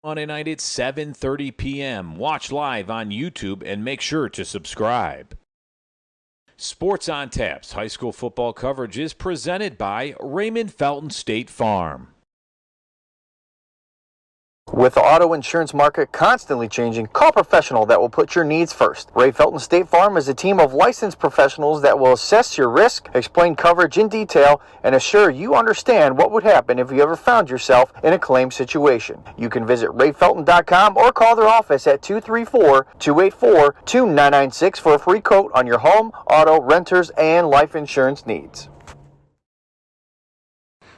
Monday night at 7:30 p.m. Watch live on YouTube and make sure to subscribe. Sports on Tap's high school football coverage is presented by Raymond Felton State Farm. With the auto insurance market constantly changing, call a professional that will put your needs first. Ray Felton State Farm is a team of licensed professionals that will assess your risk, explain coverage in detail, and assure you understand what would happen if you ever found yourself in a claim situation. You can visit rayfelton.com or call their office at 234-284-2996 for a free quote on your home, auto, renters, and life insurance needs.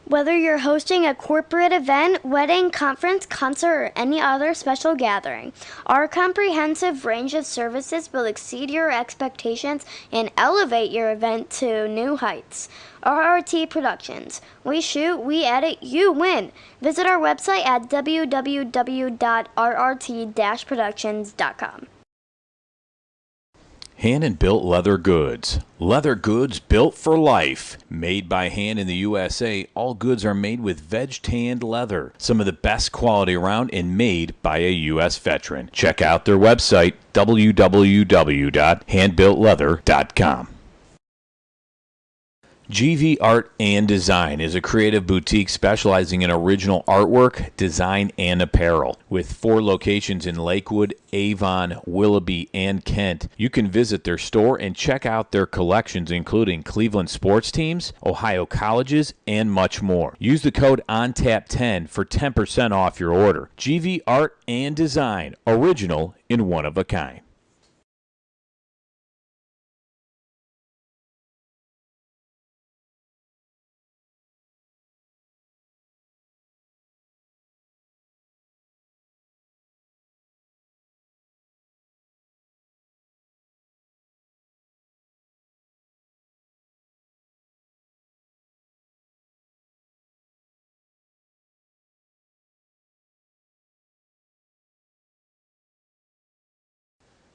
Whether you're hosting a corporate event, wedding, conference, concert, or any other special gathering, our comprehensive range of services will exceed your expectations and elevate your event to new heights. RRT Productions. We shoot, we edit, you win. Visit our website at www.rrt-productions.com. Hand-and-built leather goods. Leather goods built for life. Made by hand in the USA, all goods are made with veg-tanned leather. Some of the best quality around and made by a U.S. veteran. Check out their website, www.handbuiltleather.com. GV Art and Design is a creative boutique specializing in original artwork, design, and apparel. With 4 locations in Lakewood, Avon, Willoughby, and Kent, you can visit their store and check out their collections including Cleveland sports teams, Ohio colleges, and much more. Use the code ONTAP10 for 10% off your order. GV Art and Design, original and one of a kind.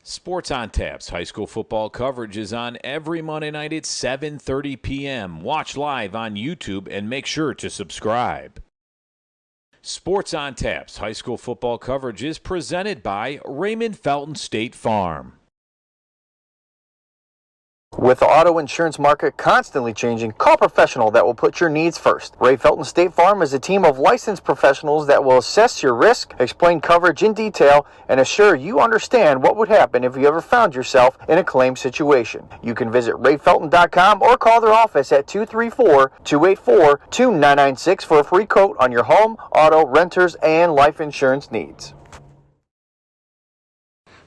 Sports on Tap's high school football coverage is on every Monday night at 7:30 p.m. Watch live on YouTube and make sure to subscribe. Sports on Tap's high school football coverage is presented by Raymond Felton State Farm. With the auto insurance market constantly changing, call a professional that will put your needs first. Ray Felton State Farm is a team of licensed professionals that will assess your risk, explain coverage in detail, and assure you understand what would happen if you ever found yourself in a claim situation. You can visit rayfelton.com or call their office at 234-284-2996 for a free quote on your home, auto, renters, and life insurance needs.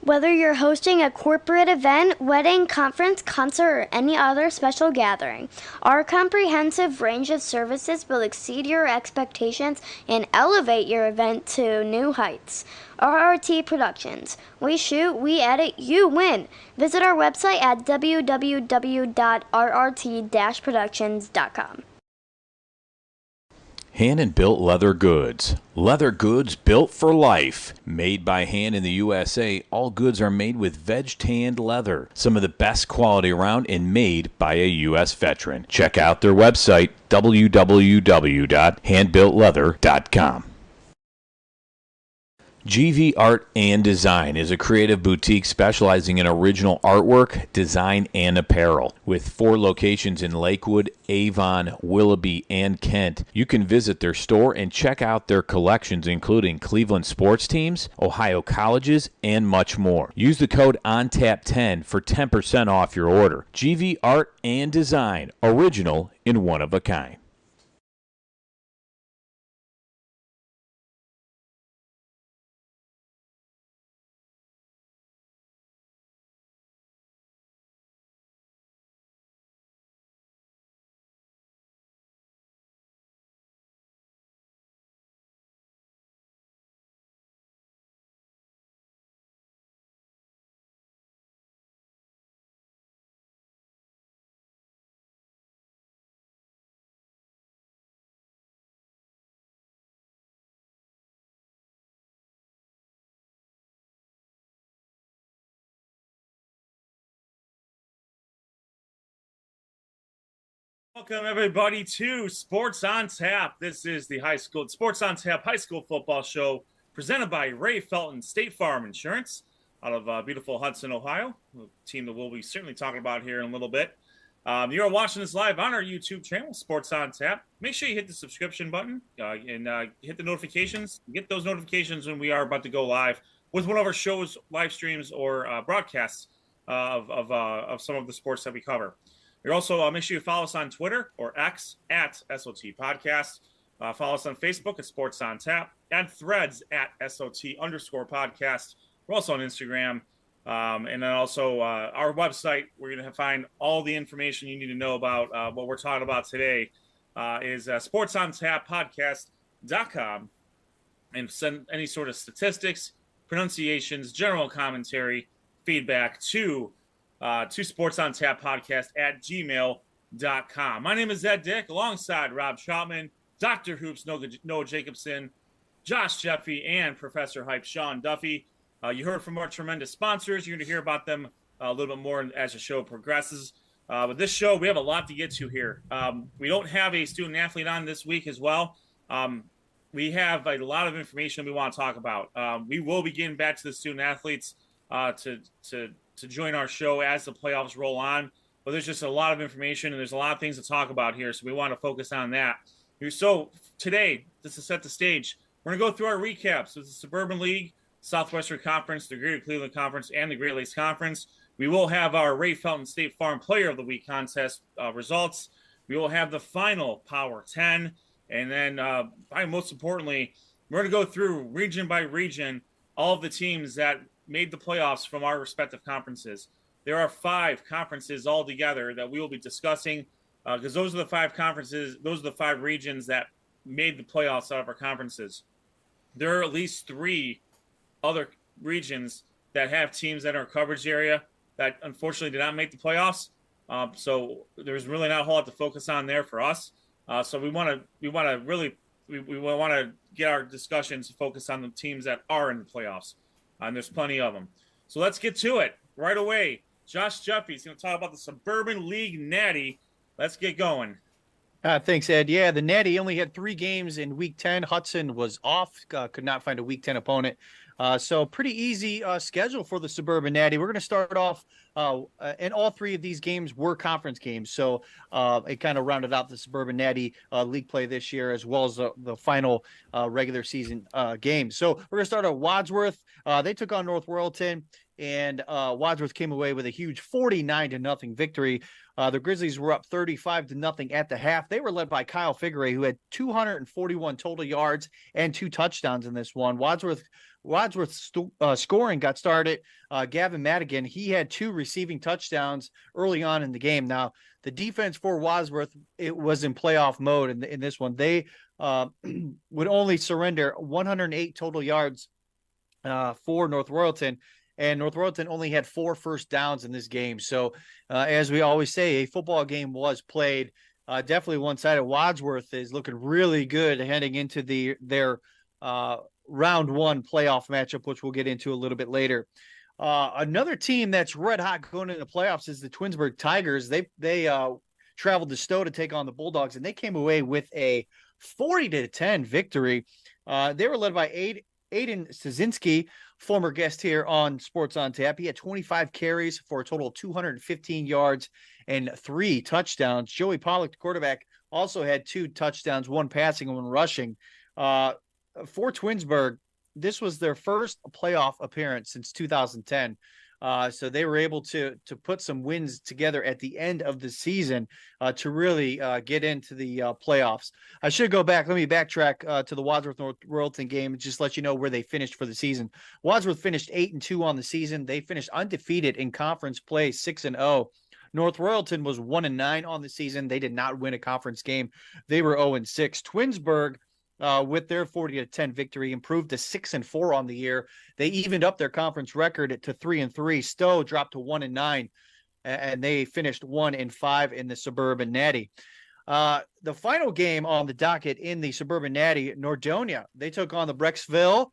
Whether you're hosting a corporate event, wedding, conference, concert, or any other special gathering, our comprehensive range of services will exceed your expectations and elevate your event to new heights. RRT Productions. We shoot, we edit, you win. Visit our website at www.rrt-productions.com. Hand-and-built leather goods. Leather goods built for life. Made by hand in the USA, all goods are made with veg-tanned leather. Some of the best quality around and made by a U.S. veteran. Check out their website, www.handbuiltleather.com. GV Art and Design is a creative boutique specializing in original artwork, design, and apparel. With 4 locations in Lakewood, Avon, Willoughby, and Kent, you can visit their store and check out their collections including Cleveland sports teams, Ohio colleges, and much more. Use the code ONTAP10 for 10% off your order. GV Art and Design, original and one of a kind. Welcome, everybody, to Sports on Tap. This is the Sports on Tap high school football show presented by Ray Felton State Farm Insurance out of beautiful Hudson, Ohio, a team that we'll be certainly talking about here in a little bit. You are watching this live on our YouTube channel, Sports on Tap. Make sure you hit the subscription button and hit the notifications. Get those notifications when we are about to go live with one of our shows, live streams, or broadcasts of some of the sports that we cover. You're also make sure you follow us on Twitter or X at SOT Podcast. Follow us on Facebook at Sports on Tap and Threads at SOT_podcast. We're also on Instagram. And then also our website, where you're going to find all the information you need to know about what we're talking about today, is sportsontappodcast.com. And send any sort of statistics, pronunciations, general commentary, feedback to sportsontappodcast@gmail.com. My name is Ed Dick, alongside Rob Troutman, Dr. Hoops, Noah Jacobson, Josh Jeffy, and Professor Hype Sean Duffy. You heard from our tremendous sponsors. You're going to hear about them a little bit more as the show progresses. But this show, we have a lot to get to here. We don't have a student athlete on this week as well. We have a lot of information we want to talk about. We will be getting back to the student athletes to join our show as the playoffs roll on. But there's just a lot of information, and there's a lot of things to talk about here, so we want to focus on that. So today, just to set the stage, we're going to go through our recaps of the Suburban League, Southwestern Conference, the Greater Cleveland Conference, and the Great Lakes Conference. We will have our Ray Felton State Farm Player of the Week contest results. We will have the final Power 10. And then, most importantly, we're going to go through region by region all of the teams that made the playoffs from our respective conferences. There are 5 conferences altogether that we will be discussing because those are the 5 conferences, those are the 5 regions that made the playoffs out of our conferences. There are at least 3 other regions that have teams that are in our coverage area that unfortunately did not make the playoffs. So there's really not a whole lot to focus on there for us. So we want to get our discussions focused on the teams that are in the playoffs, and there's plenty of them. So let's get to it right away. Josh Jeffy is going to talk about the Suburban League Natty. Let's get going. Thanks, Ed. Yeah, the Natty only had 3 games in Week 10. Hudson was off, could not find a Week 10 opponent. So pretty easy schedule for the Suburban Natty. We're going to start off, and all 3 of these games were conference games. So it kind of rounded out the Suburban Natty league play this year, as well as the final regular season game. So we're going to start at Wadsworth. They took on North Royalton, and Wadsworth came away with a huge 49-0 victory. The Grizzlies were up 35-0 at the half. They were led by Kyle Figueroa, who had 241 total yards and 2 touchdowns in this one. Wadsworth's scoring got started. Gavin Madigan, he had 2 receiving touchdowns early on in the game. Now, the defense for Wadsworth, it was in playoff mode in this one. They would only surrender 108 total yards for North Royalton. And North Royalton only had 4 first downs in this game. So, as we always say, a football game was played. Definitely one-sided. Wadsworth is looking really good heading into their round 1 playoff matchup, which we'll get into a little bit later. Another team that's red hot going into the playoffs is the Twinsburg Tigers. They traveled to Stowe to take on the Bulldogs, and they came away with a 40-10 victory. They were led by Aiden Szynski, former guest here on Sports on Tap. He had 25 carries for a total of 215 yards and 3 touchdowns. Joey Pollock, the quarterback, also had 2 touchdowns, 1 passing and 1 rushing. For Twinsburg, this was their first playoff appearance since 2010. So they were able to put some wins together at the end of the season to really get into the playoffs. I should go back. Let me backtrack to the Wadsworth North Royalton game and just let you know where they finished for the season. Wadsworth finished 8-2 on the season. They finished undefeated in conference play, 6-0. North Royalton was 1-9 on the season. They did not win a conference game. They were 0-6. Twinsburg, with their 40-10 victory, improved to 6-4 on the year. They evened up their conference record to 3-3. Stowe dropped to 1-9, and they finished 1-5 in the Suburban Natty. The final game on the docket in the Suburban Natty, Nordonia, they took on the Brecksville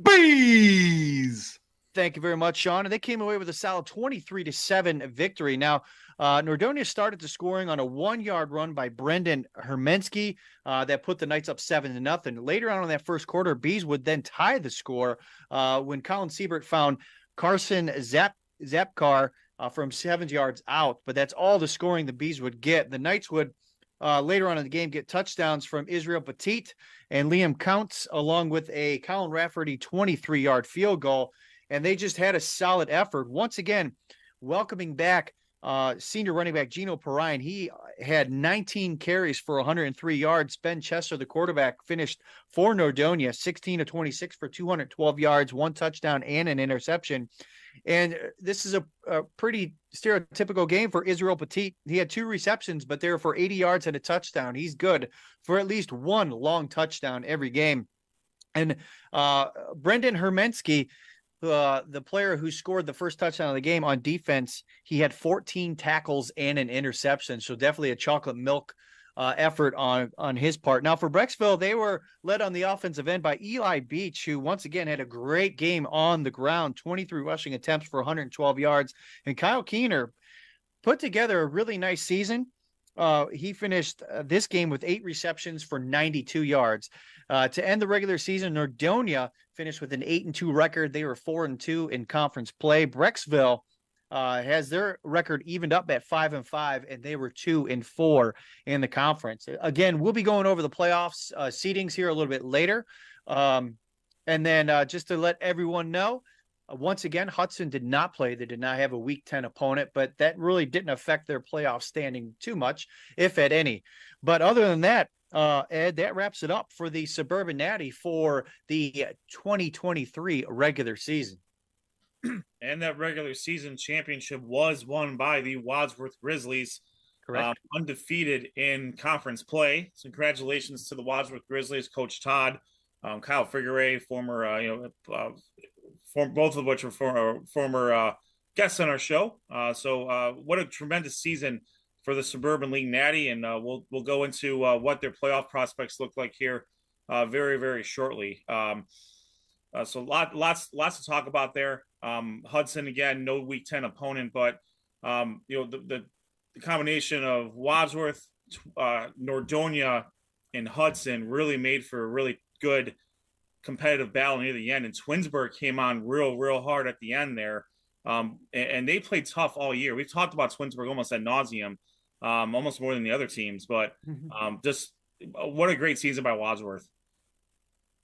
Bees. Thank you very much, Sean. And they came away with a solid 23-7 victory. Now, Nordonia started the scoring on a 1-yard run by Brendan Hermensky that put the Knights up 7-0. Later on in that first quarter, Bees would then tie the score when Colin Siebert found Carson Zapkar from 7 yards out. But that's all the scoring the Bees would get. The Knights would later on in the game get touchdowns from Israel Petit and Liam Counts, along with a Colin Rafferty 23-yard field goal. And they just had a solid effort. Once again, welcoming back senior running back Gino Perrine. He had 19 carries for 103 yards. Ben Chester, the quarterback, finished for Nordonia, 16 of 26 for 212 yards, 1 touchdown and an interception. And this is a pretty stereotypical game for Israel Petit. He had 2 receptions, but they were for 80 yards and a touchdown. He's good for at least 1 long touchdown every game. And Brendan Hermensky, the player who scored the first touchdown of the game on defense, he had 14 tackles and an interception. So definitely a chocolate milk effort on his part. Now for Brecksville, they were led on the offensive end by Eli Beach, who once again had a great game on the ground, 23 rushing attempts for 112 yards. And Kyle Keener put together a really nice season. He finished this game with 8 receptions for 92 yards. To end the regular season, Nordonia finished with an 8-2 record. They were 4-2 in conference play. Brecksville has their record evened up at 5-5, and they were 2-4 in the conference. Again, we'll be going over the playoffs seedings here a little bit later. And then just to let everyone know, once again, Hudson did not play. They did not have a Week 10 opponent, but that really didn't affect their playoff standing too much, if at any. But other than that, Ed, that wraps it up for the Suburban Natty for the 2023 regular season. And that regular season championship was won by the Wadsworth Grizzlies. Correct. Undefeated in conference play. So congratulations to the Wadsworth Grizzlies, Coach Todd, Kyle Figueroa, former, both of which were former guests on our show. So what a tremendous season for the Suburban League Natty, and we'll go into what their playoff prospects look like here very, very shortly. So lots to talk about there. Hudson, again, no Week 10 opponent, but the combination of Wadsworth, Nordonia, and Hudson really made for a really good competitive battle near the end. And Twinsburg came on real hard at the end there. And they played tough all year. We've talked about Twinsburg almost ad nauseum, almost more than the other teams, but just what a great season by Wadsworth.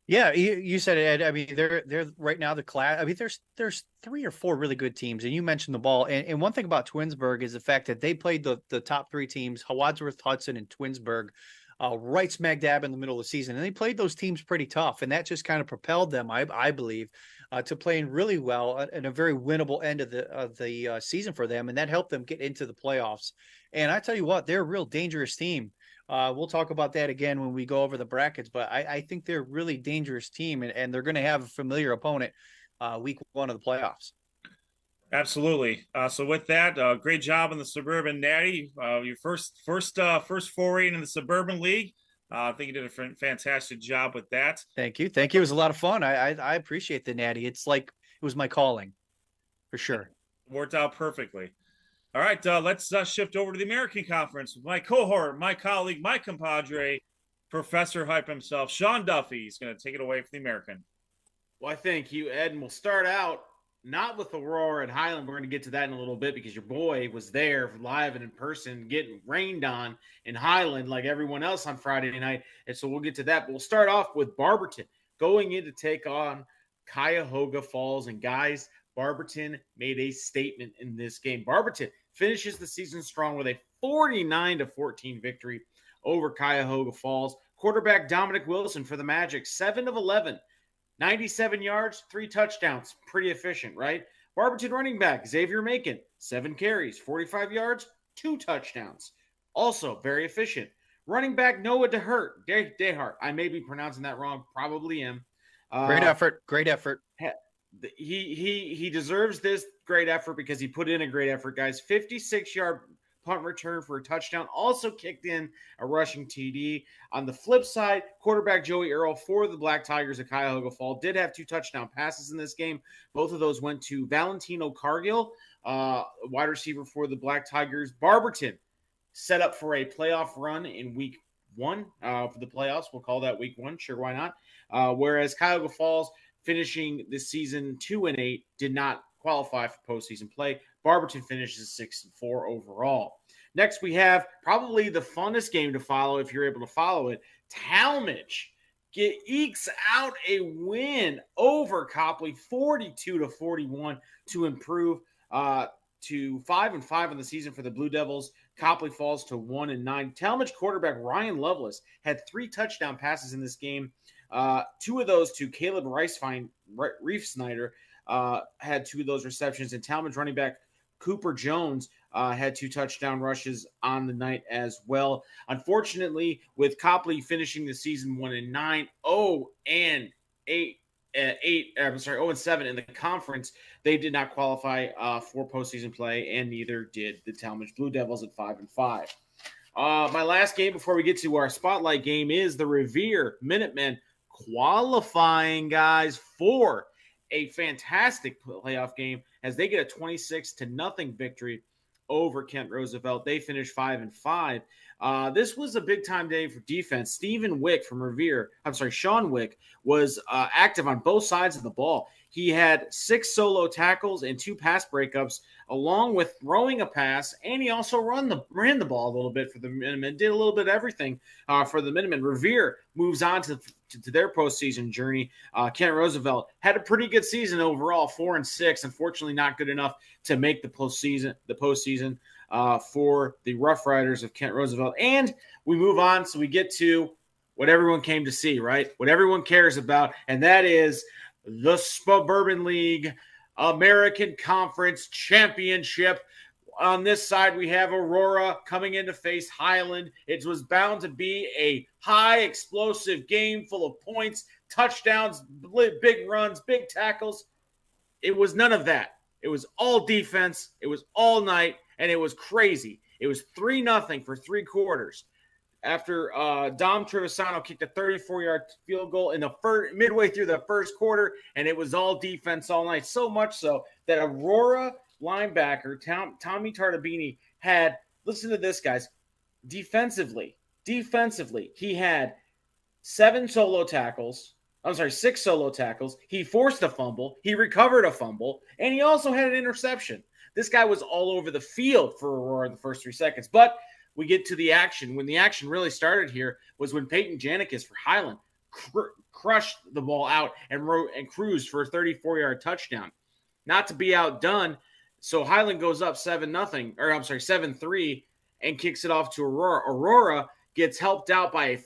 Yeah, you said it, Ed. I mean, they're right now the class. I mean, there's 3 or 4 really good teams, and you mentioned the ball. And one thing about Twinsburg is the fact that they played the top 3 teams, Wadsworth, Hudson, and Twinsburg, right smack dab in the middle of the season. And they played those teams pretty tough, and that just kind of propelled them, I believe, to playing really well and a very winnable end of the season for them, and that helped them get into the playoffs. And I tell you what, they're a real dangerous team. We'll talk about that again when we go over the brackets, but I think they're a really dangerous team, and they're going to have a familiar opponent week 1 of the playoffs. Absolutely. So with that, great job in the Suburban Natty. Your first foray into the Suburban League. I think you did a fantastic job with that. Thank you. It was a lot of fun. I appreciate the Natty. It's like it was my calling, for sure. Worked out perfectly. All right, let's shift over to the American Conference with my cohort, my colleague, my compadre, Professor Hype himself, Sean Duffy. He's going to take it away for the American. Well, thank you, Ed. And we'll start out not with Aurora and Highland. We're going to get to that in a little bit because your boy was there live and in person getting rained on in Highland like everyone else on Friday night. And so we'll get to that. But we'll start off with Barberton going in to take on Cuyahoga Falls. And guys, Barberton made a statement in this game. Barberton finishes the season strong with a 49-14 victory over Cuyahoga Falls. Quarterback Dominic Wilson for the Magic, 7 of 11, 97 yards, 3 touchdowns. Pretty efficient, right? Barberton running back Xavier Macon, 7 carries, 45 yards, 2 touchdowns. Also very efficient. Running back Noah DeHart. I may be pronouncing that wrong. Probably am. Great effort. He deserves this great effort because he put in a great effort, guys. 56-yard punt return for a touchdown, also kicked in a rushing TD. On the flip side, quarterback Joey Earl for the Black Tigers of Cuyahoga Falls did have 2 touchdown passes in this game. Both of those went to Valentino Cargill, wide receiver for the Black Tigers. Barberton set up for a playoff run in week 1 for the playoffs. We'll call that week 1. Sure, why not? Whereas Cuyahoga Falls, finishing the season 2-8, did not qualify for postseason play. Barberton finishes 6-4 overall. Next, we have probably the funnest game to follow if you're able to follow it. Talmadge ekes out a win over Copley, 42-41, to improve to 5-5 in the season for the Blue Devils. Copley falls to 1-9. Talmadge quarterback Ryan Lovelace had 3 touchdown passes in this game. 2 of those to Caleb Reef-Snyder had 2 of those receptions, and Talmadge running back Cooper Jones had 2 touchdown rushes on the night as well. Unfortunately, with Copley finishing the season 1-9, 0-7 in the conference, they did not qualify for postseason play, and neither did the Talmadge Blue Devils at 5-5. My last game before we get to our spotlight game is the Revere Minutemen qualifying, guys, for a fantastic playoff game as they get a 26-0 victory over Kent Roosevelt. They finished 5-5. This was a big-time day for defense. Sean Wick was active on both sides of the ball. He had 6 solo tackles and 2 pass breakups, along with throwing a pass, and he also ran the ball a little bit for the Minutemen, did a little bit of everything for the Minutemen. Revere moves on to their postseason journey. Kent Roosevelt had a pretty good season overall, 4-6. Unfortunately, not good enough to make the postseason for the Rough Riders of Kent Roosevelt. And we move on, so we get to what everyone came to see, right? What everyone cares about, and that is the Suburban League American Conference Championship. On this side, we have Aurora coming in to face Highland. It was bound to be a high explosive game full of points, touchdowns, big runs, big tackles. It was none of that. It was all defense. It was all night, and it was crazy. It was 3-0 for 3 quarters. After Dom Trevisano kicked a 34-yard field goal in the midway through the first quarter, and it was all defense all night. So much so that Aurora linebacker Tommy Tartabini had, listen to this, guys, defensively, he had 6 solo tackles. He forced a fumble. He recovered a fumble, and he also had an interception. This guy was all over the field for Aurora in the first 3 seconds, but we get to the action. When the action really started here was when Peyton Janikis for Highland crushed the ball out and cruised for a 34-yard touchdown. Not to be outdone, so Highland goes up 7-3 and kicks it off to Aurora. Aurora gets helped out by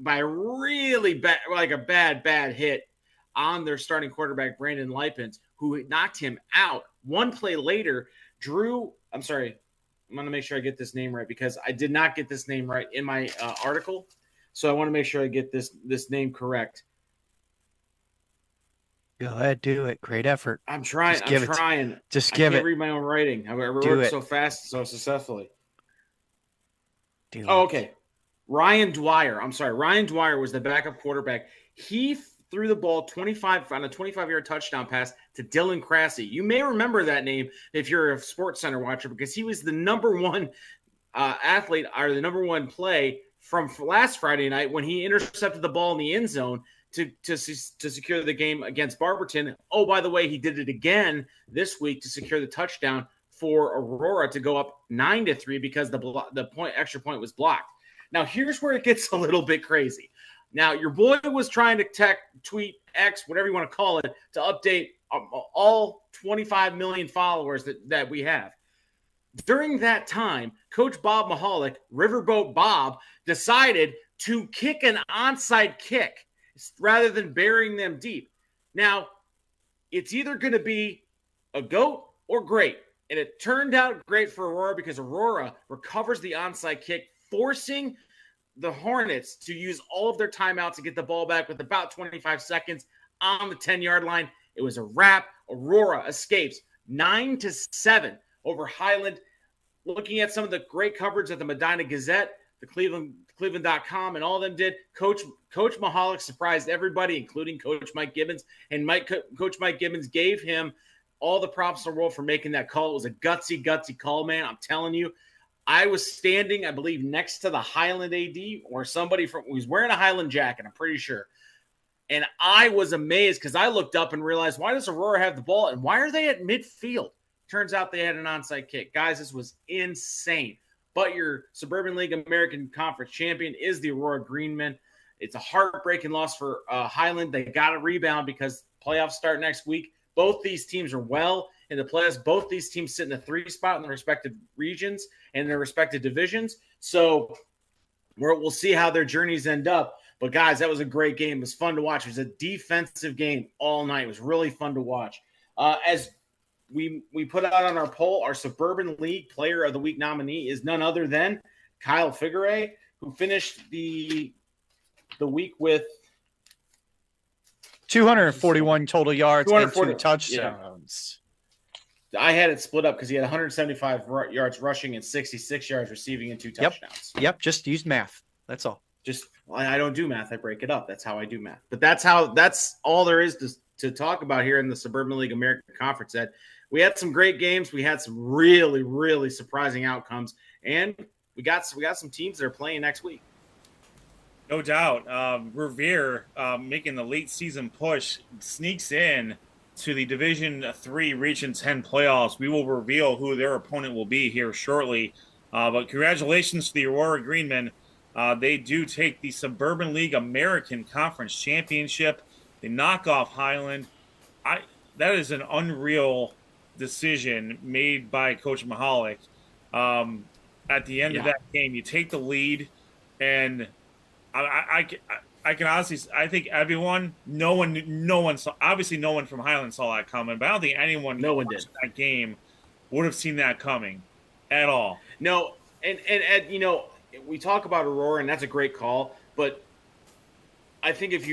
a really bad, like a bad hit on their starting quarterback, Brandon Lipens, who knocked him out. One play later, I'm going to make sure I get this name right because I did not get this name right in my article. So I want to make sure I get this name correct. Go ahead, do it. Great effort. I'm trying. Just give it. I can't read my own writing. I work so fast, so successfully. Okay. Ryan Dwyer. Ryan Dwyer was the backup quarterback. He threw the ball 25 on a 25-yard touchdown pass to Dylan Crassy. You may remember that name if you're a Sports Center watcher because he was the number 1 athlete or the number 1 play from last Friday night when he intercepted the ball in the end zone to secure the game against Barberton. Oh, by the way, he did it again this week to secure the touchdown for Aurora to go up 9-3 because the extra point was blocked. Now, here's where it gets a little bit crazy. Now, your boy was trying to tweet, X, whatever you want to call it, to update all 25 million followers that we have. During that time, Coach Bob Mahalik, Riverboat Bob, decided to kick an onside kick rather than burying them deep. Now, it's either going to be a goat or great. And it turned out great for Aurora because Aurora recovers the onside kick, forcing the Hornets to use all of their timeouts to get the ball back with about 25 seconds on the 10-yard line. It was a wrap. Aurora escapes 9-7 over Highland. looking at some of the great coverage that the Medina Gazette, the Cleveland.com, and all of them did, Coach Mahalik surprised everybody, including Coach Mike Gibbons. And Coach Mike Gibbons gave him all the props in the world for making that call. It was a gutsy call, man. I'm telling you. I was standing, I believe, next to the Highland AD or somebody who was wearing a Highland jacket, I'm pretty sure. And I was amazed because I looked up and realized, why does Aurora have the ball and why are they at midfield? Turns out they had an onside kick. Guys, this was insane. But your Suburban League American Conference champion is the Aurora Greenmen. It's a heartbreaking loss for Highland. They got to rebound because playoffs start next week. Both these teams are well in the playoffs. Both these teams sit in the 3 spot in their respective regions and their respective divisions. So we'll see how their journeys end up. But, guys, that was a great game. It was fun to watch. It was a defensive game all night. It was really fun to watch. As we put out on our poll, our Suburban League Player of the Week nominee is none other than Kyle Figueroa, who finished the week with 241 total yards and 2 touchdowns. Yeah. I had it split up because he had 175 yards rushing and 66 yards receiving and 2 touchdowns. Yep, just use math. That's all. I don't do math. I break it up. That's how I do math. But that's all there is to talk about here in the Suburban League American Conference. Ed, we had some great games. We had some really, really surprising outcomes, and we got some teams that are playing next week. No doubt. Revere, making the late season push, sneaks in to the Division 3 Region 10 playoffs. We will reveal who their opponent will be here shortly. But congratulations to the Aurora Greenmen. They do take the Suburban League American Conference Championship. They knock off Highland. That is an unreal decision made by Coach Mahalik. At the end of that game, you take the lead, and I can honestly, I think no one saw. Obviously, no one from Highland saw that coming, but I don't think anyone did that game would have seen that coming at all. No, and we talk about Aurora, and that's a great call, but I think if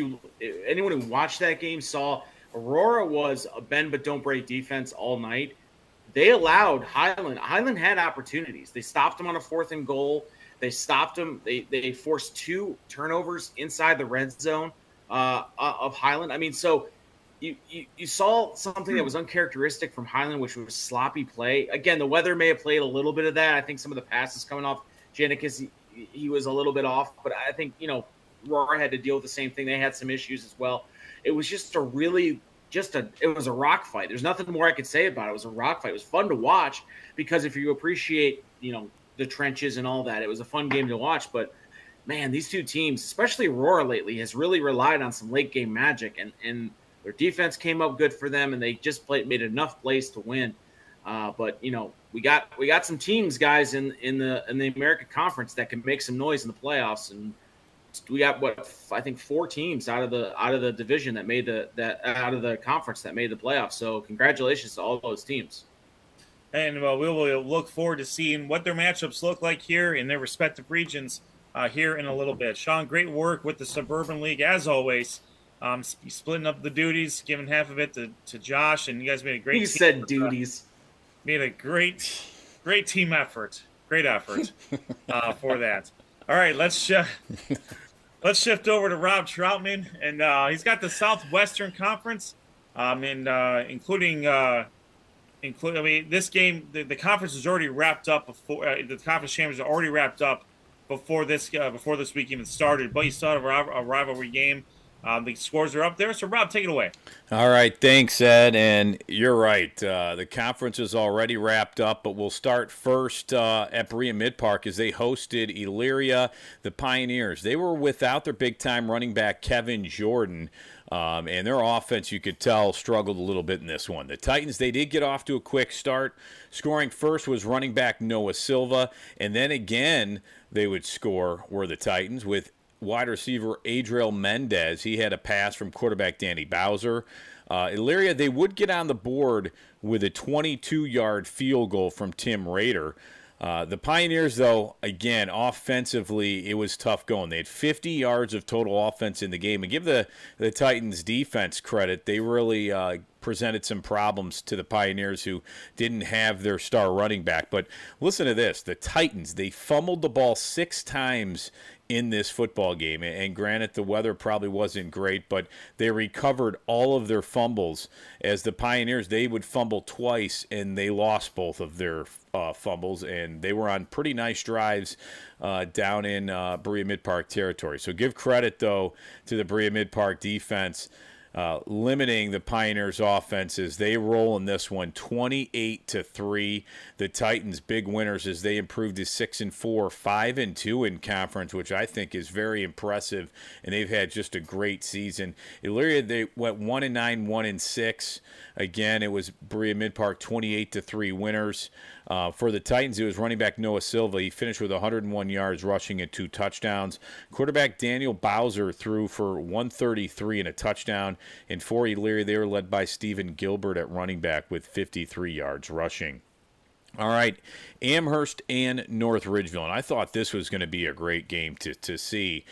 anyone who watched that game saw Aurora was a bend but don't break defense all night. They allowed Highland. Highland had opportunities. They stopped them on a 4th and goal. They stopped them. They forced 2 turnovers inside the red zone of Highland. I mean, so you saw something that was uncharacteristic from Highland, which was sloppy play. Again, the weather may have played a little bit of that. I think some of the passes coming off Janikis, he was a little bit off. But I think, Aurora had to deal with the same thing. They had some issues as well. It was just it was a rock fight. There's nothing more I could say about it. It was a rock fight. It was fun to watch because if you appreciate, the trenches and all that, it was a fun game to watch. But man, these two teams, especially Aurora lately, has really relied on some late game magic, and their defense came up good for them, and they just made enough plays to win. But we got some teams, guys, in the American Conference that can make some noise in the playoffs, and we got 4 teams out of the division that made out of the conference that made the playoffs. So congratulations to all those teams. And we will look forward to seeing what their matchups look like here in their respective regions here in a little bit. Sean, great work with the Suburban League as always. Splitting up the duties, giving half of it to Josh, and you guys made a great. He said duties. Made a great team effort. Great effort for that. All right, let's shift over to Rob Troutman, and he's got the Southwestern Conference, including this game. The conference is already wrapped up before the conference champions are already wrapped up before this week even started. But you still have a rivalry game. The scores are up there, so Rob, take it away. All right, thanks, Ed, and you're right. The conference is already wrapped up, but we'll start first at Berea Mid-Park as they hosted Elyria, the Pioneers. They were without their big-time running back, Kevin Jordan, and their offense, you could tell, struggled a little bit in this one. The Titans, they did get off to a quick start. Scoring first was running back Noah Silva, and then again they would score were the Titans with wide receiver Adriel Mendez. He had a pass from quarterback Danny Bowser. Elyria, they would get on the board with a 22-yard field goal from Tim Rader. The Pioneers, though, again, offensively, it was tough going. They had 50 yards of total offense in the game. And give the Titans defense credit. They really presented some problems to the Pioneers, who didn't have their star running back. But listen to this. The Titans, they fumbled the ball 6 times in this football game. And granted, the weather probably wasn't great, but they recovered all of their fumbles. As the Pioneers, they would fumble twice, and they lost both of their fumbles, and they were on pretty nice drives down in Berea Mid-Park territory. So give credit, though, to the Berea Mid-Park defense, limiting the Pioneers' offenses. They roll in this one 28-3. The Titans, big winners as they improved to 6-4, 5-2 in conference, which I think is very impressive. And they've had just a great season. Elyria, they went 1-9, 1-6. Again, it was Berea Mid-Park 28-3 winners. For the Titans, it was running back Noah Silva. He finished with 101 yards rushing and 2 touchdowns. Quarterback Daniel Bowser threw for 133 and a touchdown. And for Elyria, they were led by Stephen Gilbert at running back with 53 yards rushing. All right, Amherst and North Ridgeville. And I thought this was going to be a great game to see.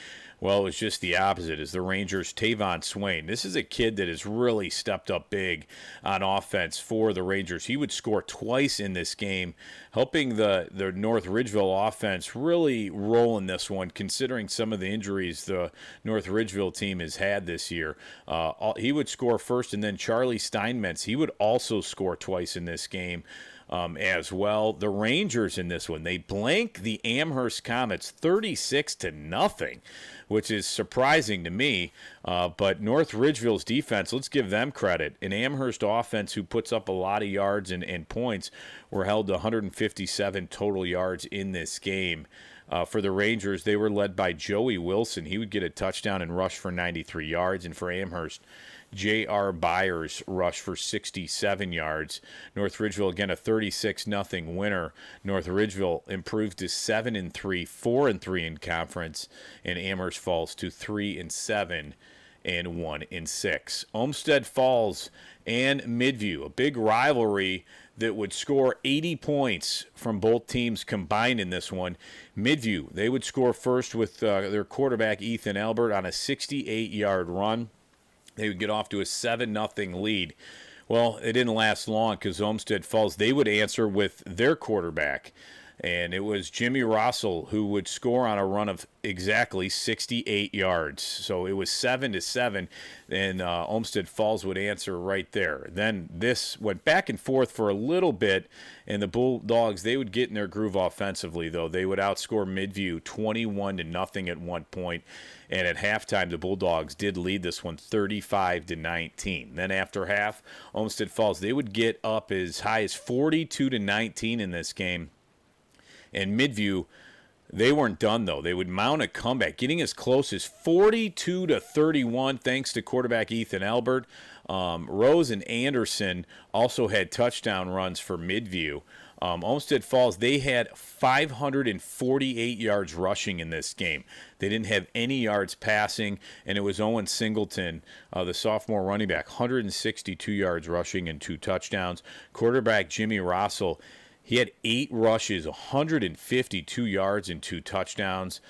Well, it was just the opposite, as the Rangers' Tavon Swain. This is a kid that has really stepped up big on offense for the Rangers. He would score twice in this game, helping the North Ridgeville offense really roll in this one, considering some of the injuries the North Ridgeville team has had this year. He would score first, and then Charlie Steinmetz, he would also score twice in this game. As well. The Rangers in this one, they blank the Amherst Comets 36-0, which is surprising to me. But North Ridgeville's defense, let's give them credit. An Amherst offense who puts up a lot of yards and points were held to 157 total yards in this game. For the Rangers, they were led by Joey Wilson. He would get a touchdown and rush for 93 yards. And for Amherst, J.R. Byers rushed for 67 yards. North Ridgeville, again, a 36-0 winner. North Ridgeville improved to 7-3, 4-3 in conference, and Amherst falls to 3-7 and 1-6. Olmsted Falls and Midview, a big rivalry that would score 80 points from both teams combined in this one. Midview, they would score first with their quarterback Ethan Albert on a 68-yard run. They would get off to a 7-0 lead. Well, it didn't last long because Olmsted Falls, they would answer with their quarterback. And it was Jimmy Rossell who would score on a run of exactly 68 yards. So it was 7-7, and Olmsted Falls would answer right there. Then this went back and forth for a little bit, and the Bulldogs, they would get in their groove offensively, though. They would outscore Midview 21-0 at one point. And at halftime, the Bulldogs did lead this one 35-19. Then after half, Olmsted Falls, they would get up as high as 42-19 in this game. And Midview, they weren't done, though. They would mount a comeback, getting as close as 42-31, thanks to quarterback Ethan Albert. Rose and Anderson also had touchdown runs for Midview. Olmsted Falls, they had 548 yards rushing in this game. They didn't have any yards passing, and it was Owen Singleton, the sophomore running back, 162 yards rushing and 2 touchdowns. Quarterback Jimmy Rossell, he had 8 rushes, 152 yards and 2 touchdowns.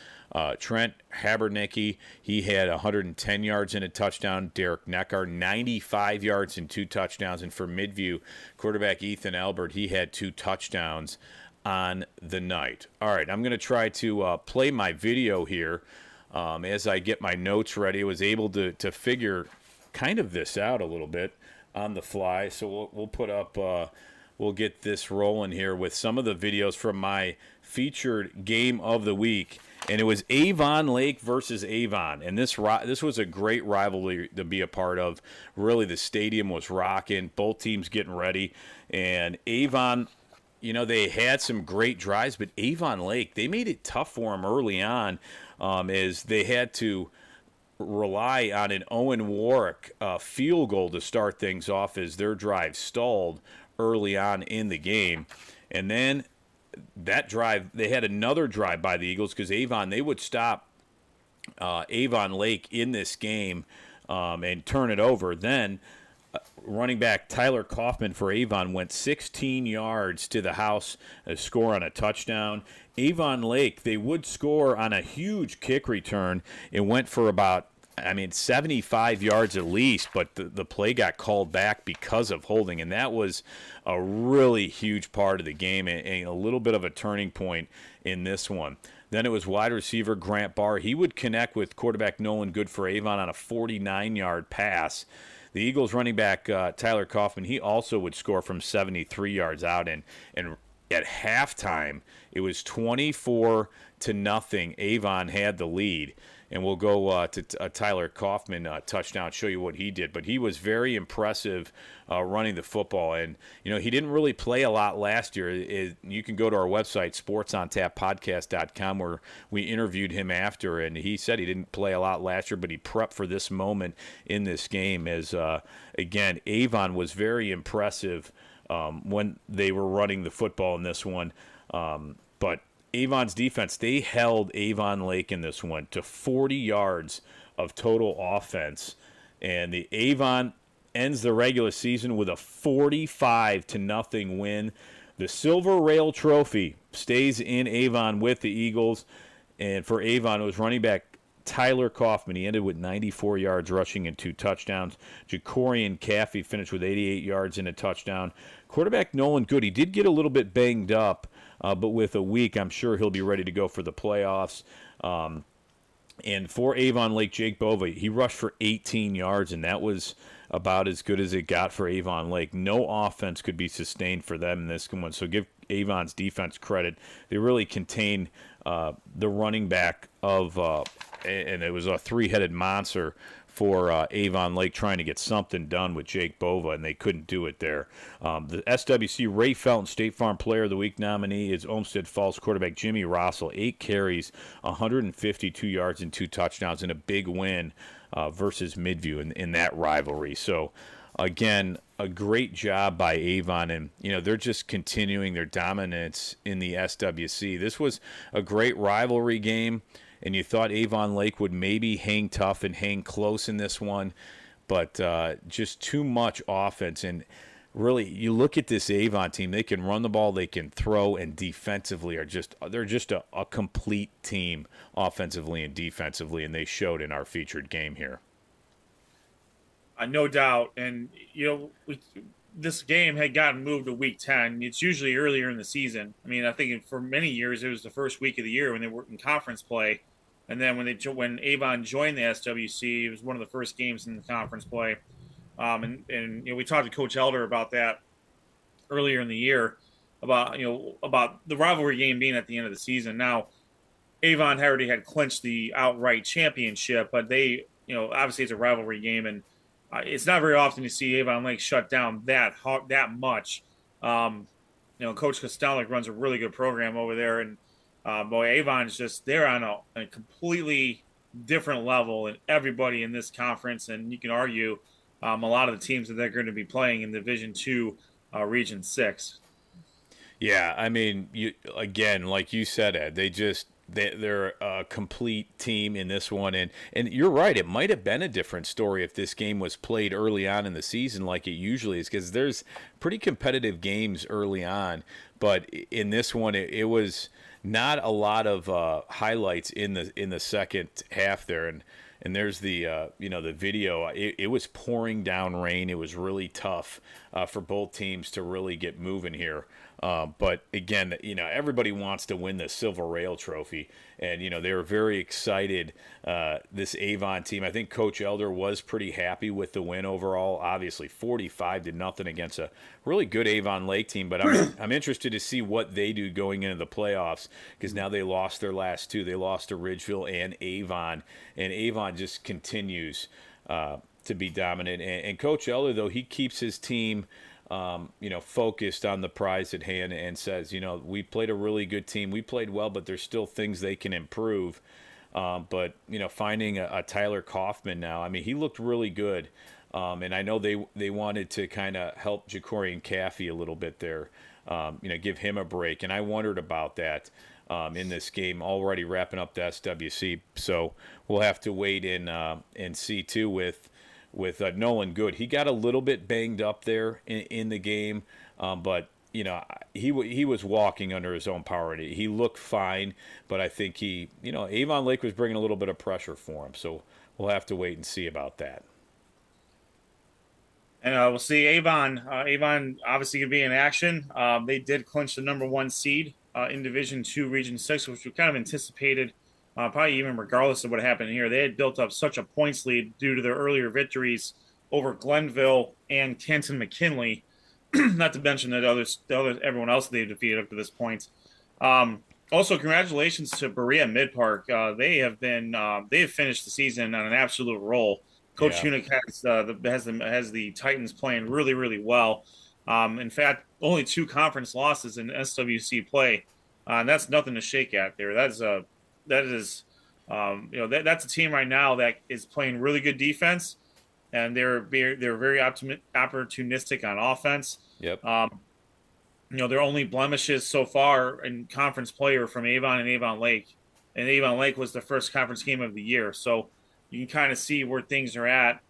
Trent Habernicki, he had 110 yards and a touchdown. Derek Neckar, 95 yards and 2 touchdowns. And for Midview, quarterback Ethan Albert, he had 2 touchdowns on the night. All right, I'm going to try to play my video here as I get my notes ready. I was able to figure kind of this out a little bit on the fly. So we'll put up... We'll get this rolling here with some of the videos from my featured game of the week. And it was Avon Lake versus Avon. And this was a great rivalry to be a part of. Really, the stadium was rocking. Both teams getting ready. And Avon, you know, they had some great drives. But Avon Lake, they made it tough for them early on as they had to rely on an Owen Warwick field goal to start things off as their drive stalled early on in the game. And then that drive, they had another drive by the Eagles because Avon, they would stop Avon Lake in this game and turn it over. Then running back Tyler Kaufman for Avon went 16 yards to the house, a score on a touchdown. Avon Lake, they would score on a huge kick return. It went for about I mean, 75 yards at least, but the play got called back because of holding, and that was a really huge part of the game and a little bit of a turning point in this one. Then it was wide receiver Grant Barr. He would connect with quarterback Nolan Good for Avon on a 49-yard pass. The Eagles running back Tyler Kaufman, he also would score from 73 yards out, and at halftime it was 24-0. Avon had the lead. And we'll go to Tyler Kaufman touchdown, show you what he did. But he was very impressive running the football. And, you know, he didn't really play a lot last year. You can go to our website, sportsontappodcast.com, where we interviewed him after. And he said he didn't play a lot last year, but he prepped for this moment in this game. As, again, Avon was very impressive when they were running the football in this one. But Avon's defense, they held Avon Lake in this one to 40 yards of total offense. And the Avon ends the regular season with a 45-0 win. The Silver Rail Trophy stays in Avon with the Eagles. And for Avon, it was running back Tyler Kaufman. He ended with 94 yards rushing and 2 touchdowns. Jacorian Caffey finished with 88 yards and a touchdown. Quarterback Nolan Good, he did get a little bit banged up, but with a week, I'm sure he'll be ready to go for the playoffs. And for Avon Lake, Jake Bova, he rushed for 18 yards, and that was about as good as it got for Avon Lake. No offense could be sustained for them in this one, so give Avon's defense credit. They really contained the running back of, and it was a 3-headed monster for Avon Lake trying to get something done with Jake Bova, and they couldn't do it there. The SWC Ray Felton State Farm Player of the Week nominee is Olmsted Falls quarterback Jimmy Rossell. 8 carries, 152 yards, and 2 touchdowns in a big win versus Midview in that rivalry. So, again, a great job by Avon, and you know they're just continuing their dominance in the SWC. This was a great rivalry game, and you thought Avon Lake would maybe hang tough and hang close in this one, but just too much offense. And really, you look at this Avon team, they can run the ball, they can throw, and defensively they're just a complete team offensively and defensively, and they showed in our featured game here. No doubt. And, you know, this game had gotten moved to week 10. It's usually earlier in the season. I mean, I think for many years it was the first week of the year when they were in conference play. And then when Avon joined the SWC, it was one of the first games in the conference play. And you know, we talked to Coach Elder about that earlier in the year, about the rivalry game being at the end of the season. Now, Avon already had clinched the outright championship, but they, you know, obviously it's a rivalry game, and it's not very often you see Avon Lake shut down that much. You know, Coach Kostelik runs a really good program over there, and boy, Avon is just, they're on a completely different level than everybody in this conference, and you can argue a lot of the teams that they're going to be playing in Division II, Region 6. Yeah, I mean, again, like you said, Ed, they're a complete team in this one, and you're right, it might have been a different story if this game was played early on in the season like it usually is, because there's pretty competitive games early on, but in this one it was not a lot of highlights in the second half there, and there's the the video. It was pouring down rain. It was really tough for both teams to really get moving here. But again, everybody wants to win the Silver Rail Trophy, and they were very excited. This Avon team, I think Coach Elder was pretty happy with the win overall. Obviously, 45-0 against a really good Avon Lake team. But I'm interested to see what they do going into the playoffs, because now they lost their last two. They lost to Ridgeville and Avon just continues to be dominant. And Coach Elder, though, he keeps his team focused on the prize at hand and says, we played a really good team. We played well, but there's still things they can improve. But finding a Tyler Kaufman now, I mean, he looked really good. And I know they wanted to kind of help Jacorian Caffey a little bit there, give him a break. And I wondered about that in this game, already wrapping up the SWC. So we'll have to wait and see, too, with Nolan Good. He got a little bit banged up there in the game, but he was walking under his own power. He looked fine, but I think Avon Lake was bringing a little bit of pressure for him. So we'll have to wait and see about that. And we'll see Avon. Avon obviously going to be in action. They did clinch the #1 seed in Division II, Region 6, which we kind of anticipated, probably even regardless of what happened here. They had built up such a points lead due to their earlier victories over Glenville and Canton McKinley, not to mention that everyone else they've defeated up to this point. Also, congratulations to Berea Mid Park. They have finished the season on an absolute roll. Coach Hunick has the Titans playing really, really well. In fact, only 2 conference losses in SWC play, and that's nothing to shake at there. That's a team right now that is playing really good defense, and they're very opportunistic on offense. Yep. Their only blemishes so far in conference play are from Avon and Avon Lake, and Avon Lake was the first conference game of the year, so you can kind of see where things are at.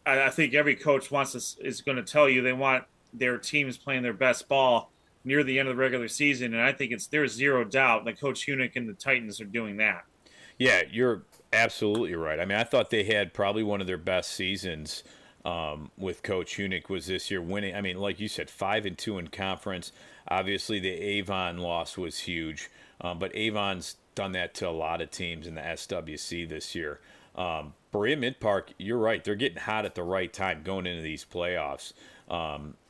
I think every coach is going to tell you they want their teams playing their best ball near the end of the regular season, and I think there's zero doubt that Coach Hunick and the Titans are doing that. Yeah, you're absolutely right. I mean, I thought they had probably one of their best seasons with Coach Hunick was this year, winning. I mean, like you said, 5-2 in conference. Obviously, the Avon loss was huge, but Avon's done that to a lot of teams in the SWC this year. Berea Mid Park, you're right. They're getting hot at the right time going into these playoffs.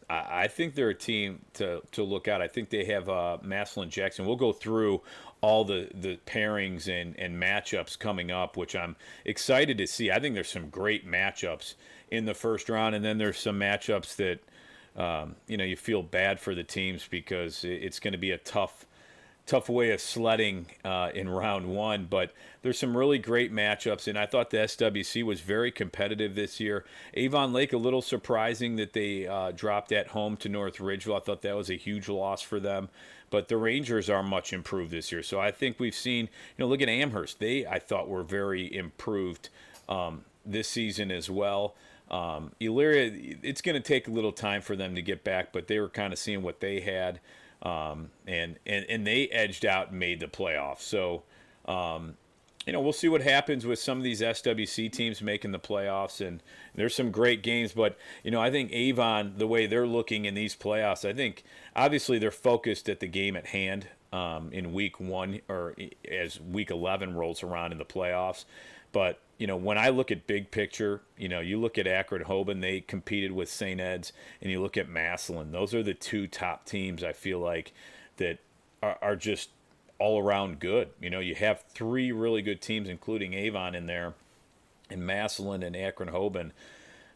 I think they're a team to look at. I think they have Massillon Jackson. We'll go through all the pairings and matchups coming up, which I'm excited to see. I think there's some great matchups in the first round, and then there's some matchups that you feel bad for the teams because it's going to be a tough way of sledding in round 1, but there's some really great matchups, and I thought the SWC was very competitive this year. Avon Lake, a little surprising that they dropped at home to North Ridgeville. I thought that was a huge loss for them, but the Rangers are much improved this year. So I think we've seen, look at Amherst. I thought were very improved this season as well. Elyria, it's going to take a little time for them to get back, but they were kind of seeing what they had. And they edged out and made the playoffs. So, we'll see what happens with some of these SWC teams making the playoffs. And there's some great games, but, I think Avon, the way they're looking in these playoffs, I think obviously they're focused at the game at hand in week 1 or as week 11 rolls around in the playoffs. But, when I look at big picture, you look at Akron Hoban, they competed with St. Ed's, and you look at Massillon. Those are the 2 top teams I feel like that are just all around good. You have 3 really good teams, including Avon in there, and Massillon and Akron Hoban.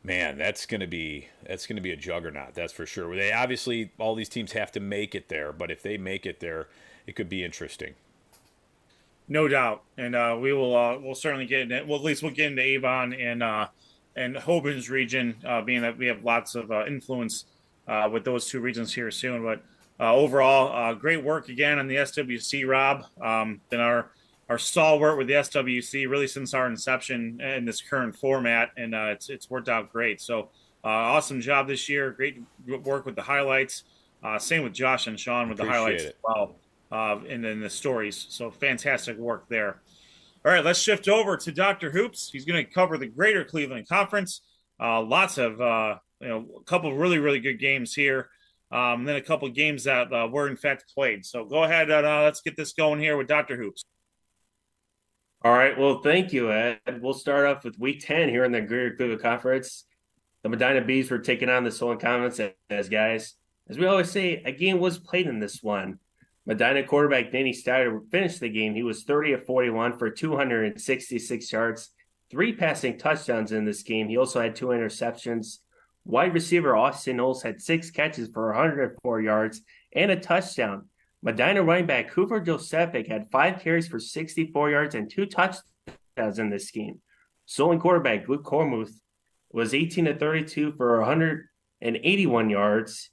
Man, that's going to be a juggernaut. That's for sure. They obviously all these teams have to make it there, but if they make it there, it could be interesting. No doubt, and we'll certainly get into. Well, at least we'll get into Avon and Hoban's region, being that we have lots of influence with those 2 regions here soon. But overall, great work again on the SWC, Rob. Been our stalwart with the SWC really since our inception in this current format, and it's worked out great. So awesome job this year. Great work with the highlights. Same with Josh and Sean with the highlights as well. And then the stories. So fantastic work there. All right, let's shift over to Dr. Hoops. He's going to cover the Greater Cleveland Conference. Lots of, a couple of really, really good games here. And then a couple of games that were in fact played. So go ahead and let's get this going here with Dr. Hoops. All right. Well, thank you, Ed. We'll start off with week 10 here in the Greater Cleveland Conference. The Medina Bees were taking on the Solon Comets as guys. As we always say, a game was played in this one. Medina quarterback Danny Steiner finished the game. He was 30 of 41 for 266 yards, 3 passing touchdowns in this game. He also had 2 interceptions. Wide receiver Austin Knowles had 6 catches for 104 yards and a touchdown. Medina running back Hoover Josephic had 5 carries for 64 yards and 2 touchdowns in this game. Solon quarterback Luke Cormuth was 18 of 32 for 181 yards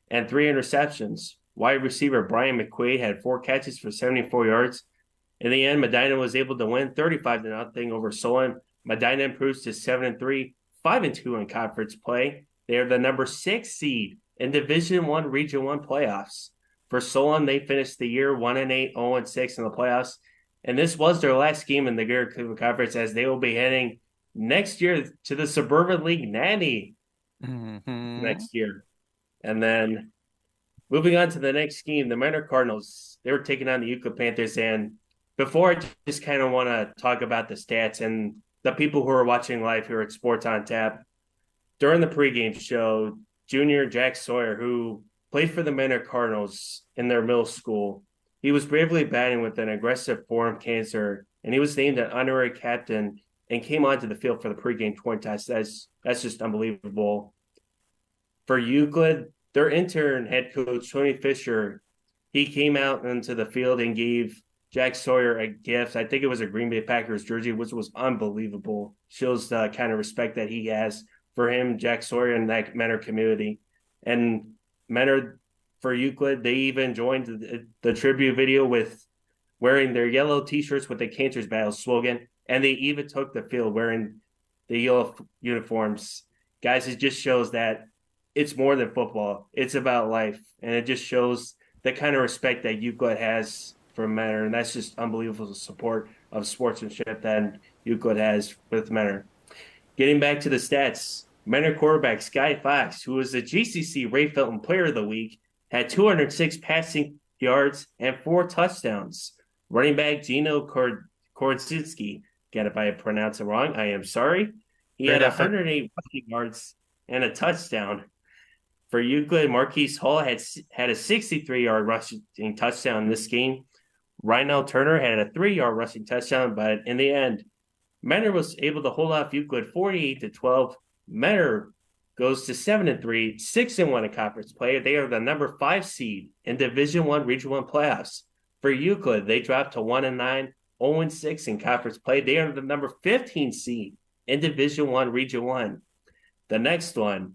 and 3 interceptions. Wide receiver Brian McQuaid had 4 catches for 74 yards. In the end, Medina was able to win 35-0 over Solon. Medina improves to 7-3, 5-2 in conference play. They are the number 6 seed in Division I Region 1 playoffs. For Solon, they finished the year 1-8, 0-6 in the playoffs. And this was their last game in the Greater Cleveland Conference, as they will be heading next year to the Suburban League Natty next year. And then moving on to the next game, the Menor Cardinals, they were taking on the Euclid Panthers. And before, I just kind of want to talk about the stats and the people who are watching live here at Sports on Tap. During the pregame show, junior Jack Sawyer, who played for the Menor Cardinals in their middle school, he was bravely battling with an aggressive forearm cancer, and he was named an honorary captain and came onto the field for the pregame torn test. That's just unbelievable. For Euclid, their intern head coach, Tony Fisher, he came out into the field and gave Jack Sawyer a gift. I think it was a Green Bay Packers jersey, which was unbelievable. Shows the kind of respect that he has for him, Jack Sawyer, and that Menor community. And Menor, for Euclid, they even joined the tribute video with wearing their yellow T-shirts with the Cancer's Battle slogan, and they even took the field wearing the yellow uniforms. Guys, it just shows that it's more than football. It's about life, and it just shows the kind of respect that Euclid has for Menor, and that's just unbelievable support of sportsmanship that Euclid has with Menor. Getting back to the stats, Menor quarterback Sky Fox, who was the GCC Ray Felton Player of the Week, had 206 passing yards and 4 touchdowns. Running back Gino Kordzinski, again, if I pronounce it wrong, I am sorry. He had 108 rushing yards and a touchdown. For Euclid, Marquise Hall had a 63-yard rushing touchdown in this game. Rynell Turner had a 3-yard rushing touchdown, but in the end, Menor was able to hold off Euclid 48-12. Menor goes to 7-3, 6-1 in conference play. They are the number 5 seed in Division I Region 1 playoffs. For Euclid, they dropped to 1-9, 0-6 in conference play. They are the number 15 seed in Division I Region 1. The next one,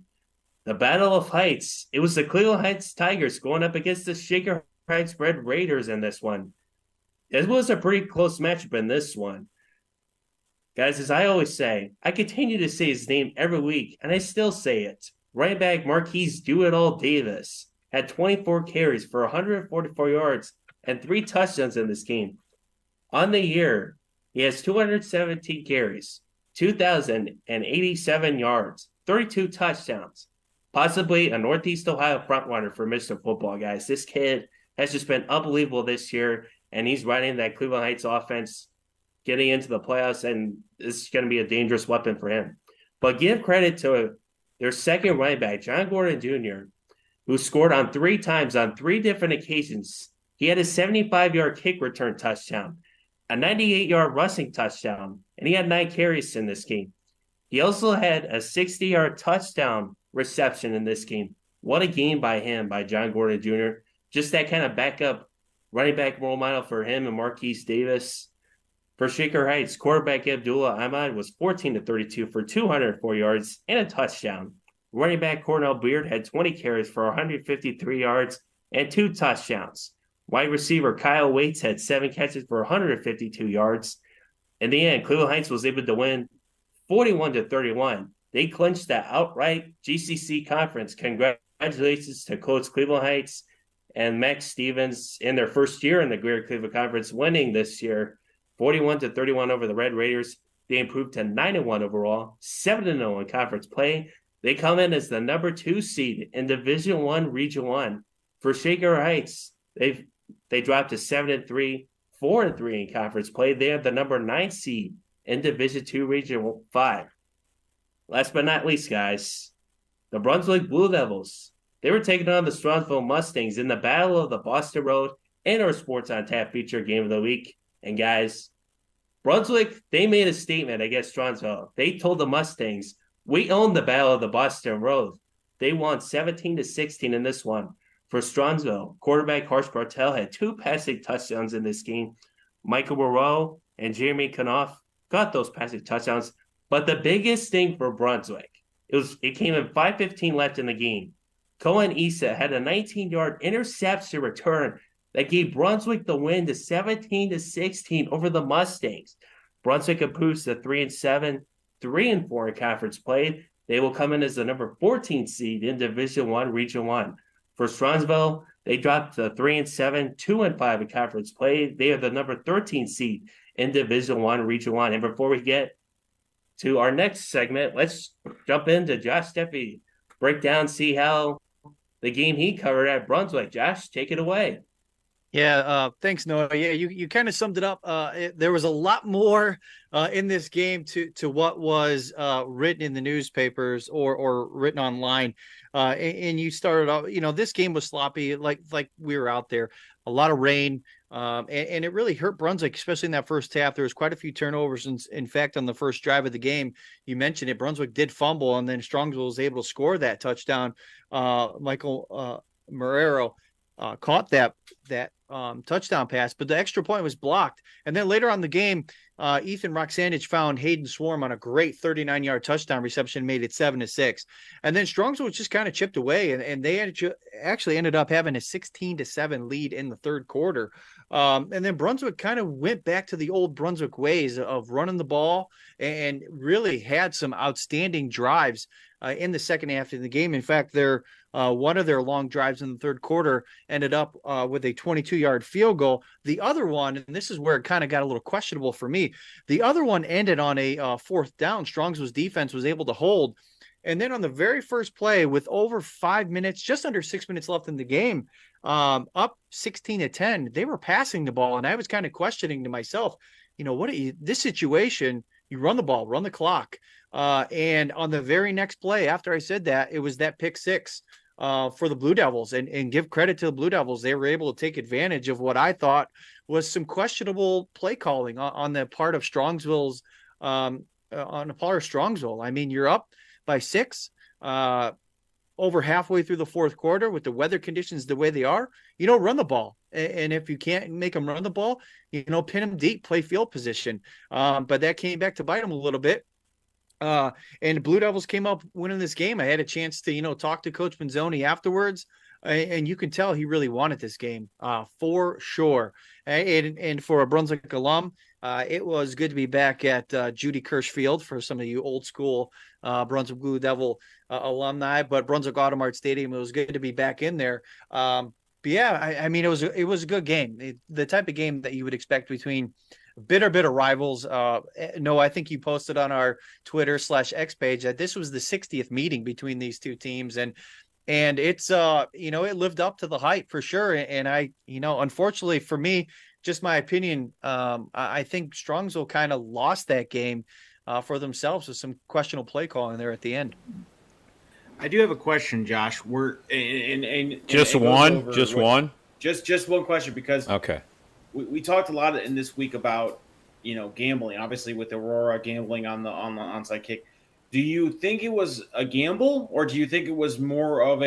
the Battle of Heights. It was the Cleveland Heights Tigers going up against the Shaker Heights Red Raiders in this one. It was a pretty close matchup in this one. Guys, as I always say, I continue to say his name every week, and I still say it. Running back Marquise Do-It-All Davis had 24 carries for 144 yards and 3 touchdowns in this game. On the year, he has 217 carries, 2,087 yards, 32 touchdowns. Possibly a Northeast Ohio frontrunner for Mr. Football, guys. This kid has just been unbelievable this year, and he's riding that Cleveland Heights offense, getting into the playoffs, and it's going to be a dangerous weapon for him. But give credit to their second running back, John Gordon Jr., who scored on 3 times on 3 different occasions. He had a 75-yard kick return touchdown, a 98-yard rushing touchdown, and he had 9 carries in this game. He also had a 60-yard touchdown reception in this game. What a game by him, by John Gordon Jr. Just that kind of backup running back role model for him and Marquise Davis. For Shaker Heights, quarterback Abdullah Ahmad was 14-32 for 204 yards and a touchdown. Running back Cornell Beard had 20 carries for 153 yards and 2 touchdowns. Wide receiver Kyle Waits had 7 catches for 152 yards. In the end, Cleveland Heights was able to win 41-31. They clinched the outright GCC conference. Congratulations to Coach Cleveland Heights and Max Stevens in their first year in the Greater Cleveland Conference, winning this year 41-31 over the Red Raiders. They improved to 9-1 overall, 7-0 in conference play. They come in as the number 2 seed in Division I Region 1. For Shaker Heights, they dropped to 7-3, 4-3 in conference play. They are the number 9 seed in Division II Region 5. Last but not least, guys, the Brunswick Blue Devils. They were taking on the Strongsville Mustangs in the Battle of the Boston Road and our Sports on Tap feature game of the week. And guys, Brunswick, they made a statement against Strongsville. They told the Mustangs, we own the Battle of the Boston Road. They won 17-16 in this one. For Strongsville, quarterback Harsh Bartel had 2 passing touchdowns in this game. Michael Moreau and Jeremy Knopf got those passing touchdowns. But the biggest thing for Brunswick, it came in 5:15 left in the game. Cohen Issa had a 19-yard interception return that gave Brunswick the win to 17-16 over the Mustangs. Brunswick improves to 3-7, 3-4 in conference play. They will come in as the number 14 seed in Division One, Region One. For Strongsville, they dropped to 3-7, 2-5 in conference play. They are the number 13 seed in Division One, Region One. And before we get to our next segment, let's jump into Josh Steffi, break down, see how the game he covered at Brunswick. Josh, take it away. Yeah, thanks, Noah. Yeah, you kind of summed it up. There was a lot more in this game to what was written in the newspapers or written online. And you started off, this game was sloppy, like we were out there, a lot of rain, and it really hurt Brunswick, especially in that first half. There was quite a few turnovers. In fact, on the first drive of the game, you mentioned it, Brunswick did fumble, and then Strongsville was able to score that touchdown. Michael Marrero caught that touchdown pass, but the extra point was blocked. And then later on in the game, Ethan Roxanich found Hayden Swarm on a great 39-yard touchdown reception, made it 7-6. And then Strongsville was just kind of chipped away, and they actually ended up having a 16-7 lead in the third quarter. And then Brunswick kind of went back to the old Brunswick ways of running the ball and really had some outstanding drives in the second half of the game. In fact, one of their long drives in the third quarter ended up with a 22-yard field goal. The other one, and this is where it kind of got a little questionable for me, the other one ended on a fourth down. Strongsville's defense was able to hold. And then on the very first play, with over 5 minutes, just under 6 minutes left in the game, up 16-10, they were passing the ball. And I was kind of questioning to myself, this situation, you run the ball, run the clock. And on the very next play, after I said that, it was that pick six for the Blue Devils, and give credit to the Blue Devils. They were able to take advantage of what I thought was some questionable play calling on the part of Strongsville's, on the part of Strongsville. I mean, you're up by 6, over halfway through the fourth quarter with the weather conditions the way they are, run the ball. And if you can't make them run the ball, pin them deep, play field position. But that came back to bite them a little bit. And the Blue Devils came up winning this game. I had a chance to, talk to Coach Manzoni afterwards, and you can tell he really wanted this game for sure. And for a Brunswick alum, it was good to be back at Judy Kirsch Field for some of you old school Brunswick Blue Devil alumni, but Brunswick Automart Stadium, it was good to be back in there. But yeah, I mean, it was a good game. The type of game that you would expect between bitter rivals. No, I think you posted on our Twitter/X page that this was the 60th meeting between these two teams, and it's it lived up to the hype for sure. And I, unfortunately for me, just my opinion, I think Strongsville kind of lost that game for themselves with some questionable play calling there at the end. I do have a question, Josh. Just one question, because okay. We talked a lot in this week about, gambling, obviously with Aurora gambling on the onside kick. Do you think it was a gamble, or do you think it was more of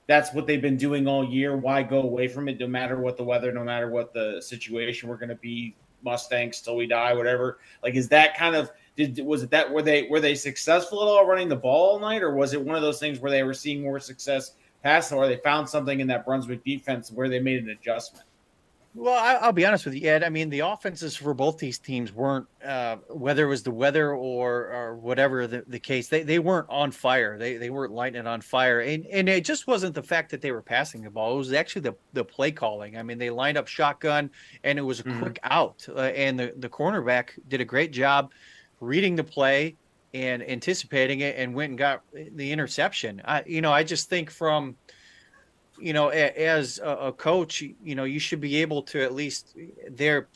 that's what they've been doing all year? Why go away from it? No matter what the weather, no matter what the situation, we're going to be Mustangs till we die, whatever. Like, is that kind of, were they successful at all running the ball all night? Or was it one of those things where they were seeing more success passing, or they found something in that Brunswick defense where they made an adjustment? Well, I'll be honest with you, Ed. I mean, the offenses for both these teams weren't, whether it was the weather or whatever the case, they weren't on fire. They weren't lighting it on fire. And it just wasn't the fact that they were passing the ball. It was actually the play calling. I mean, they lined up shotgun, and it was a quick out. And the cornerback did a great job reading the play and anticipating it, and went and got the interception. I just think from – as a coach, you should be able to at least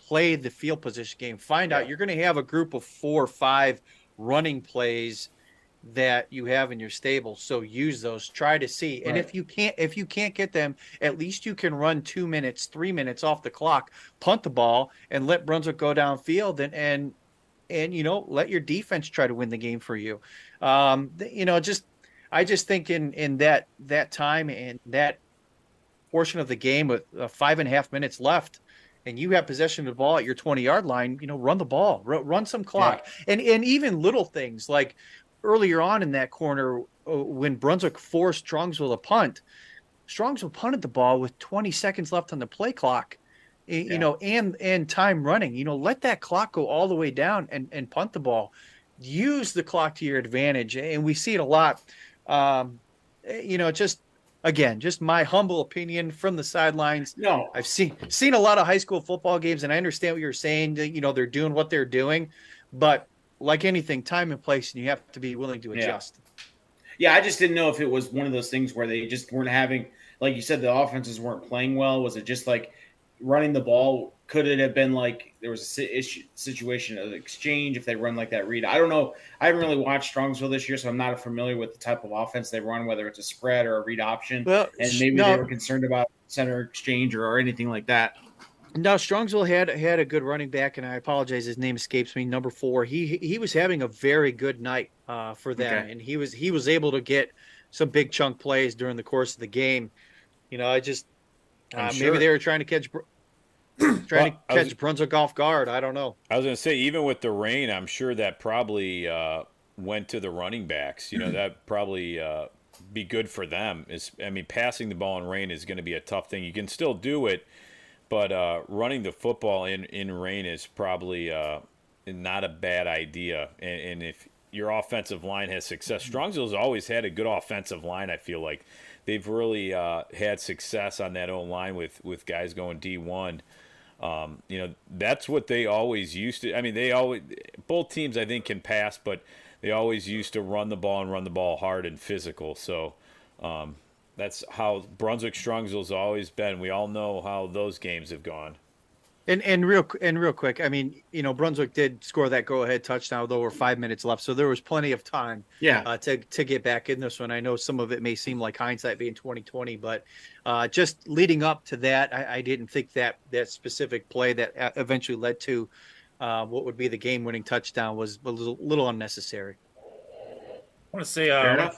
play the field position game, find out you're going to have a group of 4 or 5 running plays that you have in your stable. So use those, try to see. And if you can't get them, at least you can run 2 minutes, 3 minutes off the clock, punt the ball, and let Brunswick go downfield and let your defense try to win the game for you. I just think in that time and that portion of the game with 5.5 minutes left, and you have possession of the ball at your 20-yard line, run the ball, run some clock. Yeah. And even little things like earlier on in that corner, when Brunswick forced Strongsville to punt, Strongsville punted the ball with 20 seconds left on the play clock, and time running. Let that clock go all the way down and punt the ball. use the clock to your advantage, and we see it a lot. Just again, just my humble opinion from the sidelines. No, I've seen a lot of high school football games, and I understand what you're saying. They're doing what they're doing, but like anything, time and place, and you have to be willing to adjust. Yeah, I just didn't know if it was one of those things where they just weren't having, like you said, the offenses weren't playing well. Was it just like running the ball? Could it have been like there was a situation of exchange if they run like that read? I don't know. I haven't really watched Strongsville this year, so I'm not familiar with the type of offense they run, whether it's a spread or a read option. Well, and maybe they were concerned about center exchange or anything like that. No, Strongsville had a good running back, and I apologize, his name escapes me. Number 4, he was having a very good night for them, and he was able to get some big chunk plays during the course of the game. I just maybe they were trying to catch Brunswick off guard. I don't know. I was going to say, even with the rain, I'm sure that probably went to the running backs. That probably be good for them. Passing the ball in rain is going to be a tough thing. You can still do it. But running the football in rain is probably not a bad idea. And if your offensive line has success, Strongsville's always had a good offensive line. I feel like they've really had success on that O-line with guys going D1. That's what they always used to. Both teams I think can pass, but they always used to run the ball and run the ball hard and physical. So. That's how Brunswick-Strongsville's always been. We all know how those games have gone. And real quick, Brunswick did score that go-ahead touchdown, though we're 5 minutes left, so there was plenty of time. To get back in this one. I know some of it may seem like hindsight being 2020, but just leading up to that, I didn't think that specific play that eventually led to what would be the game-winning touchdown was a little unnecessary. I want to say, I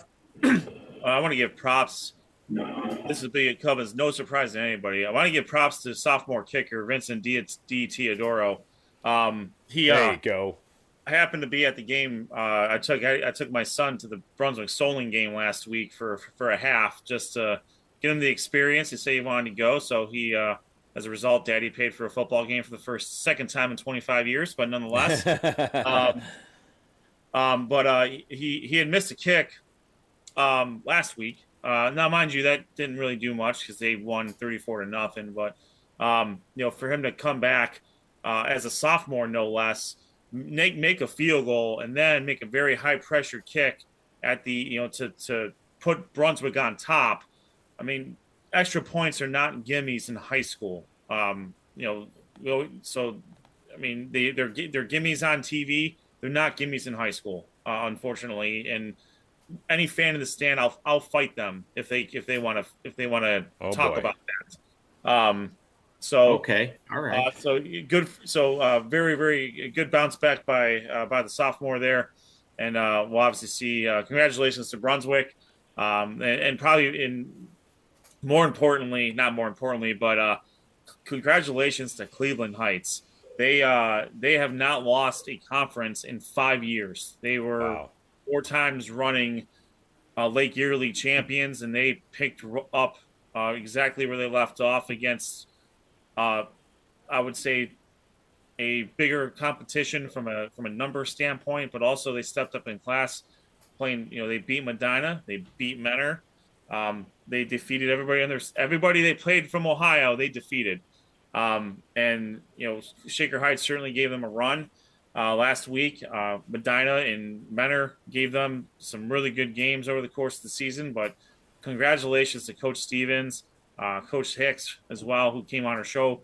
want to give props. This would be come as no surprise to anybody. I want to give props to sophomore kicker Vincent D. Teodoro. There you go. I happened to be at the game. I took my son to the Brunswick Soling game last week for a half just to get him the experience. He said he wanted to go, so he as a result, Daddy paid for a football game for the second time in 25 years, but nonetheless, he had missed a kick last week. Now, mind you, that didn't really do much because they won 34-0. But for him to come back as a sophomore, no less, make a field goal and then make a very high pressure kick at the to put Brunswick on top. Extra points are not gimmies in high school. They're gimmies on TV. They're not gimmies in high school, unfortunately, and. Any fan in the stand, I'll fight them if they want to talk about that. Okay, all right. So good. So very very good bounce back by the sophomore there, and we'll obviously see. Congratulations to Brunswick, and probably not more importantly, but congratulations to Cleveland Heights. They have not lost a conference in 5 years. They were. Wow. 4 times running Lake Erie League champions, and they picked up exactly where they left off against, I would say, a bigger competition from a number standpoint, but also they stepped up in class, playing. They beat Medina, they beat Menor, they defeated everybody they played from Ohio. They defeated, and Shaker Heights certainly gave them a run. Last week, Medina and Menor gave them some really good games over the course of the season, but congratulations to Coach Stevens, Coach Hicks as well, who came on our show.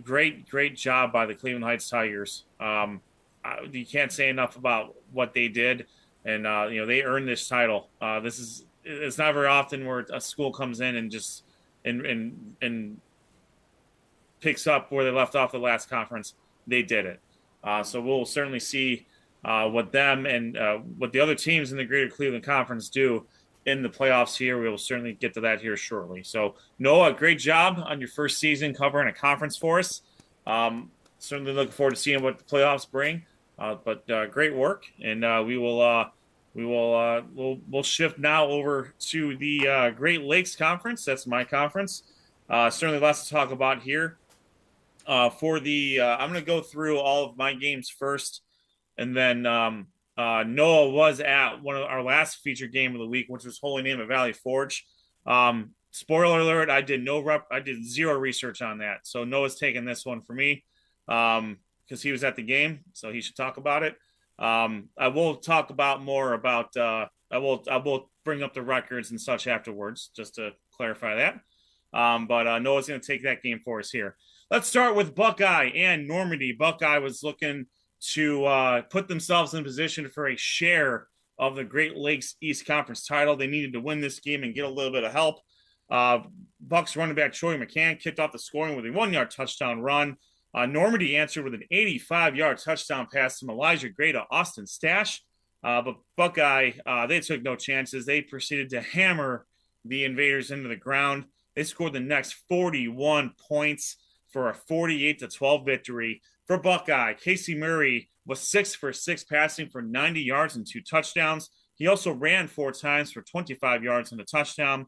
Great job by the Cleveland Heights Tigers. You can't say enough about what they did, and they earned this title. It's not very often where a school comes in and just and picks up where they left off the last conference. They did it. So we'll certainly see what them and what the other teams in the Greater Cleveland Conference do in the playoffs here. We will certainly get to that here shortly. So, Noah, great job on your first season covering a conference for us. Certainly looking forward to seeing what the playoffs bring. But great work, and we'll shift now over to the Great Lakes Conference. That's my conference. Certainly lots to talk about here. I'm going to go through all of my games first. And then Noah was at one of our last featured game of the week, which was Holy Name of Valley Forge. Spoiler alert, I did zero research on that. So Noah's taking this one for me because he was at the game, so he should talk about it. I will talk about more about I will bring up the records and such afterwards, just to clarify that. But Noah's going to take that game for us here. Let's start with Buckeye and Normandy. Buckeye was looking to put themselves in position for a share of the Great Lakes East Conference title. They needed to win this game and get a little bit of help. Bucks running back Troy McCann kicked off the scoring with a 1-yard touchdown run. Normandy answered with an 85-yard touchdown pass from Elijah Gray to Austin Stash. But Buckeye, they took no chances. They proceeded to hammer the Invaders into the ground. They scored the next 41 points for a 48-12 victory. For Buckeye, Casey Murray was 6 for 6 passing for 90 yards and 2 touchdowns. He also ran 4 times for 25 yards and a touchdown.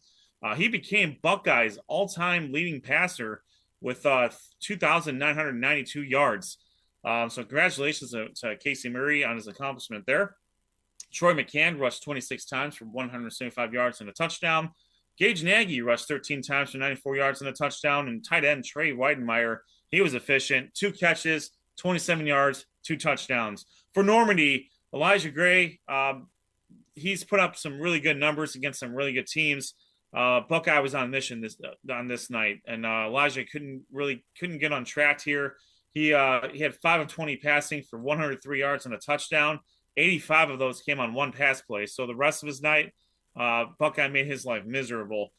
He became Buckeye's all-time leading passer with 2,992 yards. So congratulations to Casey Murray on his accomplishment there. Troy McCann rushed 26 times for 175 yards and a touchdown. Gage Nagy rushed 13 times for 94 yards and a touchdown. And tight end Trey Weidenmeyer, he was efficient. 2 catches, 27 yards, 2 touchdowns. For Normandy, Elijah Gray, he's put up some really good numbers against some really good teams. Buckeye was on mission this night, and Elijah couldn't get on track here. He had 5 of 20 passing for 103 yards and a touchdown. 85 of those came on 1 pass play. So the rest of his night, Buckeye made his life miserable.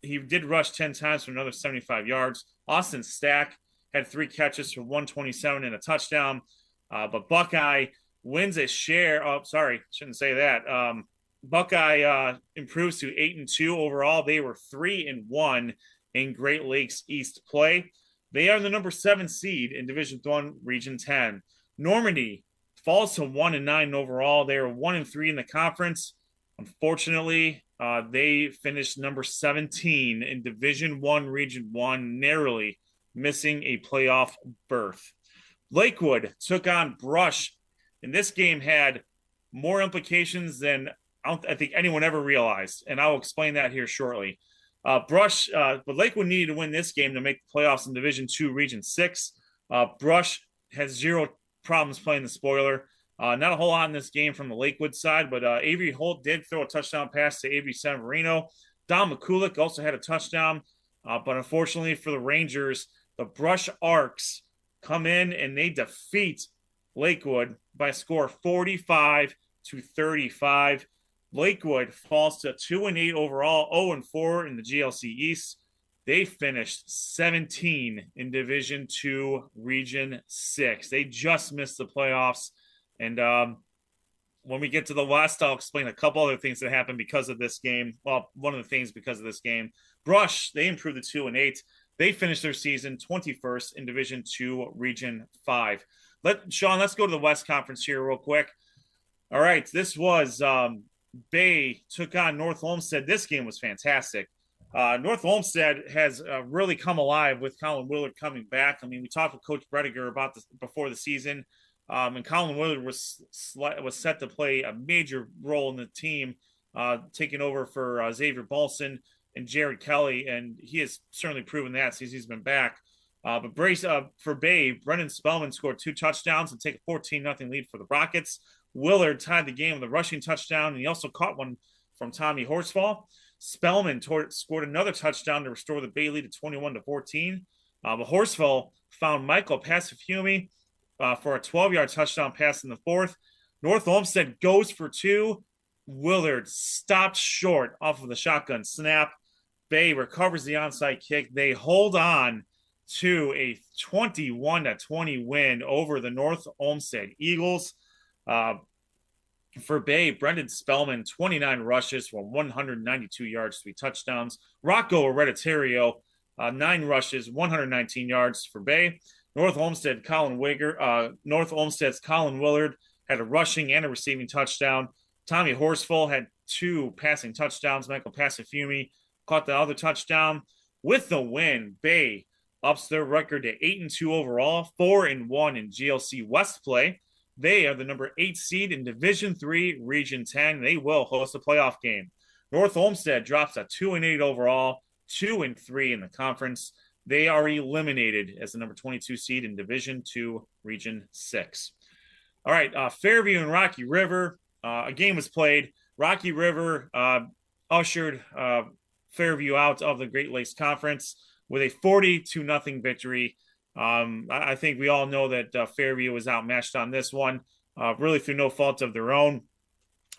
He did rush 10 times for another 75 yards. Austin Stack had 3 catches for 127 and a touchdown. But Buckeye wins a share. Oh, sorry, shouldn't say that. Buckeye improves to 8-2 overall. They were 3-1 in Great Lakes East play. They are the number 7 seed in Division I, Region 10. Normandy falls to 1-9 overall. They are 1-3 in the conference. Unfortunately, they finished number 17 in Division I, Region 1, narrowly missing a playoff berth. Lakewood took on Brush, and this game had more implications than I think anyone ever realized, and I'll explain that here shortly. But Lakewood needed to win this game to make the playoffs in Division II, Region 6. Brush has 0 problems playing the spoiler. Not a whole lot in this game from the Lakewood side, but Avery Holt did throw a touchdown pass to Avery Severino. Don McCulloch also had a touchdown, but unfortunately for the Rangers, the Brush Arcs come in and they defeat Lakewood by a score of 45-35. Lakewood falls to 2-8 overall, 0-4 in the GLC East. They finished 17 in Division II, Region 6. They just missed the playoffs. And when we get to the West, I'll explain a couple other things that happened because of this game. Well, one of the things because of this game. Brush, they improved to 2-8. They finished their season 21st in Division II, Region 5. Sean, let's go to the West Conference here real quick. All right, this was Bay took on North Olmsted. This game was fantastic. North Olmsted has really come alive with Colin Willard coming back. I mean, we talked with Coach Brediger about this before the season, and Colin Willard was set to play a major role in the team, taking over for Xavier Balson and Jared Kelly, and he has certainly proven that since he's been back. But for Bay, Brendan Spellman scored 2 touchdowns and take a 14-0 lead for the Rockets. Willard tied the game with a rushing touchdown, and he also caught one from Tommy Horsfall. Spellman scored another touchdown to restore the Bay lead to 21-14. But Horsfall found Michael Pacifiumi for a 12-yard touchdown pass in the 4th. North Olmsted goes for 2. Willard stopped short off of the shotgun snap. Bay recovers the onside kick. They hold on to a 21-20 win over the North Olmsted Eagles. For Bay, Brendan Spellman, 29 rushes for 192 yards, 3 touchdowns. Rocco Hereditario, 9 rushes, 119 yards for Bay. North Olmsted's Colin Willard had a rushing and a receiving touchdown. Tommy Horsfall had 2 passing touchdowns. Michael Pacifiumi caught the other touchdown. With the win, Bay ups their record to 8-2 overall, 4-1 in GLC West play. They are the number 8 seed in Division III, Region 10. They will host a playoff game. North Olmsted drops a 2-8 overall, 2-3 in the conference. They are eliminated as the number 22 seed in Division II, Region 6. All right, Fairview and Rocky River. A game was played. Rocky River ushered Fairview out of the Great Lakes Conference with a 40-0 victory. I think we all know that Fairview was outmatched on this one, really through no fault of their own.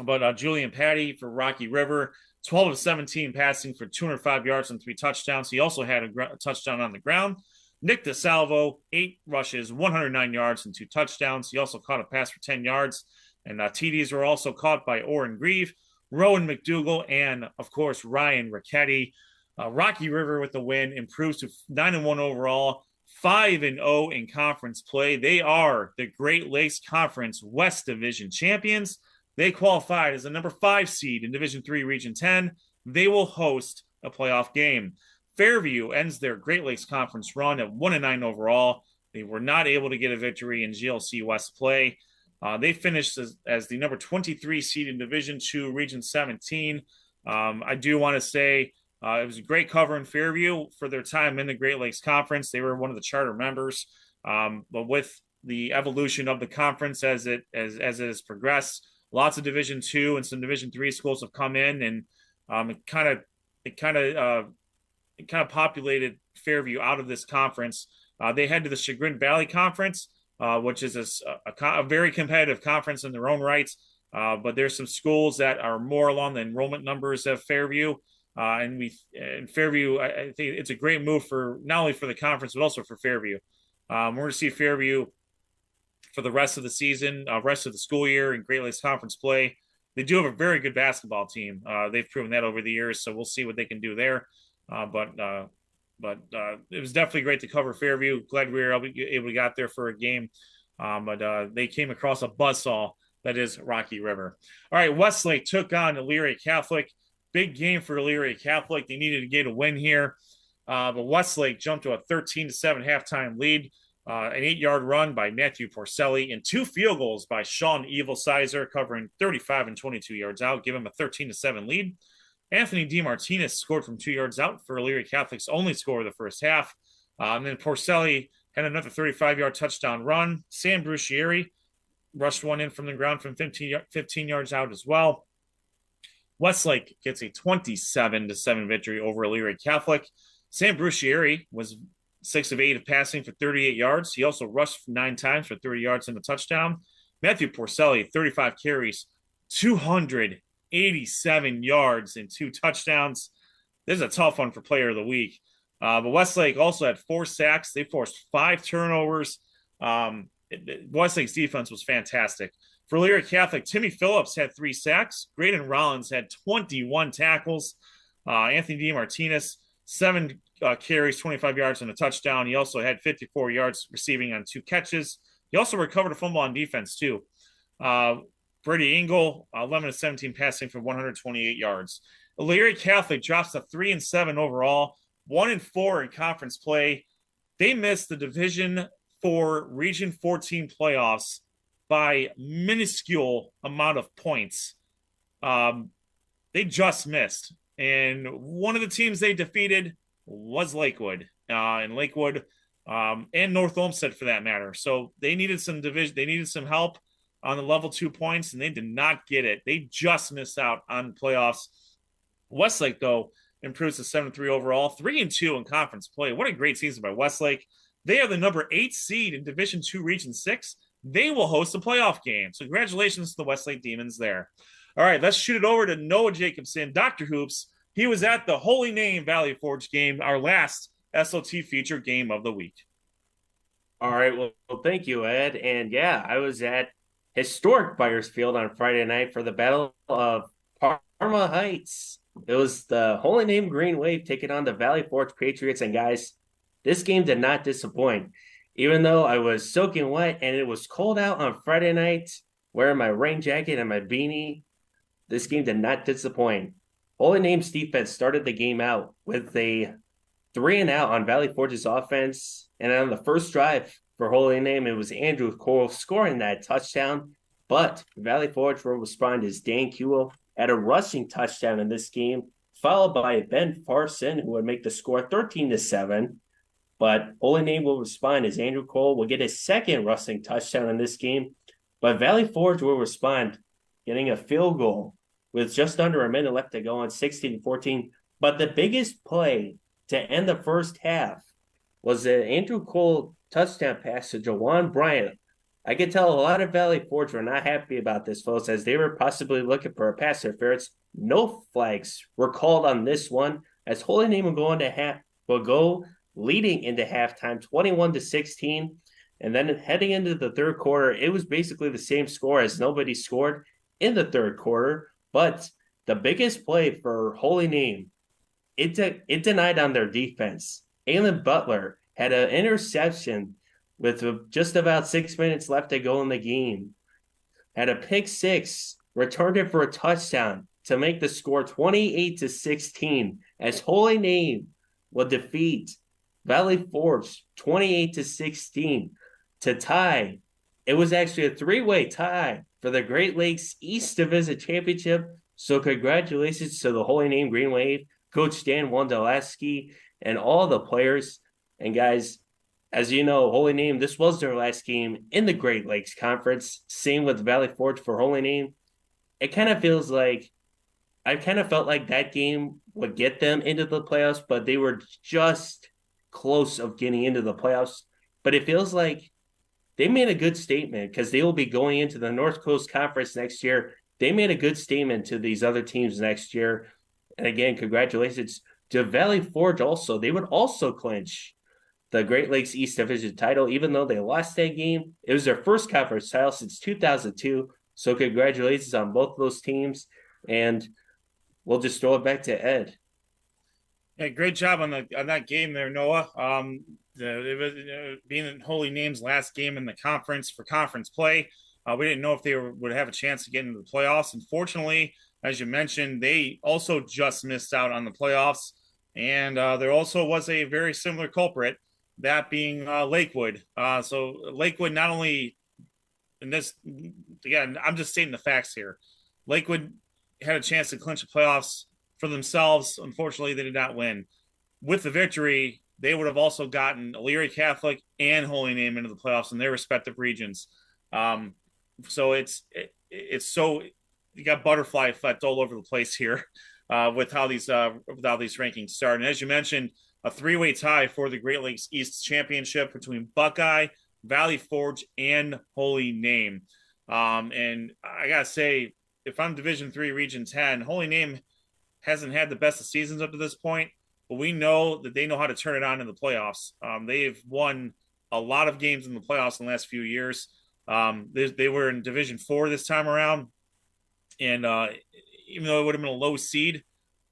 But Julian Patty for Rocky River, 12 of 17 passing for 205 yards and 3 touchdowns. He also had a touchdown on the ground. Nick DeSalvo, 8 rushes, 109 yards and 2 touchdowns. He also caught a pass for 10 yards. And TDs were also caught by Oren Grieve, Rowan McDougall, and, of course, Ryan Ricchetti. Rocky River with the win improves to 9-1 overall, 5-0 in conference play. They are the Great Lakes Conference West Division champions. They qualified as the number 5 seed in Division III Region 10. They will host a playoff game. Fairview ends their Great Lakes Conference run at 1-9 overall. They were not able to get a victory in GLC West play. They finished as the number 23 seed in Division II Region 17. I do want to say it was a great cover in Fairview for their time in the Great Lakes Conference. They were one of the charter members. But with the evolution of the conference as it has progressed, lots of Division II and some Division III schools have come in, and it kind of populated Fairview out of this conference. They head to the Chagrin Valley Conference, which is a very competitive conference in their own right. But there's some schools that are more along the enrollment numbers of Fairview. And Fairview, I think it's a great move for not only for the conference, but also for Fairview. We're going to see Fairview for the rest of the season, rest of the school year in Great Lakes Conference play. They do have a very good basketball team. They've proven that over the years, so we'll see what they can do there. But it was definitely great to cover Fairview. Glad we were able to get there for a game. But they came across a buzzsaw that is Rocky River. All right, Westlake took on Elyria Catholic. Big game for Elyria Catholic. They needed to get a win here. But Westlake jumped to a 13-7 halftime lead. An 8-yard run by Matthew Porcelli and 2 field goals by Sean Evilsizer, covering 35 and 22 yards out, give him a 13-7 lead. Anthony DiMartinez scored from 2 yards out for Elyria Catholic's only score of the first half. And then Porcelli had another 35-yard touchdown run. Sam Brucieri rushed one in from the ground from 15 yards out as well. Westlake gets a 27-7 victory over Elyria Catholic. Sam Brucieri was 6 of 8 of passing for 38 yards. He also rushed 9 times for 30 yards and a touchdown. Matthew Porcelli, 35 carries, 287 yards and 2 touchdowns. This is a tough one for Player of the Week. But Westlake also had 4 sacks. They forced 5 turnovers. Westlake's defense was fantastic. For Elyria Catholic, Timmy Phillips had 3 sacks. Graydon Rollins had 21 tackles. Anthony DiMartinez, 7 carries, 25 yards and a touchdown. He also had 54 yards receiving on 2 catches. He also recovered a fumble on defense too. Brady Engel, 11 of 17 passing for 128 yards. Elyria Catholic drops to 3-7 overall, 1-4 in conference play. They missed the Division IV Region 14 playoffs by minuscule amount of points. They just missed. And one of the teams they defeated was Lakewood, and Lakewood and North Olmsted for that matter. So they needed some help on the level 2 points, and they did not get it. They just missed out on playoffs. Westlake, though, improves to 7-3 overall, 3-2 in conference play. What a great season by Westlake. They are the number 8 seed in Division II Region 6. They will host a playoff game. So congratulations to the Westlake Demons there. All right, let's shoot it over to Noah Jacobson, Dr. Hoops. He was at the Holy Name Valley Forge game, our last SOT feature game of the week. All right, well, thank you, Ed. And yeah, I was at historic Byersfield on Friday night for the Battle of Parma Heights. It was the Holy Name Green Wave taking on the Valley Forge Patriots. And guys, this game did not disappoint. Even though I was soaking wet and it was cold out on Friday night, wearing my rain jacket and my beanie, this game did not disappoint. Holy Name's defense started the game out with a 3-and-out on Valley Forge's offense. And on the first drive, for Holy Name, it was Andrew Cole scoring that touchdown, but Valley Forge will respond as Dan Kuehl had a rushing touchdown in this game, followed by Ben Farson, who would make the score 13-7. But Holy Name will respond as Andrew Cole will get his second rushing touchdown in this game. But Valley Forge will respond, getting a field goal with just under a minute left to go on 16-14. But the biggest play to end the first half was an Andrew Cole touchdown pass to Jawan Bryant. I could tell a lot of Valley Forge were not happy about this, folks, as they were possibly looking for a pass interference. No flags were called on this one, as Holy Name will go leading into halftime, 21-16. And then heading into the third quarter, it was basically the same score as nobody scored in the third quarter. But the biggest play for Holy Name, it denied on their defense. Alan Butler had an interception with just about 6 minutes left to go in the game. Had a pick six, returned it for a touchdown to make the score 28-16, as Holy Name will defeat Valley Forge 28-16 to tie. It was actually a three-way tie for the Great Lakes East Division Championship. So congratulations to the Holy Name Green Wave, Coach Dan Wondolewski, and all the players. And guys, as you know, Holy Name, this was their last game in the Great Lakes Conference. Same with Valley Forge for Holy Name. It kind of feels like, I kind of felt like that game would get them into the playoffs, but they were just close of getting into the playoffs. But it feels like they made a good statement because they will be going into the North Coast Conference next year. They made a good statement to these other teams next year. And again, congratulations to Valley Forge also. They would also clinch the Great Lakes East Division title, even though they lost that game. It was their first conference title since 2002. So congratulations on both of those teams. And we'll just throw it back to Ed. Yeah, great job on that game there, Noah. It was being Holy Name's last game in the conference for conference play. We didn't know if they would have a chance to get into the playoffs. Unfortunately, as you mentioned, they also just missed out on the playoffs. And there also was a very similar culprit, that being Lakewood. So Lakewood not only in this, again, I'm just stating the facts here. Lakewood had a chance to clinch the playoffs for themselves. Unfortunately, they did not win. With the victory, they would have also gotten Elyria Catholic and Holy Name into the playoffs in their respective regions. So it's so, you got butterfly effect all over the place here with how these rankings start. And as you mentioned, a three-way tie for the Great Lakes East Championship between Buckeye, Valley Forge, and Holy Name. And I gotta say, if I'm Division III Region 10, Holy Name hasn't had the best of seasons up to this point, but we know that they know how to turn it on in the playoffs. They've won a lot of games in the playoffs in the last few years. They were in Division 4 this time around, and even though it would have been a low seed,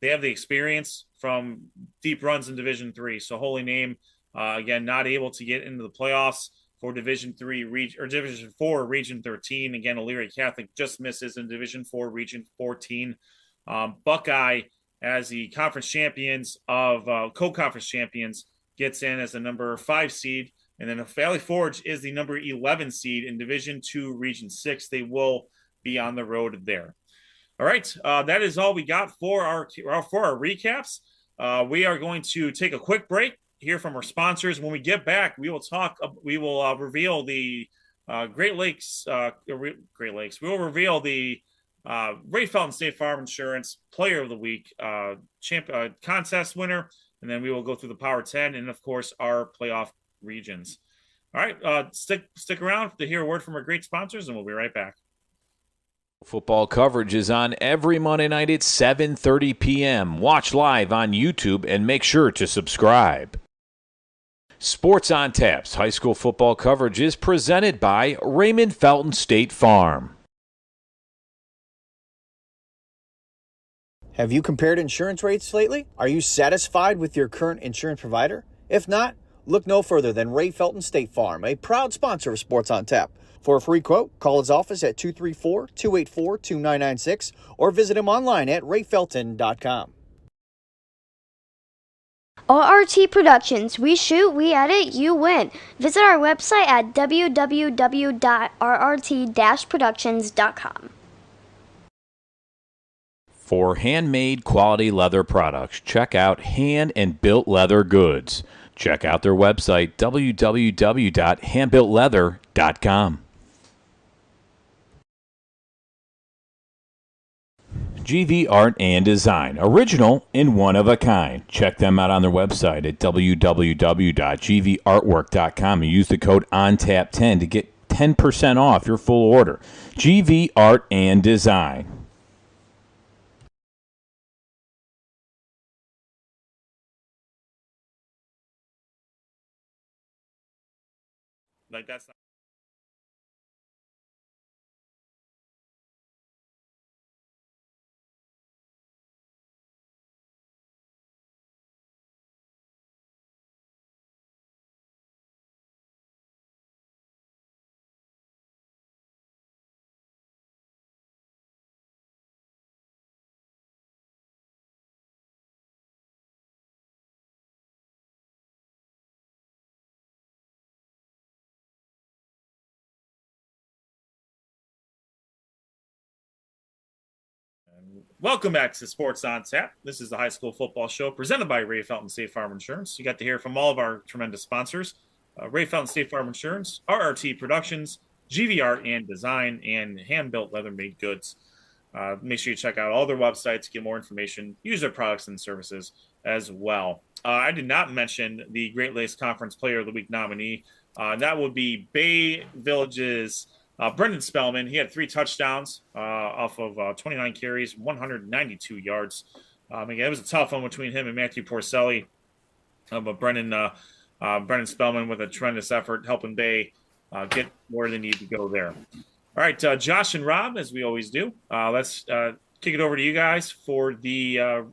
they have the experience from deep runs in Division 3. So Holy Name, again, not able to get into the playoffs for Division 3 or Division 4 Region 13. Again, Elyria Catholic just misses in Division 4 Region 14. Buckeye, as the conference champions of co-conference champions, gets in as the number 5 seed. And then Valley Forge is the number 11 seed in Division 2 Region 6. They will be on the road there. All right, that is all we got for our recaps. We are going to take a quick break, hear from our sponsors. When we get back, we will reveal the Great Lakes. We will reveal the Ray Felton State Farm Insurance Player of the Week contest winner, and then we will go through the Power 10 and, of course, our playoff regions. All right, stick around to hear a word from our great sponsors, and we'll be right back. Football coverage is on every Monday night at 7:30 p.m. Watch live on YouTube and make sure to subscribe. Sports on Tap's high school football coverage is presented by Raymond Felton State Farm. Have you compared insurance rates lately? Are you satisfied with your current insurance provider? If not, look no further than Ray Felton State Farm, a proud sponsor of Sports on Tap. For a free quote, call his office at 234-284-2996 or visit him online at rayfelton.com. RRT Productions. We shoot, we edit, you win. Visit our website at www.rrt-productions.com. For handmade quality leather products, check out Hand and Built Leather Goods. Check out their website, www.handbuiltleather.com. GV Art and Design, original and one of a kind. Check them out on their website at www.gvartwork.com and use the code ONTAP10 to get 10% off your full order. GV Art and Design. Like that's not. Welcome back to Sports on Tap. This is the high school football show presented by Ray Felton State Farm Insurance. You got to hear from all of our tremendous sponsors: Ray Felton State Farm Insurance, RRT Productions, GV Art and Design, and hand-built leather-made goods. Make sure you check out all their websites to get more information. Use their products and services as well. I did not mention the Great Lakes Conference Player of the Week nominee. That would be Bay Village's Brendan Spellman. He had 3 touchdowns off of 29 carries, 192 yards. Again, it was a tough one between him and Matthew Porcelli. But Brendan Spellman with a tremendous effort helping Bay get where they need to go there. All right, Josh and Rob, as we always do, let's kick it over to you guys for the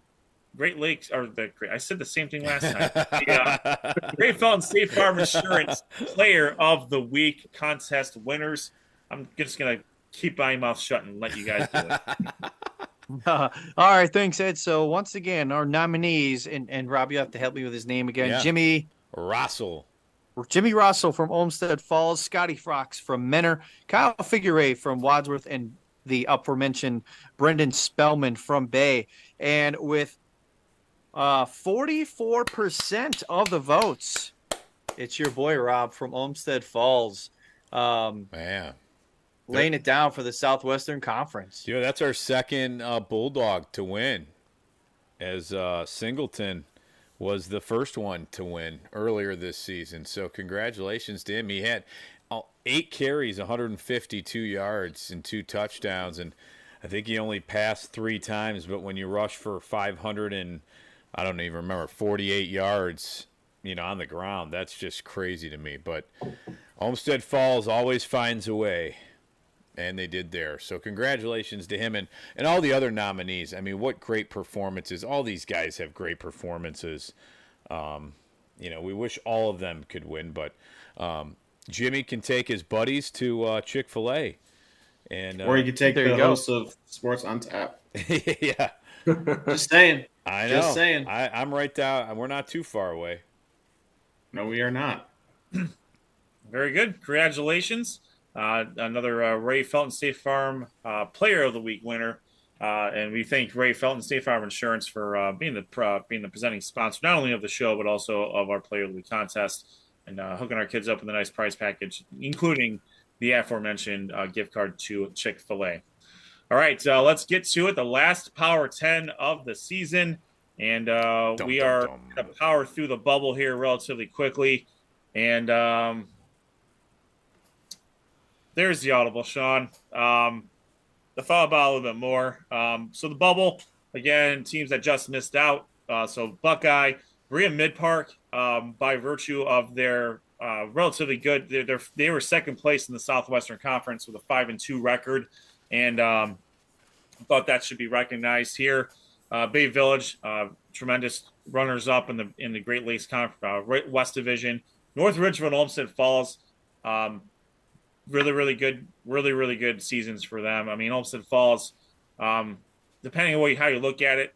Great Lakes, or I said the same thing last time. The Great Felton State Farm Insurance Player of the Week contest winners. I'm just going to keep my mouth shut and let you guys do it. All right, thanks, Ed. So once again, our nominees, and Rob, you have to help me with his name again. Yeah. Jimmy Russell from Olmsted Falls, Scotty Fox from Menor, Kyle Figueroa from Wadsworth, and the aforementioned Brendan Spellman from Bay. And with 44% of the votes, it's your boy Rob from Olmsted Falls. Man. Laying it down for the Southwestern Conference. Yeah, that's our second Bulldog to win, as Singleton was the first one to win earlier this season. So congratulations to him. He had 8 carries, 152 yards, and 2 touchdowns, and I think he only passed 3 times. But when you rush for 500 and I don't even remember 48 yards, on the ground, that's just crazy to me. But Olmsted Falls always finds a way. And they did there. So congratulations to him and all the other nominees. I mean, what great performances. All these guys have great performances. We wish all of them could win. But Jimmy can take his buddies to Chick-fil-A. Or you could take the host of Sports on Tap. Yeah. Just saying. I know. Just saying. I'm right down. We're not too far away. No, we are not. Very good. Congratulations. Another Ray Felton State Farm Player of the Week winner, and we thank Ray Felton State Farm Insurance for being the presenting sponsor not only of the show but also of our Player of the Week contest and hooking our kids up with a nice prize package, including the aforementioned gift card to Chick-fil-A. All right, let's get to it. The last Power 10 of the season, and we are going to power through the bubble here relatively quickly, and. There's the audible, Sean. I thought about it a little bit more. So the bubble, again, teams that just missed out. So Buckeye, Berea Mid-Park, by virtue of their relatively good, they were second place in the Southwestern Conference with a 5-2 record, and I thought that should be recognized here. Bay Village, tremendous runners-up in the Great Lakes West Division. North Ridgeville and Olmsted Falls. Really good seasons for them. I mean, Olmsted Falls, depending on how you look at it,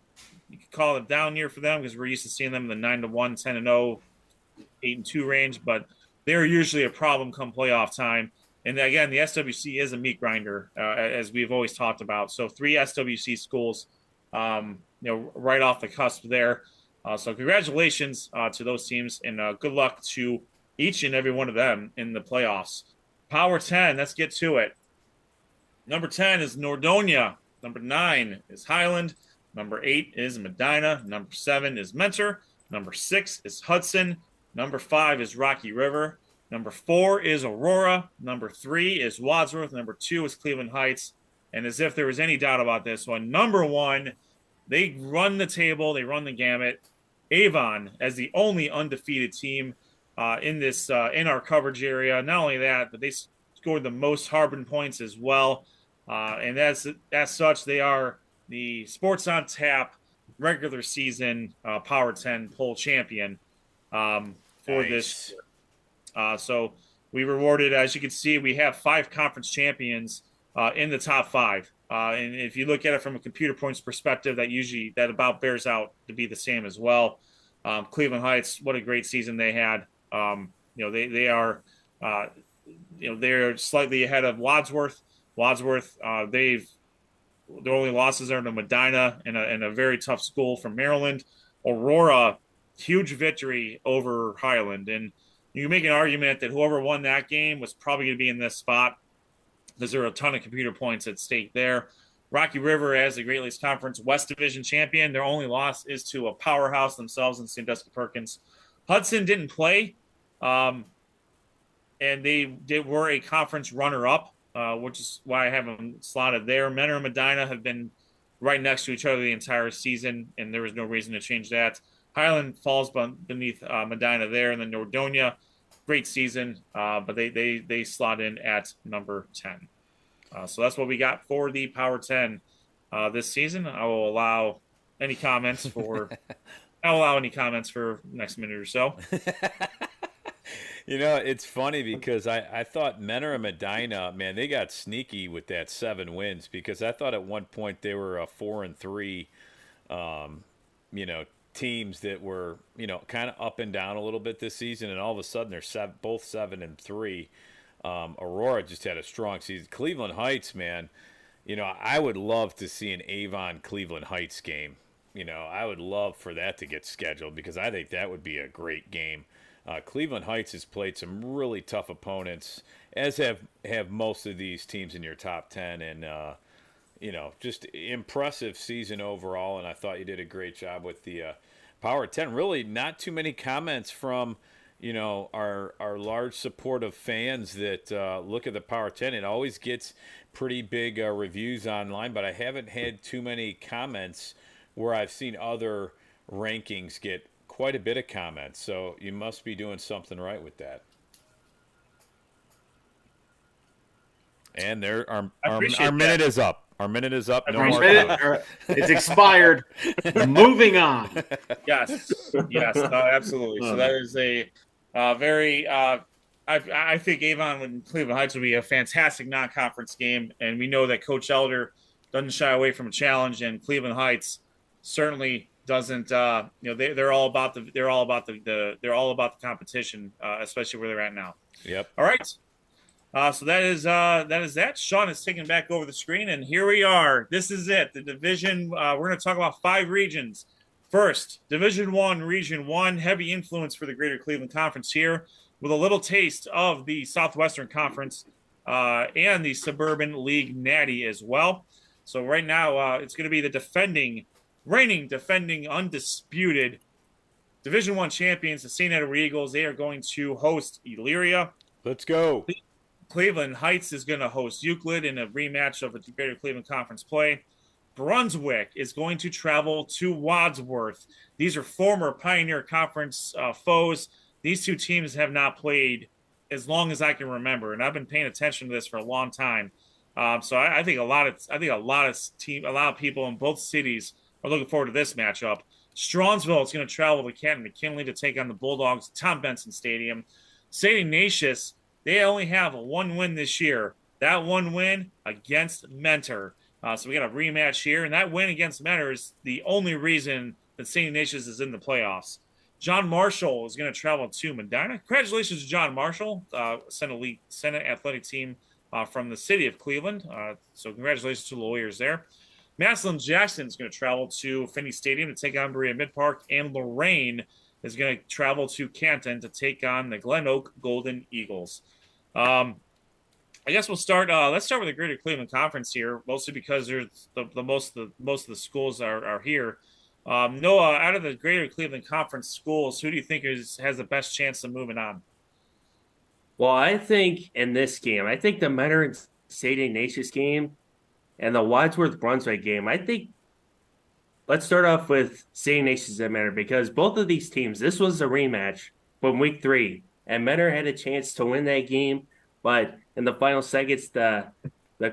you could call it a down year for them because we're used to seeing them in the 9-1, 10-0, 8-2 range, but they're usually a problem come playoff time. And again, the SWC is a meat grinder, as we've always talked about. So 3 SWC schools, right off the cusp there. So congratulations to those teams, and good luck to each and every one of them in the playoffs. Power 10, let's get to it. Number 10 is Nordonia. Number 9 is Highland. Number 8 is Medina. Number 7 is Mentor. Number 6 is Hudson. Number 5 is Rocky River. Number 4 is Aurora. Number 3 is Wadsworth. Number 2 is Cleveland Heights. And as if there was any doubt about this one, number 1, they run the table. They run the gamut. Avon as the only undefeated team in our coverage area. Not only that, but they scored the most Harbin points as well. And as such, they are the Sports on Tap regular season Power 10 poll champion for this year. So we rewarded, as you can see, we have 5 conference champions in the top 5. And if you look at it from a computer points perspective, that about bears out to be the same as well. Cleveland Heights, what a great season they had. They are, they're slightly ahead of Wadsworth. Their only losses are to Medina in a very tough school from Maryland. Aurora, huge victory over Highland. And you can make an argument that whoever won that game was probably going to be in this spot because there are a ton of computer points at stake there. Rocky River, as the Great Lakes Conference West Division champion, their only loss is to a powerhouse themselves in Sandusky Perkins. Hudson didn't play, and they were a conference runner-up, which is why I have them slotted there. Mentor and Medina have been right next to each other the entire season, and there was no reason to change that. Highland falls beneath Medina there, and then Nordonia, great season, but they slot in at number 10. So that's what we got for the Power 10 this season. I will allow any comments for next minute or so. It's funny because I thought Mentor and Medina, man, they got sneaky with that 7 wins because I thought at one point they were a 4-3, teams that were, kind of up and down a little bit this season, and all of a sudden they're both 7-3. Aurora just had a strong season. Cleveland Heights, man, I would love to see an Avon Cleveland Heights game. I would love for that to get scheduled because I think that would be a great game. Cleveland Heights has played some really tough opponents, as have most of these teams in your top 10, and just impressive season overall. And I thought you did a great job with the Power 10. Really, not too many comments from our large support of fans that look at the Power 10. It always gets pretty big reviews online, but I haven't had too many comments where I've seen other rankings get quite a bit of comments. So you must be doing something right with that. And our minute is up. Our minute is up. No more comments. It's expired. Moving on. Yes, absolutely. So that is a very I think Avon and Cleveland Heights would be a fantastic non-conference game, and we know that Coach Elder doesn't shy away from a challenge, and Cleveland Heights certainly doesn't. They're all about the competition, especially where they're at now. Yep. All right. So that is that. Sean is taking back over the screen, and here we are. This is it. The division. We're going to talk about 5 regions. First, Division 1, Region 1, heavy influence for the Greater Cleveland Conference here, with a little taste of the Southwestern Conference and the Suburban League Natty as well. So right now, it's going to be the reigning, defending, undisputed Division 1 champions, the St. Edward Eagles. They are going to host Elyria. Let's go. Cleveland Heights is going to host Euclid in a rematch of the Greater Cleveland Conference play. Brunswick is going to travel to Wadsworth. These are former Pioneer Conference foes. These 2 teams have not played as long as I can remember, and I've been paying attention to this for a long time. So I think a lot of people in both cities are looking forward to this matchup. Straunsville is going to travel to Canton McKinley to take on the Bulldogs at Tom Benson Stadium. St. Ignatius, they only have 1 win this year. That 1 win against Mentor. So we got a rematch here, and that win against Mentor is the only reason that St. Ignatius is in the playoffs. John Marshall is going to travel to Medina. Congratulations to John Marshall, Senate athletic team from the city of Cleveland. So congratulations to the Lawyers there. Maslin Jackson is going to travel to Finney Stadium to take on Berea Mid-Park, and Lorraine is going to travel to Canton to take on the Glen Oak Golden Eagles. I guess we'll start. Let's start with the Greater Cleveland Conference here, mostly because there's most of the schools are here. Noah, out of the Greater Cleveland Conference schools, who do you think has the best chance of moving on? Well, I think in this game, I think the Mentor and St. Ignatius game and the Wadsworth Brunswick game, I think let's start off with St. Ignatius and Mentor because both of these teams, this was a rematch from week 3, and Mentor had a chance to win that game, but in the final seconds, the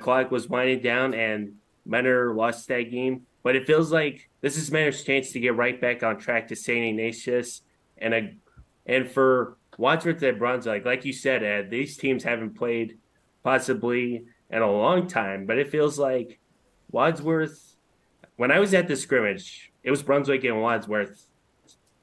clock was winding down and Mentor lost that game. But it feels like this is Menor's chance to get right back on track to St. Ignatius and for Wadsworth and Brunswick, like you said, Ed, these teams haven't played possibly in a long time, but it feels like Wadsworth. When I was at the scrimmage, it was Brunswick and Wadsworth.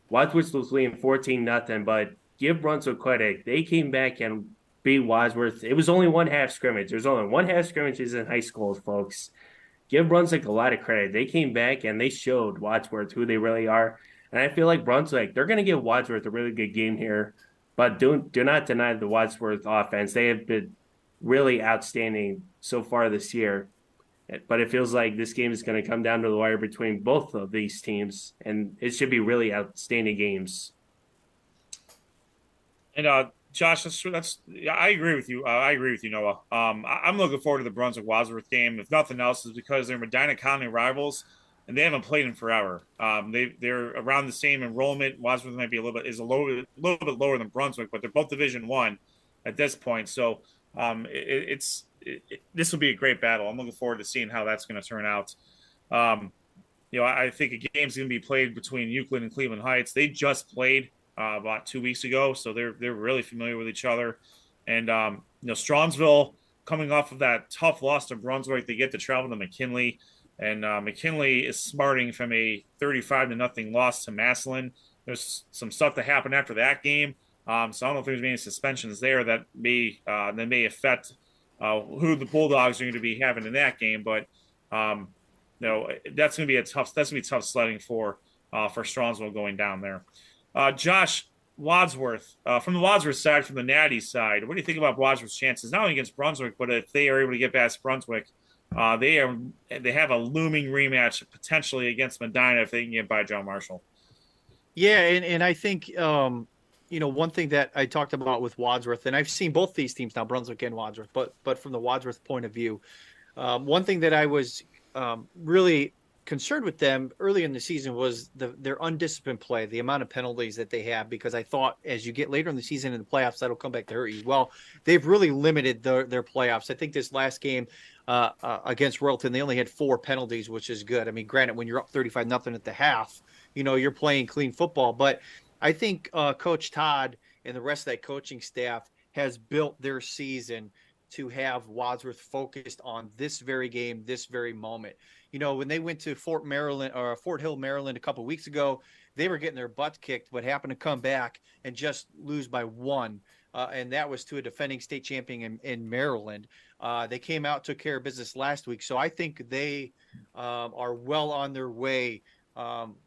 Wadsworth was leading 14-0, but give Brunswick credit. They came back and beat Wadsworth. It was only one half scrimmage. There's only one half scrimmages in high school, folks. Give Brunswick a lot of credit. They came back and they showed Wadsworth who they really are. And I feel like Brunswick, they're going to give Wadsworth a really good game here. But do not deny the Wadsworth offense. They have been really outstanding so far this year. But it feels like this game is going to come down to the wire between both of these teams. And it should be really outstanding games. And Josh, I agree with you. I agree with you, Noah. I'm looking forward to the Brunswick Wadsworth game. If nothing else, is because they're Medina County rivals, and they haven't played in forever. They're around the same enrollment. Wadsworth might be a little bit lower than Brunswick, but they're both Division I at this point. So this will be a great battle. I'm looking forward to seeing how that's going to turn out. I think a game's going to be played between Euclid and Cleveland Heights. They just played about 2 weeks ago, so they're really familiar with each other. And Strongsville, coming off of that tough loss to Brunswick, they get to travel to McKinley, and McKinley is smarting from a 35-0 loss to Maslin. There's some stuff that happened after that game, so I don't know if there's any suspensions there that may affect who the Bulldogs are going to be having in that game. But that's going to be tough sledding for Strongsville going down there. Josh, Wadsworth, from the Wadsworth side, from the Natty side, what do you think about Wadsworth's chances, not only against Brunswick, but if they are able to get past Brunswick, they have a looming rematch potentially against Medina if they can get by John Marshall? Yeah, and I think one thing that I talked about with Wadsworth, and I've seen both these teams now, Brunswick and Wadsworth, but from the Wadsworth point of view, one thing that I was really concerned with them early in the season was their undisciplined play, the amount of penalties that they have, because I thought as you get later in the season in the playoffs, that'll come back to hurt you. Well, they've really limited their playoffs. I think this last game against Royalton, they only had 4 penalties, which is good. I mean, granted, when you're up 35-0 at the half, you're playing clean football, but I think Coach Todd and the rest of that coaching staff has built their season to have Wadsworth focused on this very game, this very moment. When they went to Fort Hill, Maryland a couple of weeks ago, they were getting their butts kicked, but happened to come back and just lose by 1. And that was to a defending state champion in Maryland. They came out, took care of business last week. So I think they are well on their way.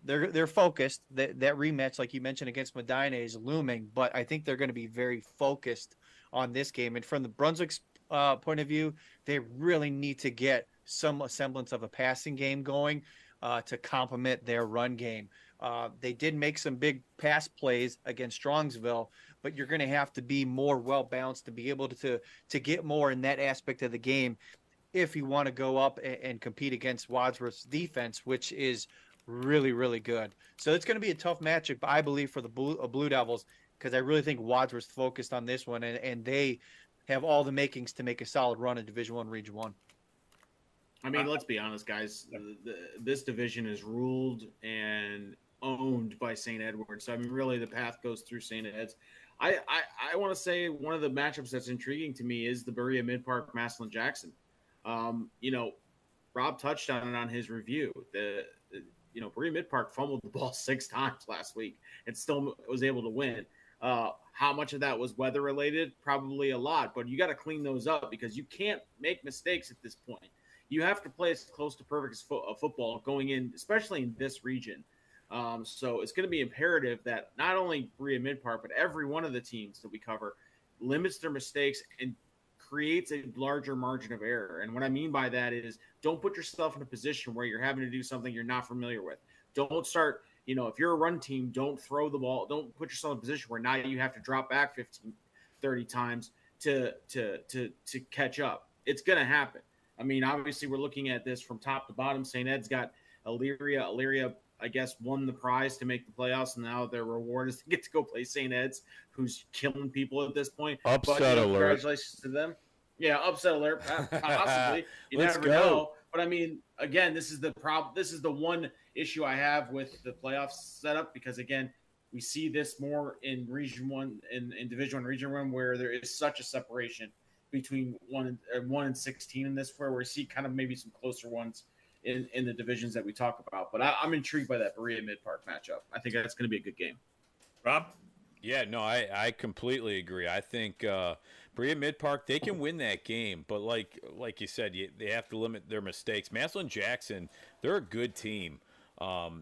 They're focused. That rematch, like you mentioned, against Medina is looming, but I think they're going to be very focused on this game. And from the Brunswick's point of view, they really need to get some semblance of a passing game going to complement their run game. They did make some big pass plays against Strongsville, but you're going to have to be more well-balanced to be able to get more in that aspect of the game if you want to go up and compete against Wadsworth's defense, which is really, really good. So it's going to be a tough matchup, I believe, for the Blue Devils, because I really think Wadsworth's focused on this one, and they have all the makings to make a solid run in Division I, Region 1. I mean, let's be honest, guys. This division is ruled and owned by St. Edward's. So, I mean, really, the path goes through St. Ed's. I want to say one of the matchups that's intriguing to me is the Berea Mid-Park Maslin Jackson. Rob touched on it on his review. Berea Mid-Park fumbled the ball 6 times last week and still was able to win. How much of that was weather related? Probably a lot, but you got to clean those up because you can't make mistakes at this point. You have to play as close to perfect as football going in, especially in this region. So it's going to be imperative that not only Berea Mid-Park, but every one of the teams that we cover limits their mistakes and creates a larger margin of error. And what I mean by that is don't put yourself in a position where you're having to do something you're not familiar with. Don't start, if you're a run team, don't throw the ball. Don't put yourself in a position where now you have to drop back 15, 30 times to catch up. It's going to happen. I mean, obviously we're looking at this from top to bottom. St. Ed's got Elyria, I guess, won the prize to make the playoffs, and now their reward is to get to go play St. Ed's, who's killing people at this point. Upset alert. Congratulations to them. Yeah, upset alert, possibly. You never know. But, I mean, again, this is the problem. This is the one issue I have with the playoff setup because, again, we see this more in Region 1, in Division 1, Region 1, where there is such a separation between 1 and 16 in this, where we see kind of maybe some closer ones in the divisions that we talk about. But I'm intrigued by that Berea Mid-Park matchup. I think that's going to be a good game. Rob? Yeah, no, I completely agree. I think Berea Mid-Park, they can win that game, but like you said, they have to limit their mistakes. Massillon Jackson, they're a good team.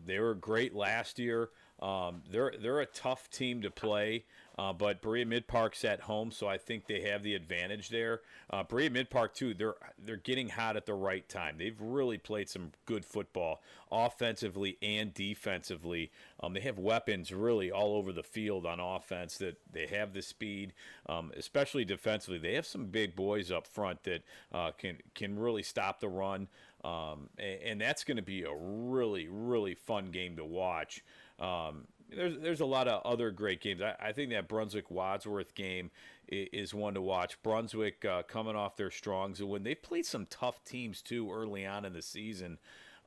They were great last year. They're a tough team to play, but Berea Mid-Park's at home, so I think they have the advantage there. Berea Mid-Park too, they're getting hot at the right time. They've really played some good football, offensively and defensively. They have weapons really all over the field on offense. That they have the speed, especially defensively. They have some big boys up front that can really stop the run, and that's going to be a really, really fun game to watch. There's a lot of other great games. I think that Brunswick-Wadsworth game is one to watch. Brunswick coming off their strongs and when they played some tough teams too early on in the season.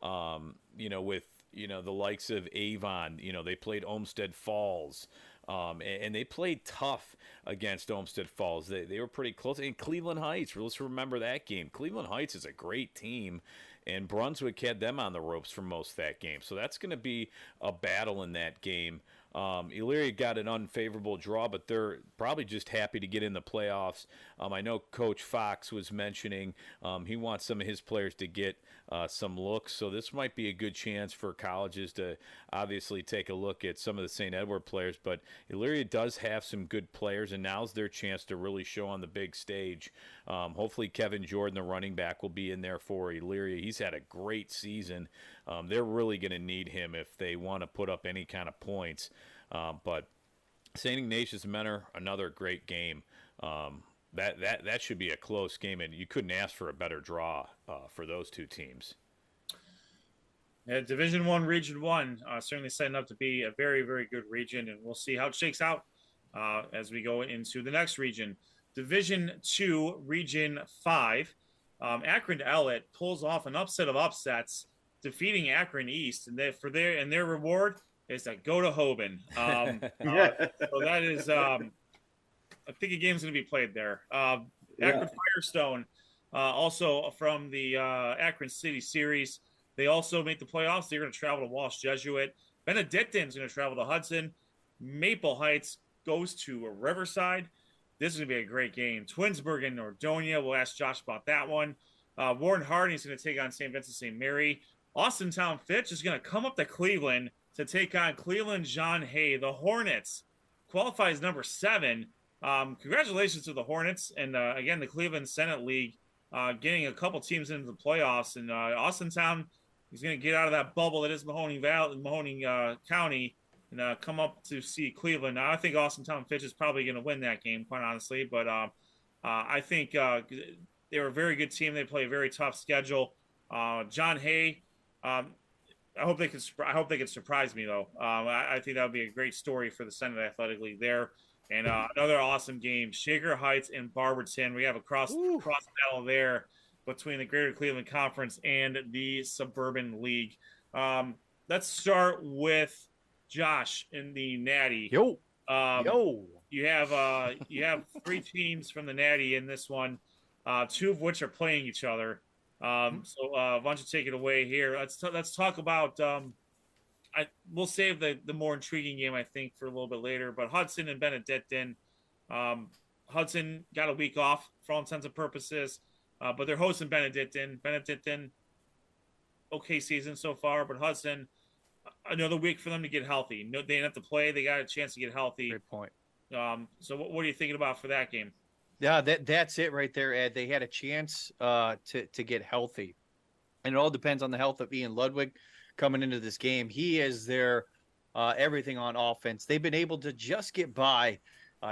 With the likes of Avon. They played Olmsted Falls. And they played tough against Olmsted Falls. They were pretty close. And Cleveland Heights, let's remember that game. Cleveland Heights is a great team, and Brunswick had them on the ropes for most of that game. So that's going to be a battle in that game. Elyria got an unfavorable draw, but they're probably just happy to get in the playoffs. I know Coach Fox was mentioning he wants some of his players to get some looks, so this might be a good chance for colleges to obviously take a look at some of the St. Edward players, but Elyria does have some good players, and now's their chance to really show on the big stage. Hopefully Kevin Jordan, the running back, will be in there for Elyria. He's had a great season. They're really going to need him if they want to put up any kind of points. But St. Ignatius Mentor, another great game. That should be a close game, and you couldn't ask for a better draw for those two teams. Yeah, Division 1, Region 1, certainly setting up to be a very, very good region, and we'll see how it shakes out as we go into the next region. Division 2, Region 5, Akron Ellet pulls off an upset of upsets, defeating Akron East, and their reward is to go to Hoban. So that is, I think a game's going to be played there. Akron Firestone, also from the Akron City Series, they also make the playoffs. They're going to travel to Walsh Jesuit. Benedictine's going to travel to Hudson. Maple Heights goes to Riverside. This is going to be a great game. Twinsburg and Nordonia. We'll ask Josh about that one. Warren Harding is going to take on St. Vincent St. Mary. Austintown Fitch is going to come up to Cleveland to take on Cleveland John Hay. The Hornets qualifies number 7. Congratulations to the Hornets. And again, the Cleveland Senate League getting a couple teams into the playoffs. And Austintown is going to get out of that bubble that is Mahoning County and come up to see Cleveland. Now, I think Austintown Fitch is probably going to win that game, quite honestly. But I think they're a very good team. They play a very tough schedule. John Hay, I hope they can surprise me though. I think that would be a great story for the Senate Athletic League there. And another awesome game, Shaker Heights and Barberton. We have a cross battle there between the Greater Cleveland Conference and the Suburban League. Let's start with Josh in the Natty. Yo. You have 3 teams from the Natty in this one, 2 of which are playing each other. So why don't you take it away here? Let's talk about. We'll save the more intriguing game, I think, for a little bit later. But Hudson and Benedictine. Hudson got a week off for all intents and purposes, but they're hosting Benedictine. Benedictine, okay season so far, but Hudson, another week for them to get healthy. No, they didn't have to play; they got a chance to get healthy. Great point. So what are you thinking about for that game? Yeah, that's it right there, Ed. They had a chance to get healthy, and it all depends on the health of Ian Ludwig coming into this game. He is their everything on offense. They've been able to just get by.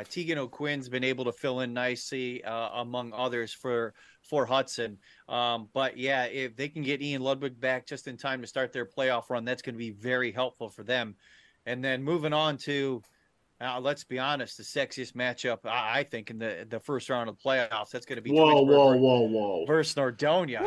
Tegan O'Quinn's been able to fill in nicely, among others, for Hudson. But yeah, if they can get Ian Ludwig back just in time to start their playoff run, that's going to be very helpful for them. And then moving on to, let's be honest, the sexiest matchup I think in the first round of the playoffs. That's going to be whoa versus Nordonia.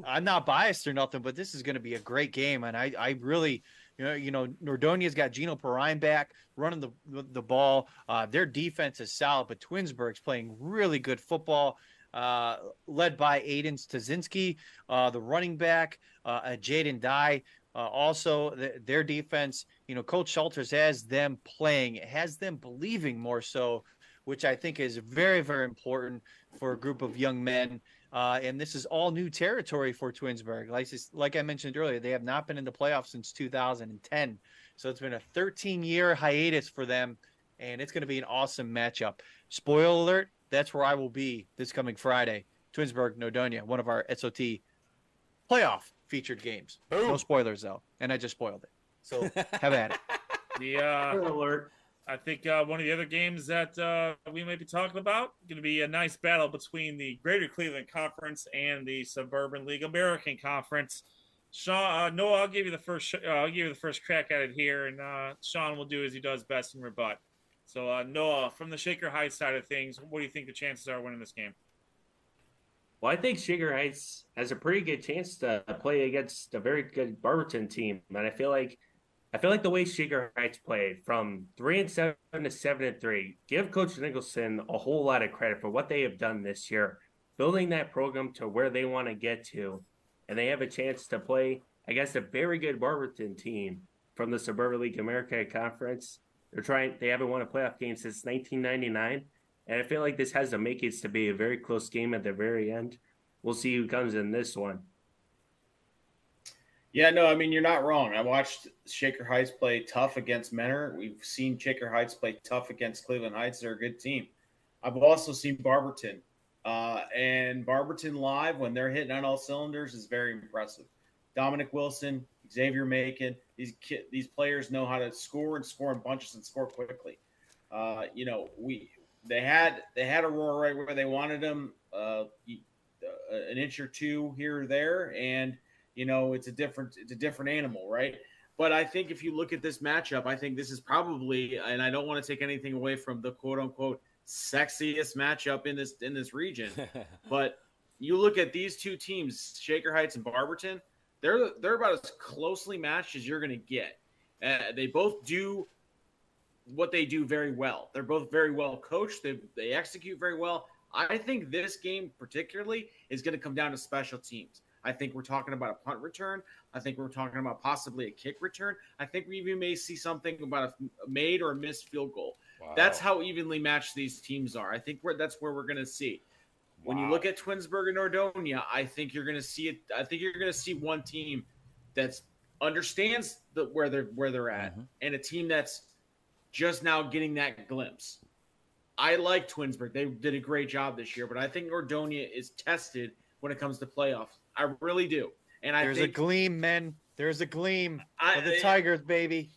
I'm not biased or nothing, but this is going to be a great game, and I really. Nordonia's got Gino Perrine back running the ball. Their defense is solid, but Twinsburg's playing really good football, led by Aiden Stasinski, the running back, Jaden Dye. Also, their defense, Coach Schulters has them playing, has them believing more so, which I think is very, very important for a group of young men. And this is all new territory for Twinsburg. Like I mentioned earlier, they have not been in the playoffs since 2010. So it's been a 13-year hiatus for them, and it's going to be an awesome matchup. Spoiler alert, that's where I will be this coming Friday. Twinsburg, Nordonia, one of our SOT playoff featured games. Boom. No spoilers, though, and I just spoiled it. So have at it. The alert. I think one of the other games that we may be talking about going to be a nice battle between the Greater Cleveland Conference and the Suburban League American Conference. Sean, Noah, I'll give you the first. I'll give you the first crack at it here, and Sean will do as he does best and rebut. So, Noah, from the Shaker Heights side of things, what do you think the chances are winning this game? Well, I think Shaker Heights has a pretty good chance to play against a very good Barberton team, and I feel like the way Shaker Heights played from 3-7 to 7-3, give Coach Nicholson a whole lot of credit for what they have done this year, building that program to where they want to get to, and they have a chance to play against a very good Barberton team from the Suburban League America Conference. They haven't won a playoff game since 1999, and I feel like this has the makings to be a very close game at the very end. We'll see who comes in this one. Yeah, no, I mean, you're not wrong. I watched Shaker Heights play tough against Menor. We've seen Shaker Heights play tough against Cleveland Heights. They're a good team. I've also seen Barberton. And Barberton live, when they're hitting on all cylinders, is very impressive. Dominic Wilson, Xavier Macon, these players know how to score in bunches and score quickly. They had Aurora right where they wanted them, an inch or two here or there, and it's a different animal, right? But I think if you look at this matchup, I think this is probably, and I don't want to take anything away from the quote unquote sexiest matchup in this region, but you look at these two teams, Shaker Heights and Barberton, they're about as closely matched as you're going to get. They both do what they do very well. They're both very well coached. They execute very well. I think this game particularly is going to come down to special teams. I think we're talking about a punt return. I think we're talking about possibly a kick return. I think we even may see something about a made or a missed field goal. Wow. That's how evenly matched these teams are. I think that's where we're going to see. When you look at Twinsburg and Nordonia, I think you're going to see it. I think you're going to see one team that understands where they're at, and a team that's just now getting that glimpse. I like Twinsburg. They did a great job this year, but I think Nordonia is tested when it comes to playoffs. I really do. And there's a gleam, men. There's a gleam for the Tigers, baby.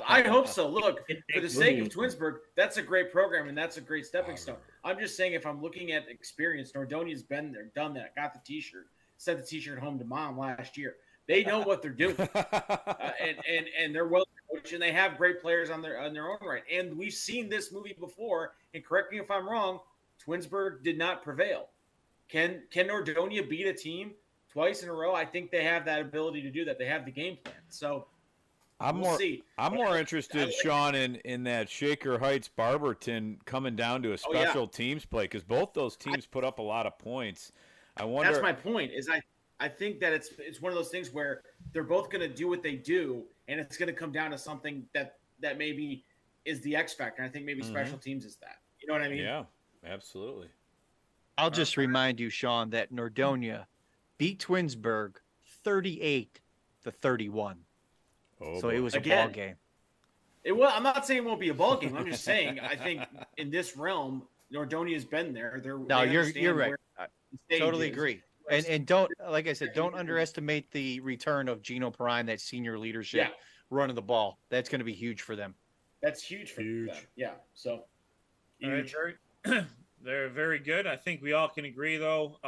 I hope so. Look, for the sake of Twinsburg, that's a great program, and that's a great stepping stone. I'm just saying, if I'm looking at experience, Nordonia's been there, done that, got the T-shirt, sent the T-shirt home to mom last year. They know what they're doing, and they're well coached, and they have great players on their own right. And we've seen this movie before. And correct me if I'm wrong, Twinsburg did not prevail. Can Nordonia beat a team twice in a row? I think they have that ability to do that. They have the game plan. So we'll see. I'm more interested, Sean, in that Shaker Heights Barberton coming down to a special teams play, because both those teams put up a lot of points. I wonder. That's my point. I think that it's one of those things where they're both going to do what they do, and it's going to come down to something that maybe is the X factor. I think maybe special teams is that. You know what I mean? Yeah, absolutely. I'll just remind you, Sean, that Nordonia beat Twinsburg 38-31. Oh, so boy. it was a Again, ball game. I'm not saying it won't be a ball game. I'm just saying I think in this realm, Nordonia's been there. You're right. I totally agree. And don't, like I said, don't Yeah. underestimate the return of Gino Prime, that senior leadership running the ball. That's going to be huge for them. That's huge for them. Yeah. So All right, they're very good. I think we all can agree, though.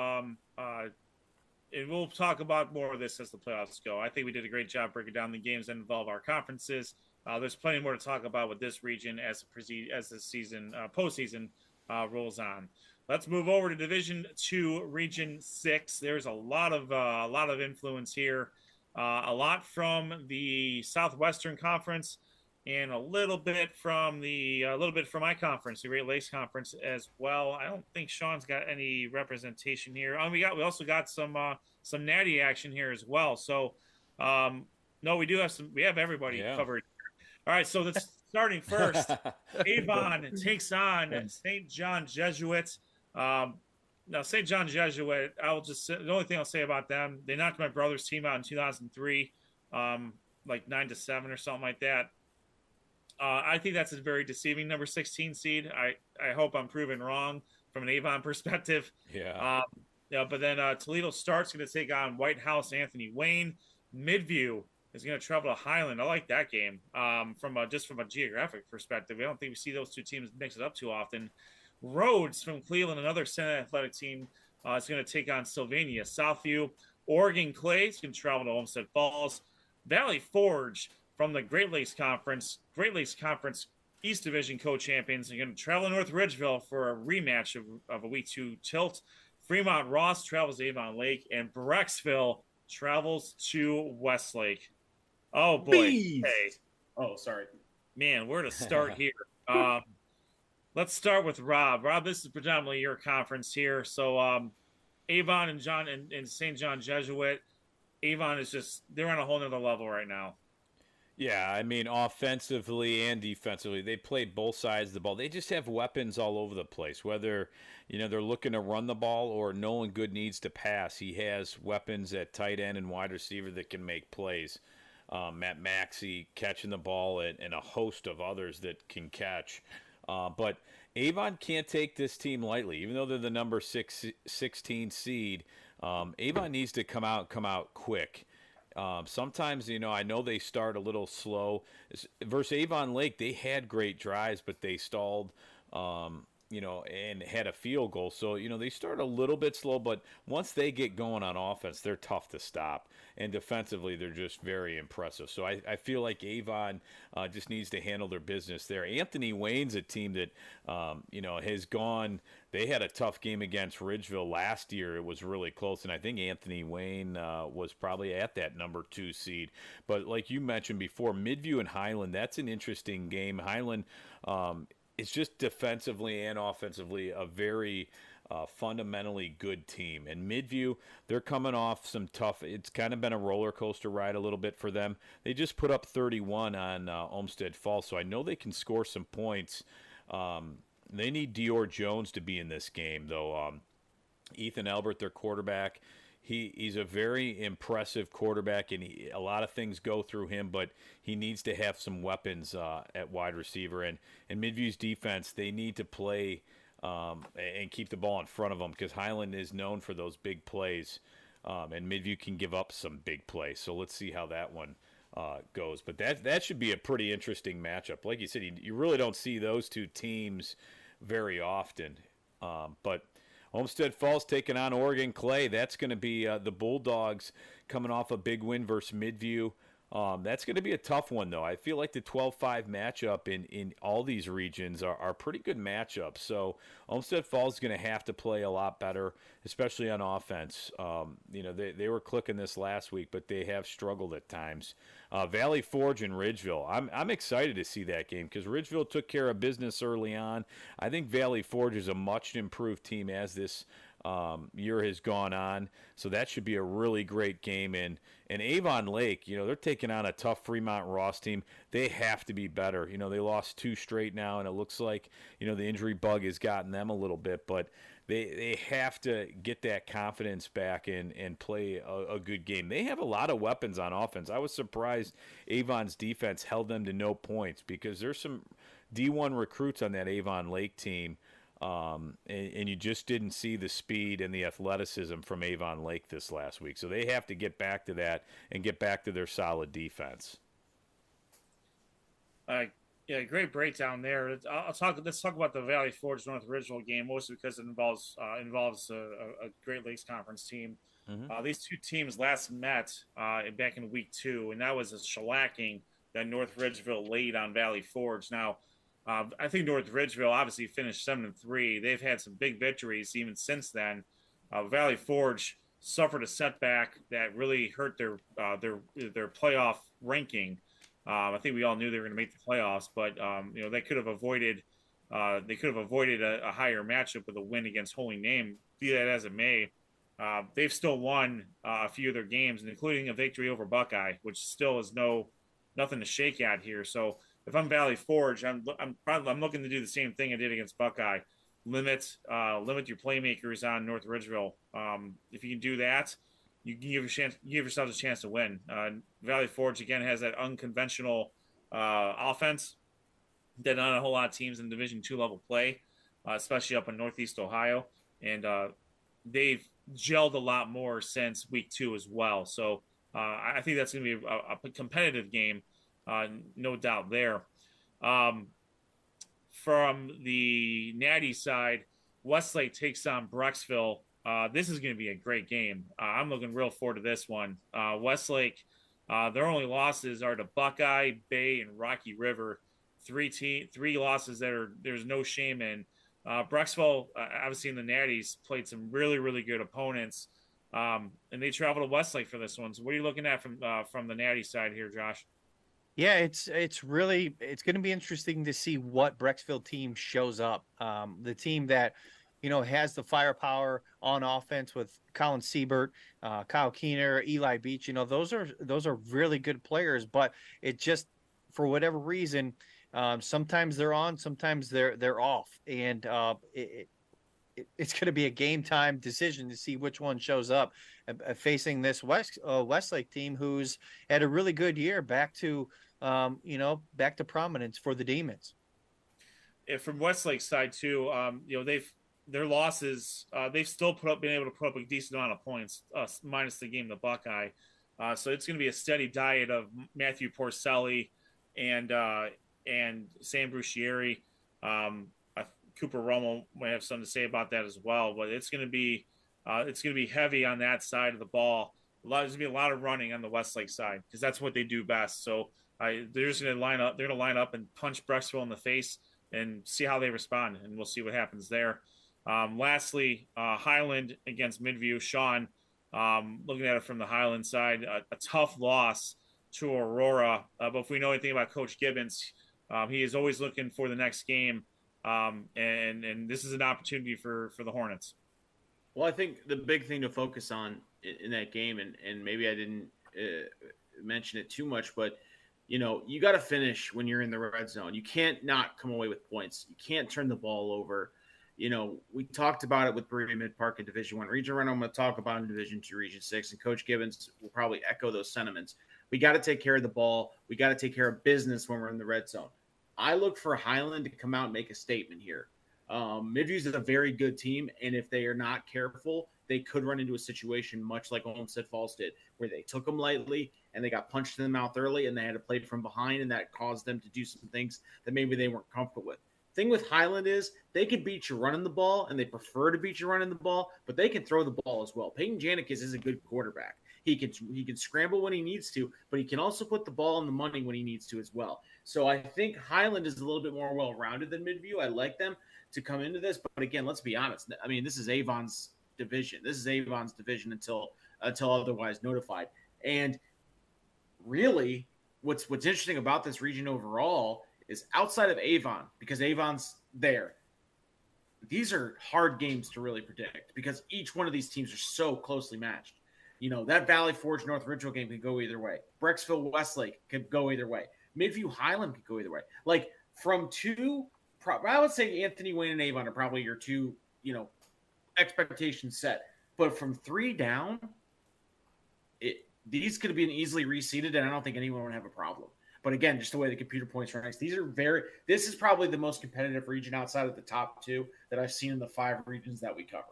And we'll talk about more of this as the playoffs go. I think we did a great job breaking down the games that involve our conferences. There's plenty more to talk about with this region as the season postseason rolls on. Let's move over to Division II, Region 6. There's a lot of influence here, a lot from the Southwestern Conference, and a little bit from my conference, the Great Lakes Conference as well. I don't think Sean's got any representation here. We also got some natty action here as well. So no, we have everybody covered. All right, so that's starting first. Avon takes on St. John Jesuit. Now, St. John Jesuit, the only thing I'll say about them, they knocked my brother's team out in 2003, like 9-7 or something like that. I think that's a very deceiving number 16 seed. I hope I'm proven wrong from an Avon perspective. Yeah. But then Toledo Start's going to take on White House Anthony Wayne. Midview is going to travel to Highland. I like that game from a geographic perspective. I don't think we see those two teams mix it up too often. Rhodes from Cleveland, another Senate athletic team, is going to take on Sylvania. Southview, Oregon Clay is going to travel to Olmsted Falls. Valley Forge from the Great Lakes Conference East Division co-champions are going to travel to North Ridgeville for a rematch of a Week 2 tilt. Fremont Ross travels to Avon Lake, and Brecksville travels to Westlake. Oh, boy. Bees. Hey. Oh, sorry. Man, where to start here? Let's start with Rob. Rob, this is predominantly your conference here. So Avon and St. John Jesuit, Avon they're on a whole nother level right now. Yeah, I mean, offensively and defensively, they play both sides of the ball. They just have weapons all over the place. Whether, they're looking to run the ball or Nolan Good needs to pass, he has weapons at tight end and wide receiver that can make plays. Matt Maxey catching the ball and a host of others that can catch. But Avon can't take this team lightly. Even though they're the number 16 seed, Avon needs to come out quick. Sometimes, I know they start a little slow. Versus Avon Lake, they had great drives, but they stalled, and had a field goal. So, they start a little bit slow, but once they get going on offense, they're tough to stop. And defensively, they're just very impressive. So I feel like Avon just needs to handle their business there. Anthony Wayne's a team that, has gone. They had a tough game against Ridgeville last year. It was really close, and I think Anthony Wayne was probably at that number 2 seed. But like you mentioned before, Midview and Highland, that's an interesting game. Highland, it's just defensively and offensively a very fundamentally good team. And Midview, they're coming off some tough. It's kind of been a roller coaster ride a little bit for them. They just put up 31 on Olmsted Falls, so I know they can score some points. They need Dior Jones to be in this game, though. Ethan Albert, their quarterback, he's a very impressive quarterback, and a lot of things go through him, but he needs to have some weapons at wide receiver. And Midview's defense, they need to play and keep the ball in front of them, because Highland is known for those big plays, and Midview can give up some big plays. So let's see how that one goes. But that should be a pretty interesting matchup. Like you said, you really don't see those two teams very often. But Olmsted Falls taking on Oregon Clay. That's going to be the Bulldogs coming off a big win versus Midview. That's going to be a tough one, though. I feel like the 12-5 matchup in all these regions are pretty good matchups. So Olmsted Falls is going to have to play a lot better, especially on offense. They were clicking this last week, but they have struggled at times. Valley Forge and Ridgeville. I'm excited to see that game because Ridgeville took care of business early on. I think Valley Forge is a much improved team as this year has gone on. So that should be a really great game. And Avon Lake, they're taking on a tough Fremont Ross team. They have to be better. They lost 2 straight now, and it looks like, the injury bug has gotten them a little bit. But they have to get that confidence back and play a good game. They have a lot of weapons on offense. I was surprised Avon's defense held them to no points because there's some D1 recruits on that Avon Lake team. And you just didn't see the speed and the athleticism from Avon Lake this last week. So they have to get back to that and get back to their solid defense. Yeah, great breakdown there. Let's talk about the Valley Forge North Ridgeville game, mostly because it involves a Great Lakes Conference team. Mm-hmm. These two teams last met back in week 2, and that was a shellacking that North Ridgeville laid on Valley Forge. Now, I think North Ridgeville obviously finished 7-3. They've had some big victories even since then. Valley Forge suffered a setback that really hurt their playoff ranking. I think we all knew they were going to make the playoffs, but they could have avoided a higher matchup with a win against Holy Name. Be that as it may, they've still won a few of their games, including a victory over Buckeye, which still is nothing to shake at here. So if I'm Valley Forge, I'm looking to do the same thing I did against Buckeye. Limit your playmakers on North Ridgeville. If you can do that, you can give yourselves a chance to win. Valley Forge again has that unconventional offense that not a whole lot of teams in Division II level play, especially up in Northeast Ohio, and they've gelled a lot more since week 2 as well. So I think that's going to be a competitive game, no doubt there. From the Natty side, Westlake takes on Brecksville. This is going to be a great game. I'm looking real forward to this one. Westlake, their only losses are to Buckeye, Bay, and Rocky River. Three losses that there's no shame in. Brecksville, obviously in the Natties, played some really, really good opponents, and they travel to Westlake for this one. So what are you looking at from the Natty side here, Josh? Yeah, it's going to be interesting to see what Brecksville team shows up. The team that has the firepower on offense with Colin Siebert, Kyle Keener, Eli Beach. Those are really good players, but it just, for whatever reason, sometimes they're on, sometimes they're off, and it's going to be a game time decision to see which one shows up facing this Westlake team, who's had a really good year, back to prominence for the Demons. From Westlake's side too, their losses, they've still been able to put up a decent amount of points, minus the game the Buckeye. So it's going to be a steady diet of Matthew Porcelli and Sam Brucieri. Cooper Romo might have something to say about that as well, but it's going to be heavy on that side of the ball. There's going to be a lot of running on the Westlake side because that's what they do best. So they're just going to line up. They're going to line up and punch Brecksville in the face and see how they respond, and we'll see what happens there. Lastly, Highland against Midview. Sean, looking at it from the Highland side, a tough loss to Aurora. But if we know anything about Coach Gibbons, he is always looking for the next game, and this is an opportunity for the Hornets. Well, I think the big thing to focus on in that game, and maybe I didn't mention it too much, but you got to finish when you're in the red zone. You can't not come away with points. You can't turn the ball over. We talked about it with Berea Mid-Park in Division I. Region Run, I'm going to talk about in Division II, Region 6, and Coach Gibbons will probably echo those sentiments. We got to take care of the ball. We got to take care of business when we're in the red zone. I look for Highland to come out and make a statement here. Midview's is a very good team, and if they are not careful, they could run into a situation much like Olmsted Falls did, where they took them lightly and they got punched in the mouth early and they had to play from behind, and that caused them to do some things that maybe they weren't comfortable with. Thing with Highland is they could beat you running the ball, and they prefer to beat you running the ball, but they can throw the ball as well. Peyton Janikis is a good quarterback. He can scramble when he needs to, but he can also put the ball on the money when he needs to as well. So I think Highland is a little bit more well-rounded than Midview. I like them to come into this, but again, let's be honest. I mean, this is Avon's division. This is Avon's division until otherwise notified. And really, what's interesting about this region overall is outside of Avon, because Avon's there, these are hard games to really predict because each one of these teams are so closely matched. That Valley Forge North Ridgeville game could go either way. Brecksville Westlake could go either way. Midview Highland could go either way. Like from two, I would say Anthony Wayne and Avon are probably your two, expectations set. But from three down, these could be easily reseeded, and I don't think anyone would have a problem. But again, just the way the computer points ranks, this is probably the most competitive region outside of the top two that I've seen in the 5 regions that we cover.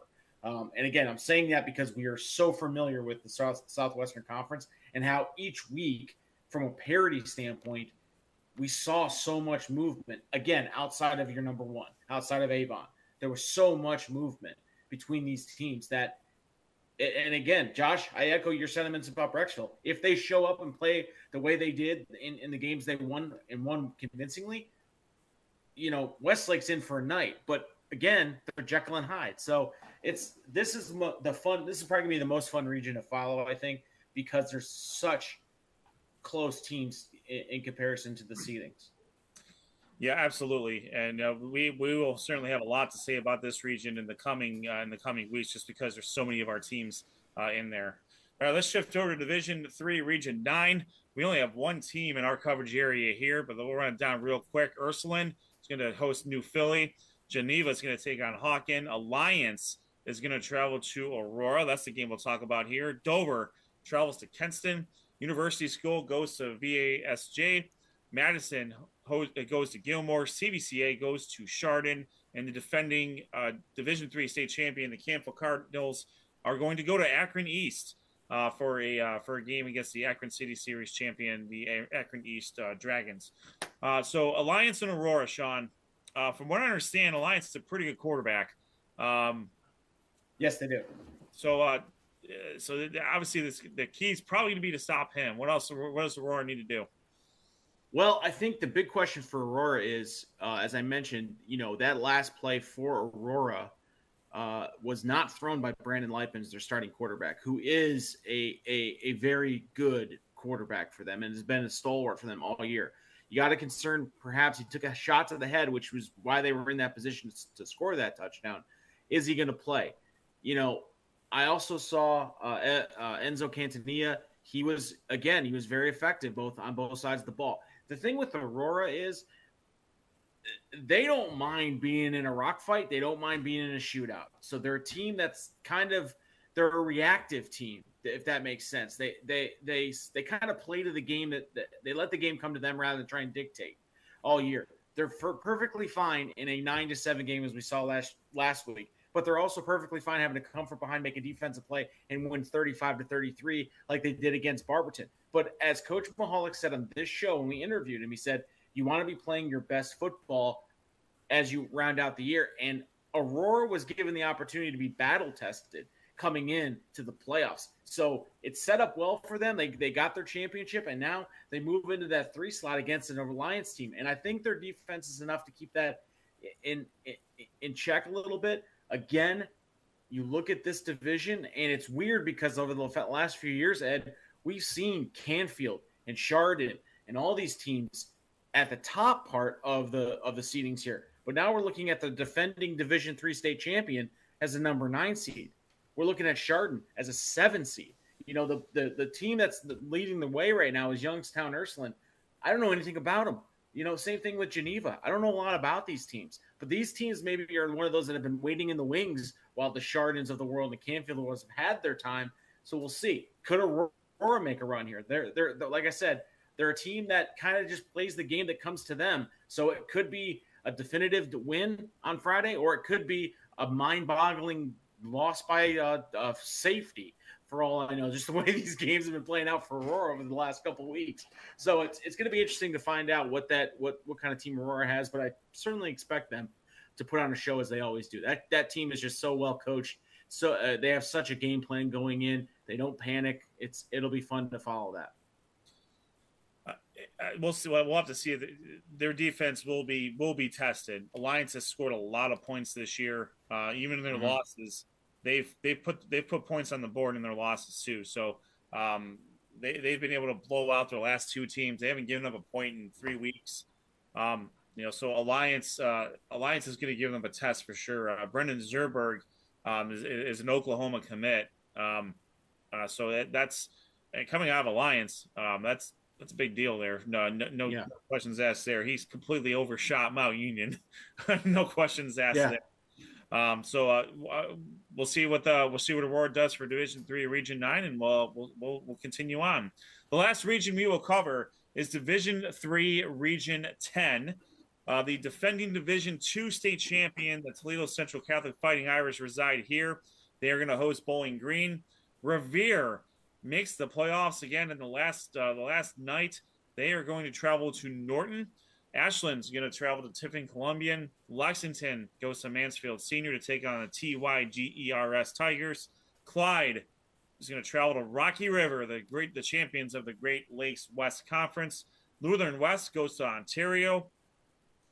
And again, I'm saying that because we are so familiar with the Southwestern Conference and how each week, from a parity standpoint, we saw so much movement. Again, outside of your number one, outside of Avon, there was so much movement between these teams that, and again, Josh, I echo your sentiments about Brecksville. If they show up and play the way they did in the games they won and won convincingly, Westlake's in for a night. But again, they're Jekyll and Hyde. So this is probably gonna be the most fun region to follow, I think, because there's such close teams in comparison to the seedings. Yeah, absolutely, and we will certainly have a lot to say about this region in the coming weeks, just because there's so many of our teams in there. All right, let's shift over to Division 3, Region 9. We only have one team in our coverage area here, but we'll run it down real quick. Ursuline is going to host New Philly. Geneva is going to take on Hawken. Alliance is going to travel to Aurora. That's the game we'll talk about here. Dover travels to Kenston. University School goes to VASJ. Madison goes to Gilmore. CVCA goes to Chardon. And the defending Division III state champion, the Canfield Cardinals, are going to go to Akron East for a game against the Akron City Series champion, the Akron East Dragons. So Alliance and Aurora, Sean. From what I understand, Alliance is a pretty good quarterback. Yes, they do. So obviously the key is probably going to be to stop him. What else? What does Aurora need to do? Well, I think the big question for Aurora is, as I mentioned, that last play for Aurora was not thrown by Brandon Lipens, their starting quarterback, who is a very good quarterback for them and has been a stalwart for them all year. You got to concern perhaps he took a shot to the head, which was why they were in that position to score that touchdown. Is he going to play? I also saw Enzo Cantanilla. He was very effective on both sides of the ball. The thing with Aurora is they don't mind being in a rock fight. They don't mind being in a shootout. So they're a team that's they're a reactive team, if that makes sense. They kind of play to the game that they let the game come to them rather than try and dictate all year. They're perfectly fine in a 9-7 game as we saw last week. But they're also perfectly fine having to come from behind, make a defensive play, and win 35-33 like they did against Barberton. But as Coach Mahalik said on this show when we interviewed him, he said, you want to be playing your best football as you round out the year. And Aurora was given the opportunity to be battle-tested coming in to the playoffs. So it's set up well for them. They got their championship, and now they move into that 3 slot against an Alliance team. And I think their defense is enough to keep that in check a little bit. Again, you look at this division, and it's weird because over the last few years, Ed, we've seen Canfield and Chardon and all these teams at the top part of the seedings here. But now we're looking at the defending Division III state champion as a number 9 seed. We're looking at Chardon as a 7 seed. The team that's leading the way right now is Youngstown Ursuline. I don't know anything about them. Same thing with Geneva. I don't know a lot about these teams, but these teams maybe are one of those that have been waiting in the wings while the Chardons of the world and the Canfield have had their time. So we'll see. Could Aurora make a run here? They're like I said, they're a team that kind of just plays the game that comes to them. So it could be a definitive win on Friday, or it could be a mind-boggling loss by safety. For all I know, just the way these games have been playing out for Aurora over the last couple of weeks. So it's going to be interesting to find out what kind of team Aurora has, but I certainly expect them to put on a show as they always do. That team is just so well coached. So they have such a game plan going in. They don't panic. It'll be fun to follow that. We'll see. We'll have to see. Their defense will be tested. Alliance has scored a lot of points this year, even in their losses. They've put points on the board in their losses too. So they've been able to blow out their last 2 teams. They haven't given up a point in 3 weeks. So Alliance is going to give them a test for sure. Brendan Zerberg is an Oklahoma commit. So that's coming out of Alliance. That's a big deal there. No Yeah. questions asked there. He's completely overshot Mount Union. No questions asked Yeah. there. We'll see what Aurora does for Division 3, Region 9, and we'll continue on. The last region we will cover is Division 3, Region 10. The defending Division 2 state champion, the Toledo Central Catholic Fighting Irish, reside here. They are going to host Bowling Green. Revere makes the playoffs again in the last night. They are going to travel to Norton. Ashland's going to travel to Tiffin Columbian. Lexington goes to Mansfield Senior to take on the TYGERS Tigers. Clyde is going to travel to Rocky River, the champions of the Great Lakes West Conference. Lutheran West goes to Ontario.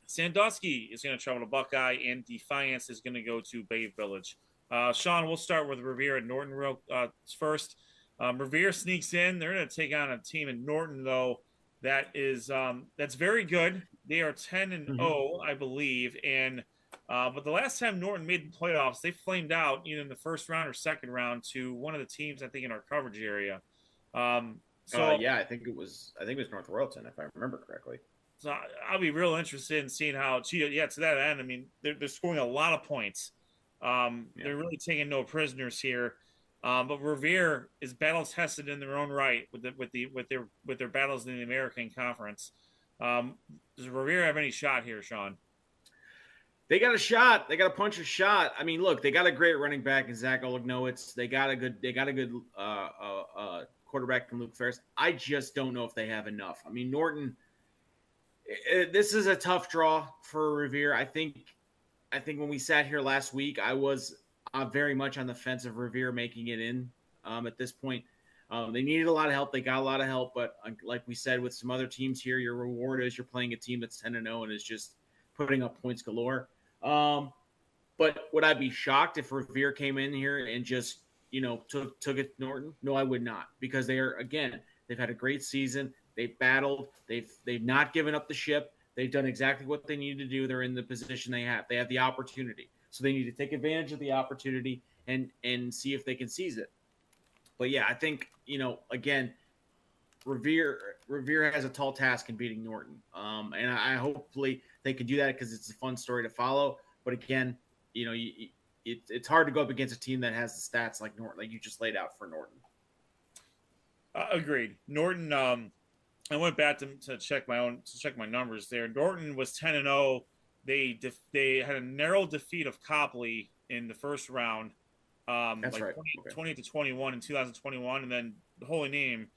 Sandusky is going to travel to Buckeye, and Defiance is going to go to Bay Village. Sean, we'll start with Revere and Norton first. Revere sneaks in. They're going to take on a team in Norton, though, that's very good. They are 10-0, I believe, and but the last time Norton made the playoffs, they flamed out either in the first round or second round to one of the teams I think in our coverage area. I think it was North Royalton, if I remember correctly. So I'll be real interested in seeing how. To that end, I mean, they're scoring a lot of points. They're really taking no prisoners here. But Revere is battle tested in their own right with their battles in the American Conference. Does Revere have any shot here, Sean? They got a shot. They got a punch of shot. I mean, look, they got a great running back in Zach Olegnowitz. They got a good quarterback in Luke Ferris. I just don't know if they have enough. I mean, Norton. This is a tough draw for Revere. I think when we sat here last week, I was very much on the fence of Revere making it in at this point. They needed a lot of help. They got a lot of help, but like we said, with some other teams here, your reward is you're playing a team that's 10-0 and is just putting up points galore. But would I be shocked if Revere came in here and just took it to Norton? No, I would not, because they've had a great season. They've battled. They've not given up the ship. They've done exactly what they need to do. They're in the position they have. They have the opportunity. So they need to take advantage of the opportunity and see if they can seize it. But yeah, I think, again, Revere has a tall task in beating Norton. And I hopefully they can do that because it's a fun story to follow. But again, it's hard to go up against a team that has the stats like Norton, like you just laid out for Norton. Agreed. Norton, I went back to check my numbers there. Norton was 10-0. They had a narrow defeat of Copley in the first round. That's right. 20-21 in 2021, and then the Holy Name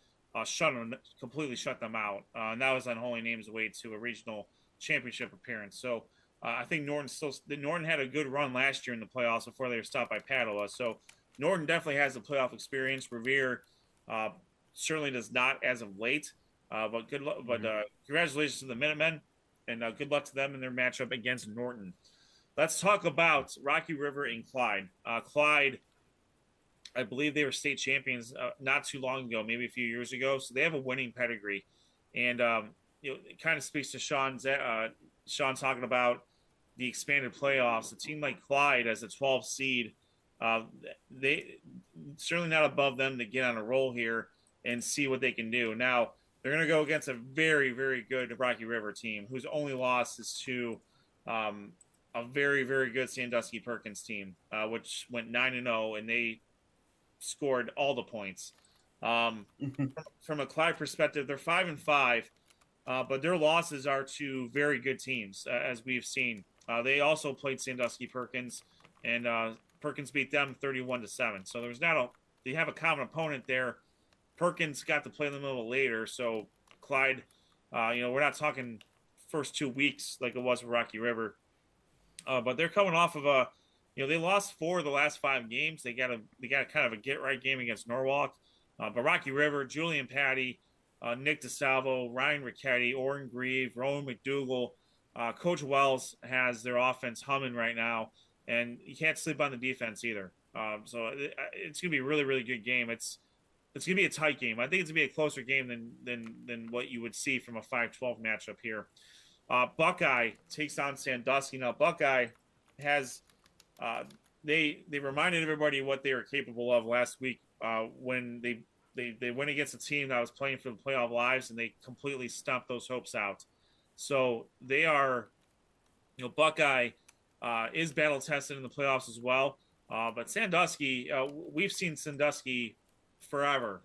completely shut them out. And that was on Holy Name's way to a regional championship appearance. So I think Norton had a good run last year in the playoffs before they were stopped by Padua. So Norton definitely has the playoff experience. Revere certainly does not as of late. But good luck. But congratulations to the Minutemen, and good luck to them in their matchup against Norton. Let's talk about Rocky River and Clyde. Clyde, I believe they were state champions not too long ago, maybe a few years ago. So they have a winning pedigree, and it kind of speaks to Sean talking about the expanded playoffs. A team like Clyde as a 12 seed, they certainly not above them to get on a roll here and see what they can do. Now, they're going to go against a very, very good Rocky River team whose only loss is to a very, very good Sandusky Perkins team, which went 9-0, and they scored all the points. From a Clyde perspective, they're 5-5, but their losses are to very good teams, as we've seen. They also played Sandusky Perkins, and Perkins beat them 31-7. So they have a common opponent there. Perkins got to play them a little later, so Clyde, we're not talking first 2 weeks like it was with Rocky River, but they're coming off of they lost 4 of the last 5 games. They got kind of a get right game against Norwalk, but Rocky River, Julian Patty, Nick DeSalvo, Ryan Ricchetti, Oren Grieve, Rowan McDougall, Coach Wells has their offense humming right now, and you can't sleep on the defense either. So it's gonna be a really, really good game. It's going to be a tight game. I think it's going to be a closer game than what you would see from a 5-12 matchup here. Buckeye takes on Sandusky. Now, Buckeye has they reminded everybody what they were capable of last week when they went against a team that was playing for the playoff lives, and they completely stomped those hopes out. So they are, Buckeye is battle tested in the playoffs as well. But Sandusky, we've seen Sandusky forever.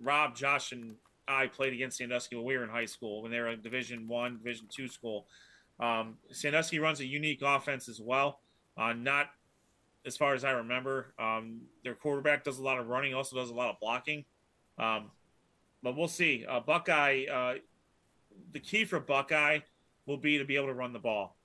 Rob, Josh, and I played against Sandusky when we were in high school, when they were a Division I, Division II school. Sandusky runs a unique offense as well. Not as far as I remember. Their quarterback does a lot of running, also does a lot of blocking. But we'll see. Buckeye, the key for Buckeye will be to be able to run the ball.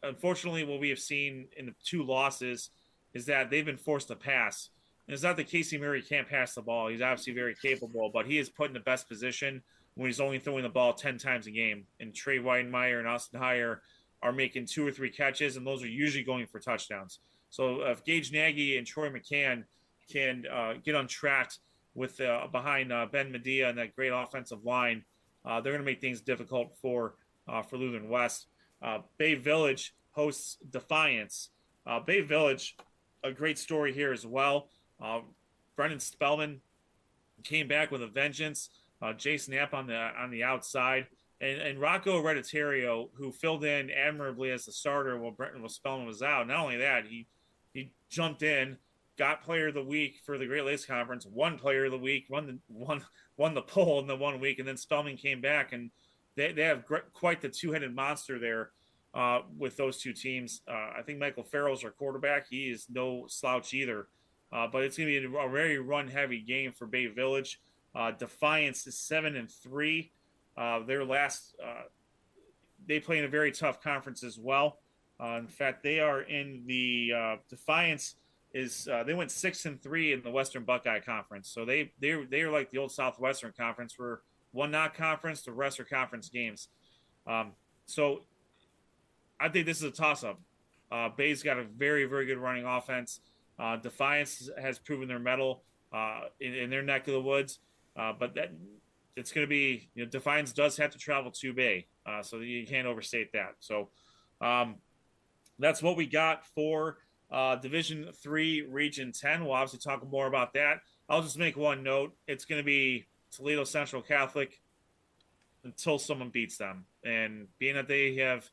Unfortunately, what we have seen in the 2 losses is that they've been forced to pass. And it's not that Casey Murray can't pass the ball. He's obviously very capable, but he is put in the best position when he's only throwing the ball 10 times a game. And Trey Weidenmeyer and Austin Heyer are making 2 or 3 catches, and those are usually going for touchdowns. So if Gage Nagy and Troy McCann can get on track with behind Ben Medea and that great offensive line, they're going to make things difficult for Lutheran West. Bay Village hosts Defiance. Bay Village, a great story here as well. Brendan Spellman came back with a vengeance. Jason Knapp on the outside, and Rocco Hereditario, who filled in admirably as the starter while Spellman was out. Not only that, he jumped in, got Player of the Week for the Great Lakes Conference, won Player of the Week, won the poll in the 1 week, and then Spellman came back, and they have quite the 2-headed monster there with those 2 teams. I think Michael Farrell's our quarterback. He is no slouch either. But it's going to be a very run-heavy game for Bay Village. Defiance is 7-3. Their last, they play in a very tough conference as well. In fact, they are in the Defiance is they went 6-3 in the Western Buckeye Conference. So they're like the old Southwestern Conference, where one not conference, the rest are conference games. So I think this is a toss-up. Bay's got a very, very good running offense. Defiance has proven their mettle in their neck of the woods, but it's going to be, Defiance does have to travel to Bay, so you can't overstate that. So that's what we got for Division III, Region 10. We'll obviously talk more about that. I'll just make one note. It's going to be Toledo Central Catholic until someone beats them. And being that they have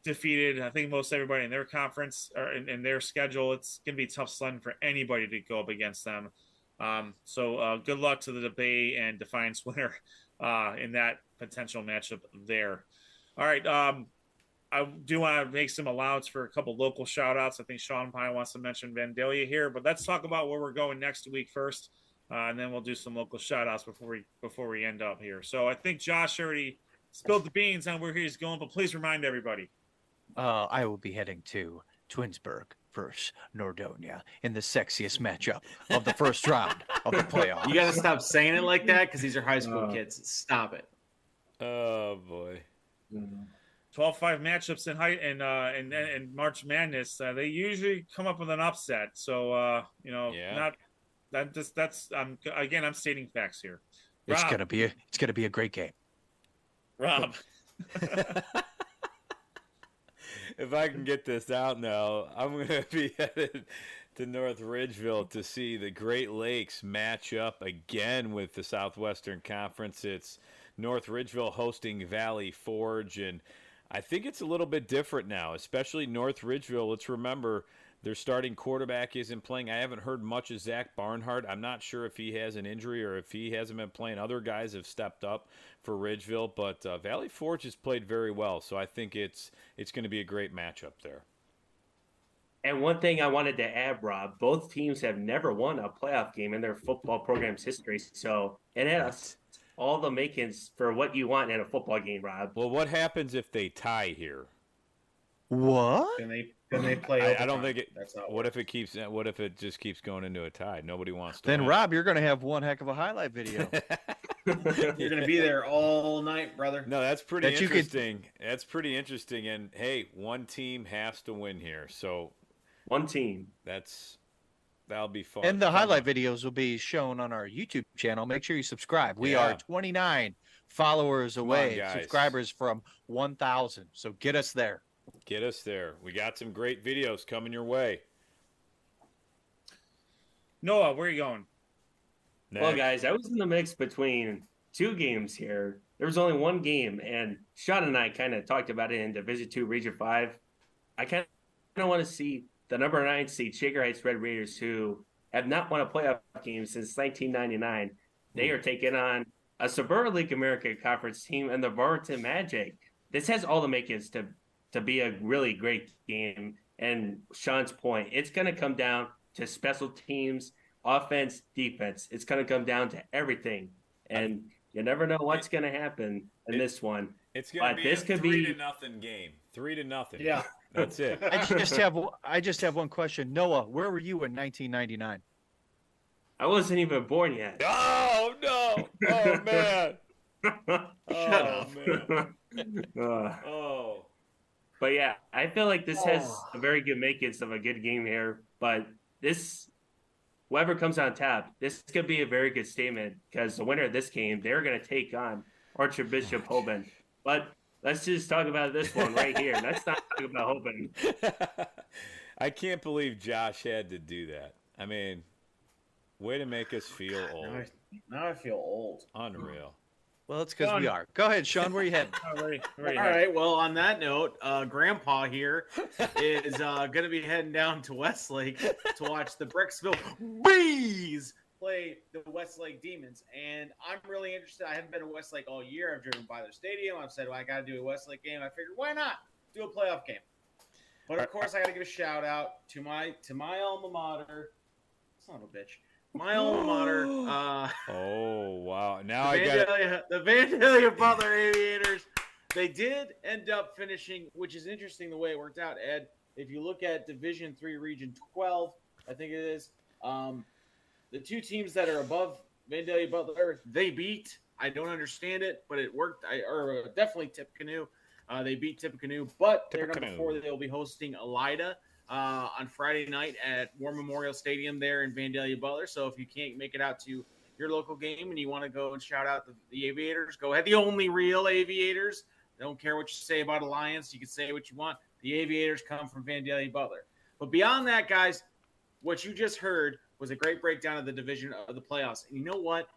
defeated, I think, most everybody in their conference or in their schedule, it's going to be tough sledding for anybody to go up against them. So good luck to the Bay and Defiance winner in that potential matchup there. All right. I do want to make some allowance for a couple local shout outs. I think Sean Pine wants to mention Vandalia here, but let's talk about where we're going next week first. And then we'll do some local shout outs before we end up here. So I think Josh already spilled the beans on where he's going, but please remind everybody. I will be heading to Twinsburg versus Nordonia in the sexiest matchup of the first round of the playoffs. You got to stop saying it like that because these are high school kids. Stop it. Oh, boy. 12-5 matchups in March Madness. They usually come up with an upset. So, not that just that's again, I'm stating facts here. Rob, it's gonna be a great game. Rob. If I can get this out now, I'm going to be headed to North Ridgeville to see the Great Lakes match up again with the Southwestern Conference. It's North Ridgeville hosting Valley Forge, and I think it's a little bit different now, especially North Ridgeville. Let's remember their starting quarterback isn't playing. I haven't heard much of Zach Barnhart. I'm not sure if he has an injury or if he hasn't been playing. Other guys have stepped up for Ridgeville, but Valley Forge has played very well, so I think it's going to be a great matchup there. And one thing I wanted to add, Rob, both teams have never won a playoff game in their football program's history, so it has all the makings for what you want in a football game, Rob. Well, what happens if they tie here? What? Can they play? I don't think it. That's not what if it just keeps going into a tie? Nobody wants to. Then win. Rob, you're going to have one heck of a highlight video. You're going to be there all night, brother. No, that's pretty interesting. That's pretty interesting. And hey, one team has to win here. So one team. That's That'll be fun. And the highlight videos will be shown on our YouTube channel. Make sure you subscribe. We are 29 followers away, subscribers from 1,000. So get us there. Get us there. We got some great videos coming your way. Noah, where are you going? Next. Well, guys, I was in the mix between two games here. There was only one game, and Sean and I kind of talked about it in Division II, Region 5. I kind of want to see the number 9 seed Shaker Heights Red Raiders, who have not won a playoff game since 1999. They are taking on a Suburban League American Conference team and the Barberton Magic. This has all the makings to be a really great game. And Sean's point, it's going to come down to special teams, offense, defense. It's going to come down to everything. And you never know what's going to happen in this one. It's going to be this a 3-0 game. 3-0. Yeah. That's it. I just have one question. Noah, where were you in 1999? I wasn't even born yet. Oh, no. Oh, man. Shut up. Man. But, yeah, I feel like this has a very good makings of a good game here. But whoever comes on top, this could be a very good statement because the winner of this game, they're going to take on Archbishop Hoban. But let's just talk about this one right here. Let's not talk about Hoban. I can't believe Josh had to do that. I mean, way to make us feel old. Now I feel old. Unreal. Well, it's because we are. Go ahead, Sean. Where you heading? All right. Well, on that note, Grandpa here is going to be heading down to Westlake to watch the Brecksville Bees play the Westlake Demons. And I'm really interested. I haven't been to Westlake all year. I've driven by their stadium. I've said, well, I got to do a Westlake game. I figured, why not do a playoff game? But, of course, I got to give a shout-out to my alma mater. Son of a bitch. My alma mater. Oh, wow. Now the Vandalia Butler Aviators. They did end up finishing, which is interesting the way it worked out, Ed. If you look at Division III, Region 12, I think it is, the two teams that are above Vandalia Butler, they beat. I don't understand it, but it worked. Definitely Tippecanoe. They beat Tippecanoe, but they're number 4. They'll be hosting Elida on Friday night at War Memorial Stadium there in Vandalia Butler. So if you can't make it out to your local game and you want to go and shout out the Aviators, go ahead. The only real Aviators. Don't care what you say about Alliance. You can say what you want. The Aviators come from Vandalia Butler. But beyond that, guys, what you just heard was a great breakdown of the division of the playoffs. And you know what?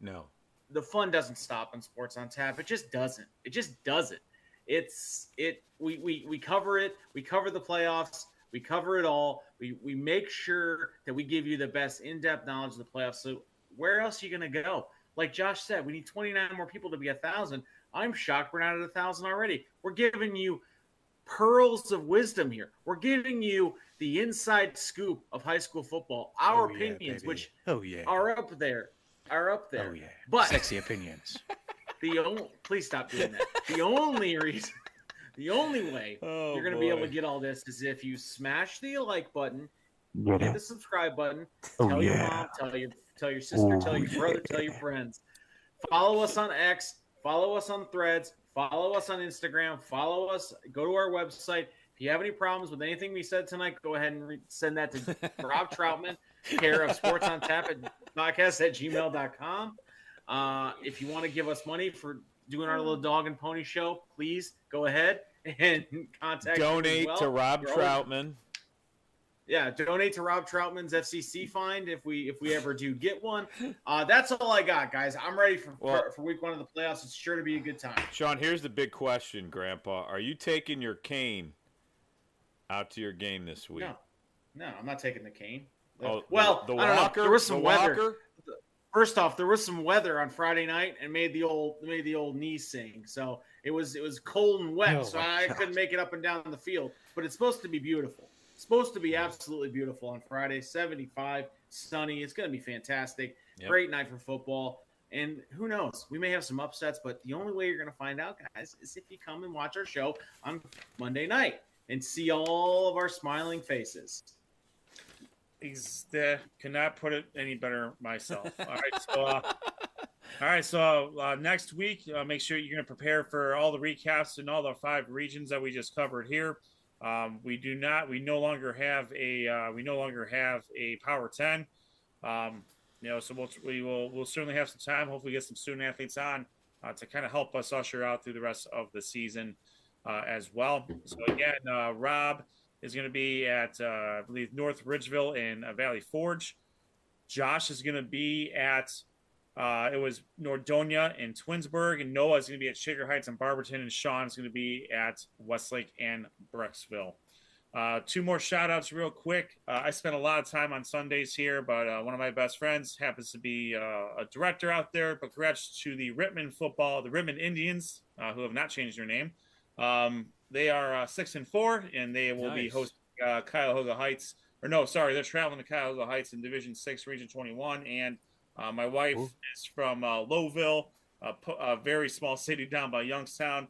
No. The fun doesn't stop on Sports on Tap. It just doesn't. It just doesn't. We cover it. We cover the playoffs. We cover it all. We make sure that we give you the best in-depth knowledge of the playoffs. So where else are you going to go? Like Josh said, we need 29 more people to be 1,000. I'm shocked we're not at 1,000 already. We're giving you pearls of wisdom here. We're giving you the inside scoop of high school football. Our opinions, which are up there. Oh, yeah. But sexy opinions. Please stop doing that. The only way you're going to be able to get all this is if you smash the like button, hit the subscribe button, tell your mom, tell your sister, tell your brother, tell your friends. Follow us on X, follow us on Threads, follow us on Instagram, follow us, go to our website. If you have any problems with anything we said tonight, go ahead and send that to Rob Troutman, care of Sports on Tap at podcast@gmail.com. If you want to give us money for doing our little dog and pony show, please go ahead and donate to Rob Troutman. Yeah, donate to Rob Troutman's FCC find if we ever do get one. That's all I got, guys. I'm ready for week 1 of the playoffs. It's sure to be a good time. Sean, here's the big question, Grandpa. Are you taking your cane out to your game this week? No, I'm not taking the cane. Oh, well, the I don't walker? know. There was some weather. Walker? First off, there was some weather on Friday night and made the old knee sing. So it was cold and wet, so I couldn't make it up and down the field. But it's supposed to be beautiful. It's supposed to be absolutely beautiful on Friday. 75, sunny. It's going to be fantastic. Yep. Great night for football. And who knows? We may have some upsets, but the only way you're going to find out, guys, is if you come and watch our show on Monday night and see all of our smiling faces. Cannot put it any better myself. All right, so next week, make sure you're going to prepare for all the recaps in all the 5 regions that we just covered here. We no longer have a Power 10. So we'll certainly have some time. Hopefully, get some student athletes on to kind of help us usher out through the rest of the season as well. So again, Rob is going to be at I believe North Ridgeville in Valley Forge. Josh is going to be at it was Nordonia and Twinsburg, and Noah is going to be at Shaker Heights and Barberton, and Sean is going to be at Westlake and Brecksville. Two more shout outs real quick. I spent a lot of time on Sundays here, but one of my best friends happens to be a director out there. But congrats to the Rittman Indians, who have not changed their name. They are 6-4, and they will be hosting Cuyahoga Heights. They're traveling to Cuyahoga Heights in Division 6, Region 21. And my wife is from Lowville, a very small city down by Youngstown.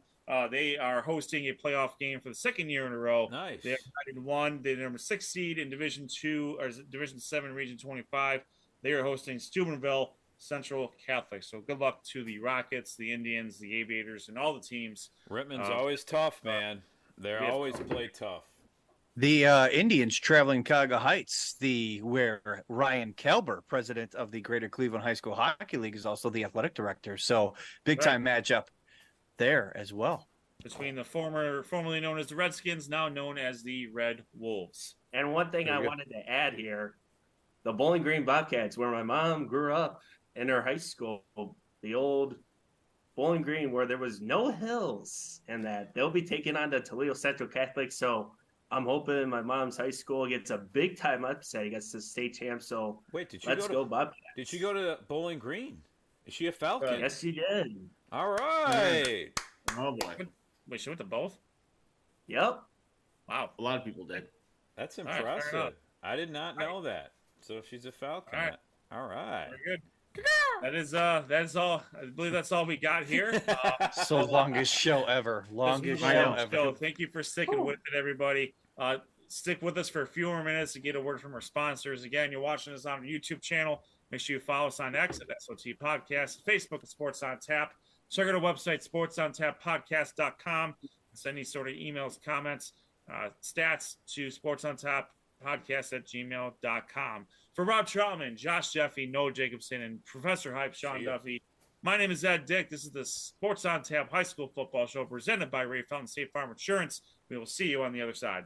They are hosting a playoff game for the second year in a row. Nice. They are 1. They're the number 6 seed in Division 2 or Division 7, Region 25. They are hosting Steubenville Central Catholic. So good luck to the Rockets, the Indians, the Aviators, and all the teams. Rittman's always tough, man. They always play tough. The Indians traveling Cuyahoga Heights, where Ryan Kalber, president of the Greater Cleveland High School Hockey League, is also the athletic director. So big time matchup there as well. Between the formerly known as the Redskins, now known as the Red Wolves. And one thing I wanted to add here, the Bowling Green Bobcats, where my mom grew up in her high school, the old Bowling Green, where there was no hills, and that they'll be taking on the Toledo Central Catholic. So I'm hoping my mom's high school gets a big time upset against the state champ. So wait, let's go Bobcats. Did she go to Bowling Green? Is she a Falcon? Yes, she did. All right. Oh boy. Wait, she went to both? Yep. Wow. A lot of people did. That's All right, impressive. I did not know that. So she's a Falcon. All right. Very good. That is all. I believe that's all we got here. So longest show ever. Longest show ever. So thank you for sticking with it, everybody. Stick with us for a few more minutes to get a word from our sponsors. Again, you're watching us on our YouTube channel. Make sure you follow us on X at SOT Podcast, Facebook at Sports on Tap. Check out our website, sportsontappodcast.com. Send any sort of emails, comments, stats to sportsontappodcast@gmail.com. For Rob Troutman, Josh Jeffy, Noah Jacobson, and Professor Hype, Sean Duffy, my name is Ed Dick. This is the Sports on Tap High School Football Show presented by Ray Fountain State Farm Insurance. We will see you on the other side.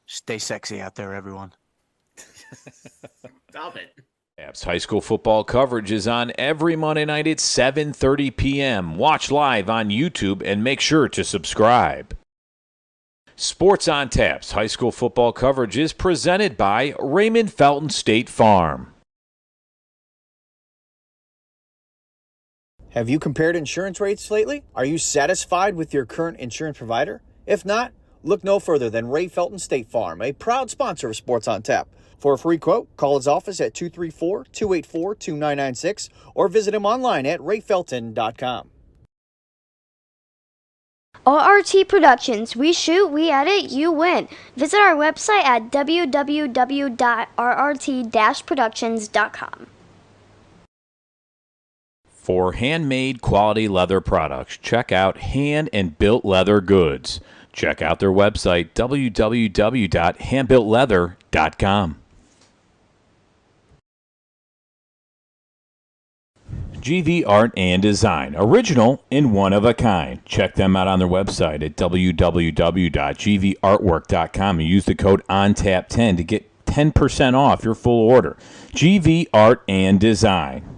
Stay sexy out there, everyone. Stop it. Caps high school football coverage is on every Monday night at 7:30 p.m. Watch live on YouTube and make sure to subscribe. Sports on Tap's high school football coverage is presented by Raymond Felton State Farm. Have you compared insurance rates lately? Are you satisfied with your current insurance provider? If not, look no further than Ray Felton State Farm, a proud sponsor of Sports on Tap. For a free quote, call his office at 234-284-2996 or visit him online at rayfelton.com. ORT Productions. We shoot, we edit, you win. Visit our website at www.rrt-productions.com. For handmade quality leather products, check out Hand and Built Leather Goods. Check out their website, www.handbuiltleather.com. GV Art and Design, original and one of a kind. Check them out on their website at www.gvartwork.com and use the code ONTAP10 to get 10% off your full order. GV Art and Design.